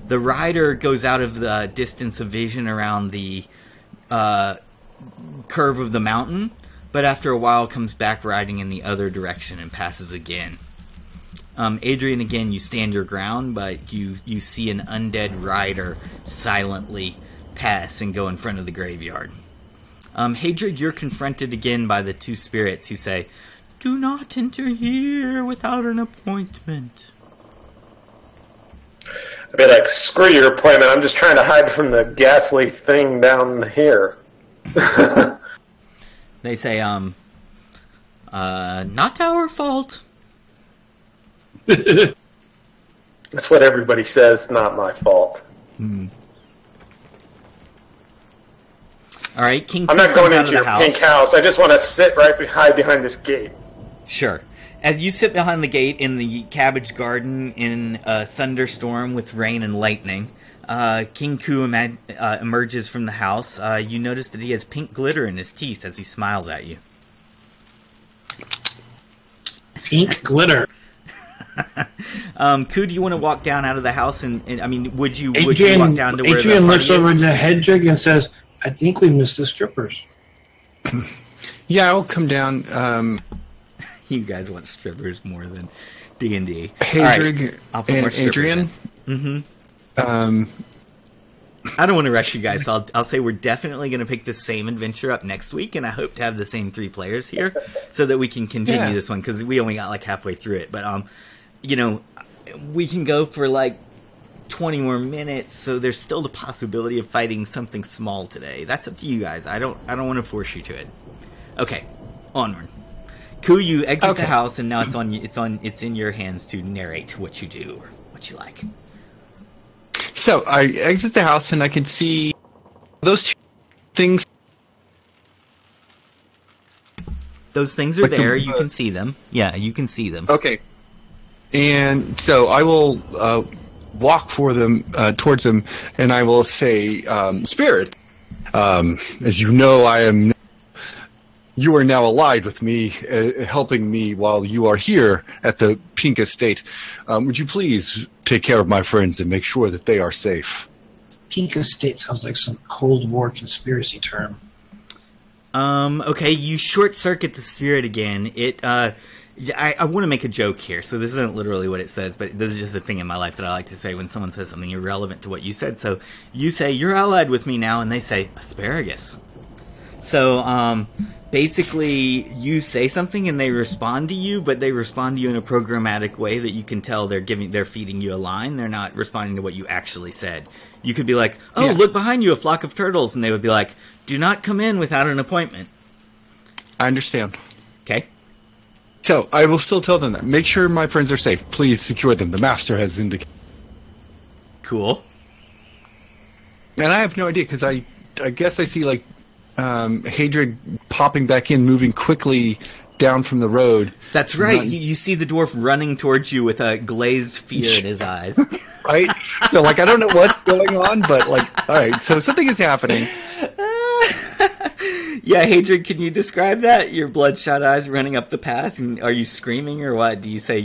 The rider goes out of the distance of vision around the curve of the mountain, but after a while comes back riding in the other direction and passes again. Adrian, again, you stand your ground, but you see an undead rider silently pass and go in front of the graveyard. Hadrig, you're confronted again by the two spirits who say, "Do not enter here without an appointment." I'd be like, screw your appointment, I'm just trying to hide from the ghastly thing down here. They say, not our fault. That's what everybody says, not my fault. All right, King. I'm not going into your pink house. I just want to sit right behind this gate. Sure. As you sit behind the gate in the cabbage garden in a thunderstorm with rain and lightning, King Ku emerges from the house. You notice that he has pink glitter in his teeth as he smiles at you. Pink glitter. Ku, do you want to walk down out of the house? And I mean, would you walk down to where Adrian looks over is? into Hedrick and says, "I think we missed the strippers." Yeah, I'll come down. You guys want strippers more than D&D. Hadrig and Adrian. I don't want to rush you guys, so I'll say we're definitely going to pick the same adventure up next week, and I hope to have the same 3 players here so that we can continue this one, because we only got like halfway through it. But, we can go for like 20 more minutes, so there's still the possibility of fighting something small today. That's up to you guys. I don't want to force you to it. Okay, onward. Ku, you exit the house, and now it's in your hands to narrate what you do or what you like. So I exit the house and I can see those two things. Those things are there. You can see them. Yeah, you can see them. Okay. And so I will walk towards them, and I will say, "Spirit, as you know, I am you are now allied with me, helping me while you are here at the Pink Estate. Would you please take care of my friends and make sure that they are safe? Pink Estate sounds like some Cold War conspiracy term. Okay, you short-circuit the spirit again. I want to make a joke here, so this isn't literally what it says, but this is just a thing in my life that I like to say when someone says something irrelevant to what you said. So you say, you're allied with me now, and they say, asparagus. So, basically, you say something and they respond to you, but they respond to you in a programmatic way that you can tell they're feeding you a line. They're not responding to what you actually said. You could be like, oh, look behind you, a flock of turtles, and they would be like, do not come in without an appointment. I understand. Okay. So, I will still tell them that. Make sure my friends are safe. Please secure them. The master has indicated. Cool. And I have no idea, because I guess I see, like, Hadrig popping back in, moving quickly down from the road. That's right. You see the dwarf running towards you with a glazed fear in his eyes. Right? So, like, I don't know what's going on, but, like, all right, so something is happening. Yeah, Hadrig, can you describe that? Your bloodshot eyes running up the path, and are you screaming or what? Do you say,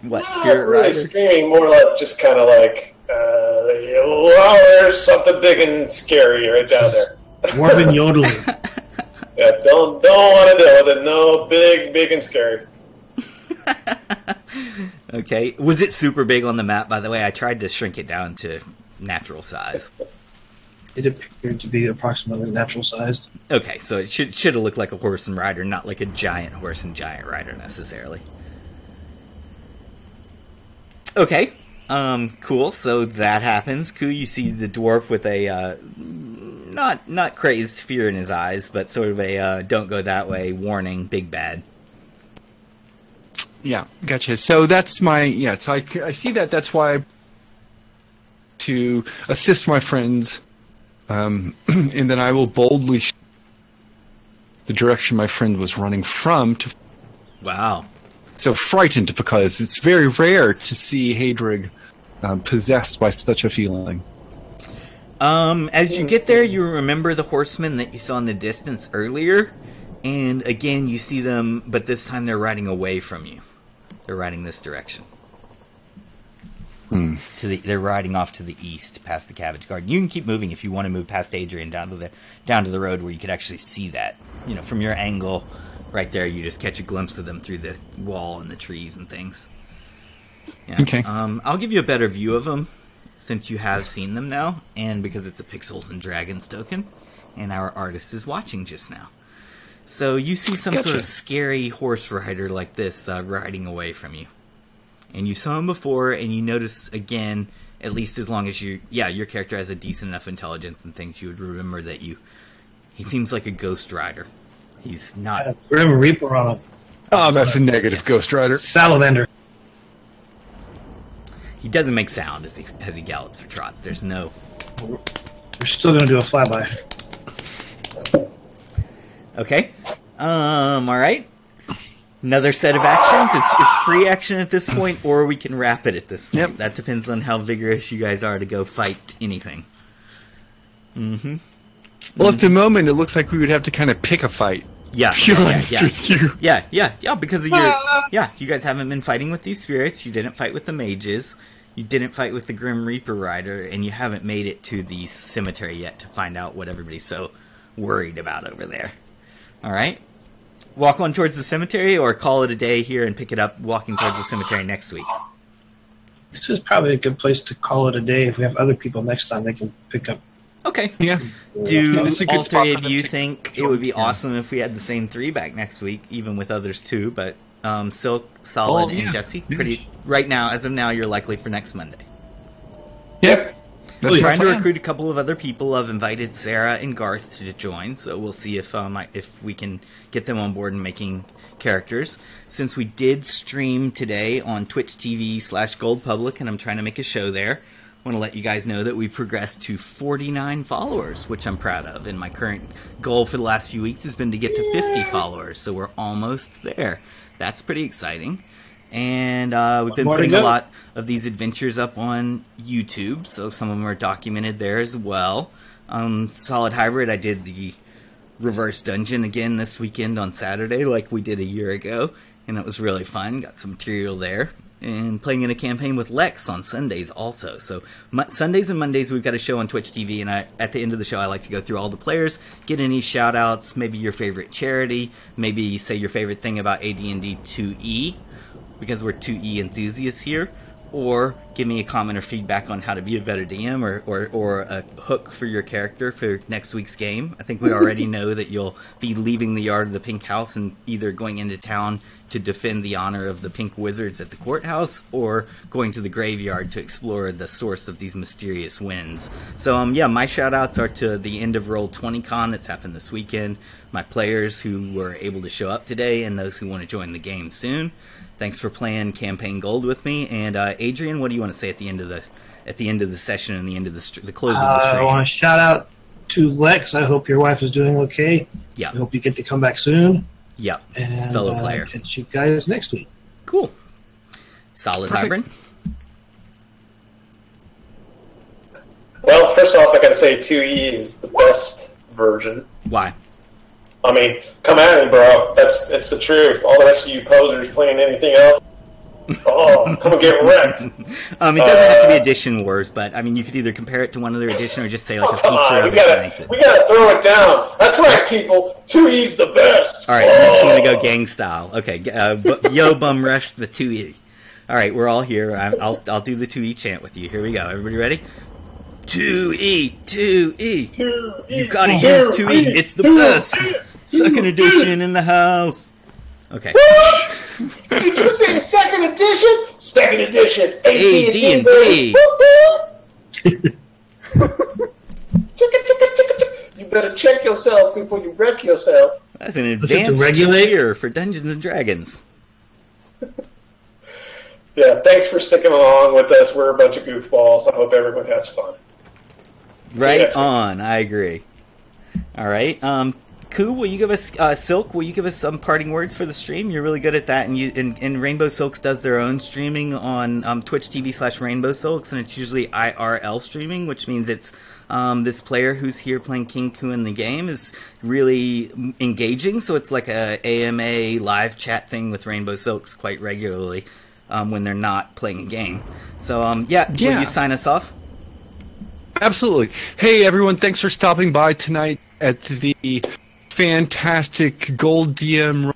what, spirit really rider? Screaming, more like just kind of like, well, there's something big and scary right down there. Dwarven yodeling. Yeah, don't want to deal with it. No, big and scary. Okay. Was it super big on the map, by the way? I tried to shrink it down to natural size. It appeared to be approximately natural sized. Okay, so it should have looked like a horse and rider, not like a giant horse and giant rider necessarily. Okay. Cool. So that happens. Ku, you see the dwarf with a not crazed fear in his eyes, but sort of a don't go that way warning, big bad. Yeah, gotcha. So that's my so I see that. That's why to assist my friends, and then I will boldly the direction my friend was running from. Wow. So frightened, because it's very rare to see Hadrig possessed by such a feeling. As you get there, you remember the horsemen that you saw in the distance earlier, and again you see them, but this time they're riding away from you. They're riding this direction. They're riding off to the east, past the Cabbage Garden. You can keep moving if you want to move past Adrian down to the road where you could actually see that. From your angle, right there, you just catch a glimpse of them through the wall and the trees and things. Yeah. Okay. I'll give you a better view of them, since you have seen them now, and because it's a Pixels and Dragons token, and our artist is watching just now. So you see some sort of scary horse rider like this riding away from you. And you saw him before, and you notice again, at least as long as your character has a decent enough intelligence and things, you would remember that he seems like a ghost rider. He's not... A Grim Reaper on a... Oh, that's a negative, Ghost Rider. Salamander. He doesn't make sound as he gallops or trots. There's no... We're still going to do a flyby. Okay. Alright. Another set of actions. It's free action at this point, or we can wrap it at this point. Yep. That depends on how vigorous you guys are to go fight anything. Mm-hmm. Well, at the moment, it looks like we would have to kind of pick a fight. Yeah, To be honest with you. Yeah, because of you guys haven't been fighting with these spirits, you didn't fight with the mages, you didn't fight with the Grim Reaper Rider, and you haven't made it to the cemetery yet to find out what everybody's so worried about over there. Alright? Walk on towards the cemetery, or call it a day here and pick it up walking towards the cemetery next week? This is probably a good place to call it a day. If we have other people next time, they can pick up. Okay. Yeah. Do This is a good all spot three for of them you to think it would be awesome if we had the same three back next week, even with others too? But Silk, Solid, and Jesse, pretty right now. As of now, you're likely for next Monday. Yeah. That's We're my trying to plan. recruit a couple of other people. I've invited Sarah and Garth to join, so we'll see if we can get them on board and making characters. Since we did stream today on Twitch TV/Gold Public, and I'm trying to make a show there, I want to let you guys know that we've progressed to 49 followers, which I'm proud of. And my current goal for the last few weeks has been to get to 50 followers, so we're almost there. That's pretty exciting. And we've been putting a lot of these adventures up on YouTube, so some of them are documented there as well. Solid Hybrid, I did the reverse dungeon again this weekend on Saturday, like we did a year ago, and it was really fun. Got some material there. And playing in a campaign with Lex on Sundays also. So Sundays and Mondays we've got a show on Twitch TV, and at the end of the show I like to go through all the players, get any shout outs, maybe your favorite charity, maybe say your favorite thing about AD&D 2E, because we're 2E enthusiasts here, or give me a comment or feedback on how to be a better DM, or a hook for your character for next week's game. I think we already know that you'll be leaving the yard of the Pink House and either going into town to defend the honor of the Pink Wizards at the courthouse, or going to the graveyard to explore the source of these mysterious winds. So, yeah, my shout-outs are to the end of Roll20 Con that's happened this weekend, my players who were able to show up today, and those who want to join the game soon. Thanks for playing Campaign Gold with me. And Adrian, what do you want to say at the end of the session and the end of the close of the stream? I want to shout out to Lex. I hope your wife is doing okay. Yeah. I hope you get to come back soon. Yeah. And fellow player. Catch you guys next week. Cool. Solid, Hybrid. Well, first off, I got to say 2E is the best version. Why? I mean, come at me, bro. It's the truth. All the rest of you posers playing anything else, oh, come and get wrecked. It doesn't have to be edition wars, but I mean, you could either compare it to one other edition or just say like a feature of it that makes it. We gotta throw it down. That's right, people. 2E's the best. All right, I'm just gonna go gang style. Okay, yo, bum rush the 2E. All right, we're all here. I'll do the 2E chant with you. Here we go. Everybody ready? 2E, 2E. 2E. You gotta use 2E. It's the best. Second edition in the house. Okay. Did you say second edition? Second edition. AD&D. You better check yourself before you wreck yourself. That's an advanced tier for Dungeons and Dragons. Yeah, thanks for sticking along with us. We're a bunch of goofballs. I hope everyone has fun. Right on. I agree. All right. Koo, will you give us Silk? Will you give us some parting words for the stream? You're really good at that, and Rainbow Silks does their own streaming on Twitch TV/Rainbow Silks, and it's usually IRL streaming, which means it's this player who's here playing King Koo in the game is really engaging. So it's like a AMA live chat thing with Rainbow Silks quite regularly when they're not playing a game. So will you sign us off? Absolutely. Hey everyone, thanks for stopping by tonight at the fantastic Gold DM.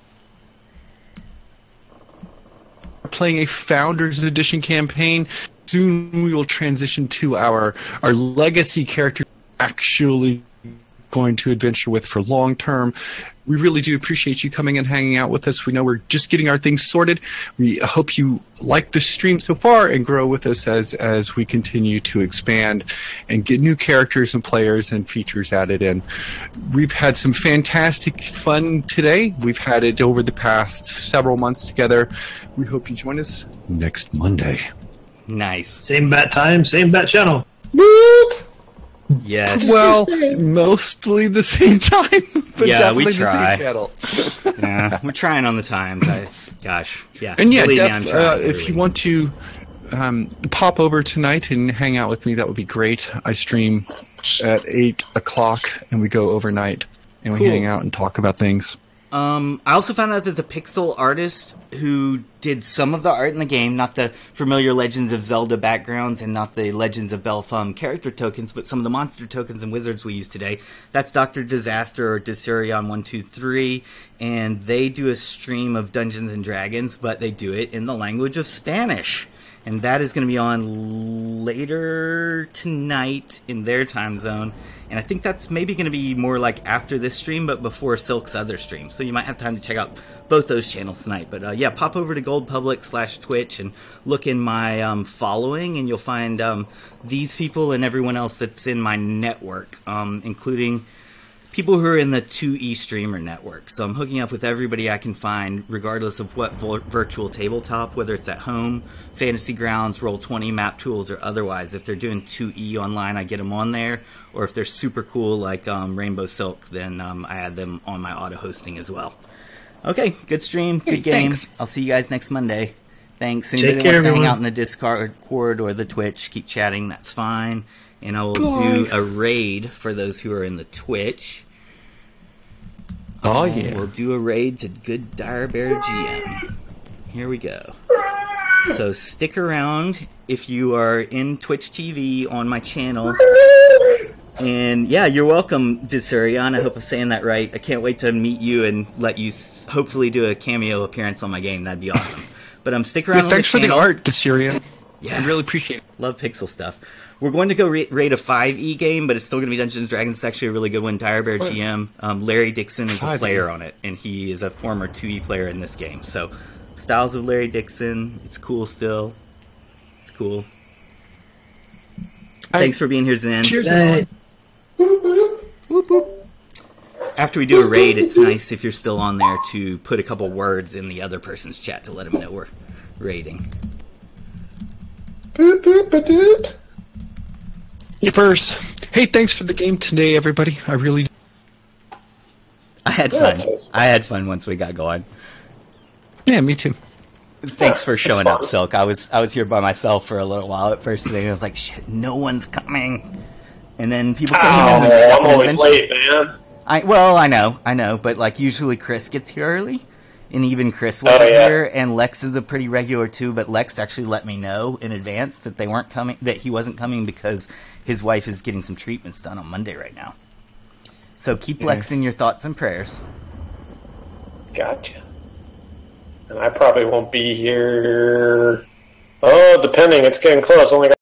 Playing a Founders Edition campaign. Soon we will transition to our legacy character actually going to adventure with for long term. We really do appreciate you coming and hanging out with us. We know we're just getting our things sorted. We hope you like the stream so far and grow with us as we continue to expand and get new characters and players and features added in. We've had some fantastic fun today. We've had it over the past several months together. We hope you join us next Monday. Nice. Same bat time, same bat channel. Woot! Yes. Well, mostly the same time, but definitely we try. the same channel. Yeah, we're trying on the times. Gosh, yeah. And yeah, really. if you want to pop over tonight and hang out with me, that would be great. I stream at 8 o'clock, and we go overnight, and we hang out and talk about things. I also found out that the pixel artist who did some of the art in the game, not the familiar Legends of Zelda backgrounds and not the Legends of Belfum character tokens, but some of the monster tokens and wizards we use today, that's Dr. Disaster or Desurion123, and they do a stream of Dungeons and Dragons, but they do it in the language of Spanish. And that is going to be on later tonight in their time zone. And I think that's maybe going to be more like after this stream, but before Silk's other stream. So you might have time to check out both those channels tonight. But yeah, pop over to goldpublic/Twitch and look in my following, and you'll find these people and everyone else that's in my network, including people who are in the 2E streamer network. So I'm hooking up with everybody I can find, regardless of what virtual tabletop, whether it's at home, Fantasy Grounds, Roll20, Map Tools, or otherwise. If they're doing 2E online, I get them on there. Or if they're super cool like Rainbow Silk, then I add them on my auto-hosting as well. Okay, good stream, good game. Thanks. I'll see you guys next Monday. Thanks. Anybody Take care, wants to hang everyone. out in the Discord or the Twitch, keep chatting, that's fine. And I will do a raid for those who are in the Twitch. Oh, yeah. We'll do a raid to Good Dire Bear GM. Here we go. So stick around if you are in Twitch TV on my channel. And yeah, you're welcome, Desurion. I hope I'm saying that right. I can't wait to meet you and let you hopefully do a cameo appearance on my game. That'd be awesome. But stick around. Thanks for the art, Desurion. Yeah, I really appreciate it. Love pixel stuff. We're going to go raid a 5e game, but it's still going to be Dungeons & Dragons. It's actually a really good one. Dire Bear GM. Larry Dixon is a player on it, and he is a former 2e player in this game. So, styles of Larry Dixon. It's cool still. It's cool. Thanks for being here, Zen. Cheers, Hey. Whoop, whoop. After we do a raid, it's nice if you're still on there to put a couple words in the other person's chat to let them know we're raiding. Boop, boop, ba, doop. Yippers. Hey, thanks for the game today, everybody. I really... I had fun. I had fun once we got going. Yeah, me too. Thanks for showing fun. up, Silk. I was here by myself for a little while at first, and I was like, shit, no one's coming. And then people came in. I'm always late, man. I know, but like usually Chris gets here early, and even Chris wasn't here, and Lex is a pretty regular too. But Lex actually let me know in advance that they weren't coming, that he wasn't coming because his wife is getting some treatments done on Monday right now. So keep Lex in your thoughts and prayers. Gotcha. And I probably won't be here. Oh, depending. It's getting close. Only got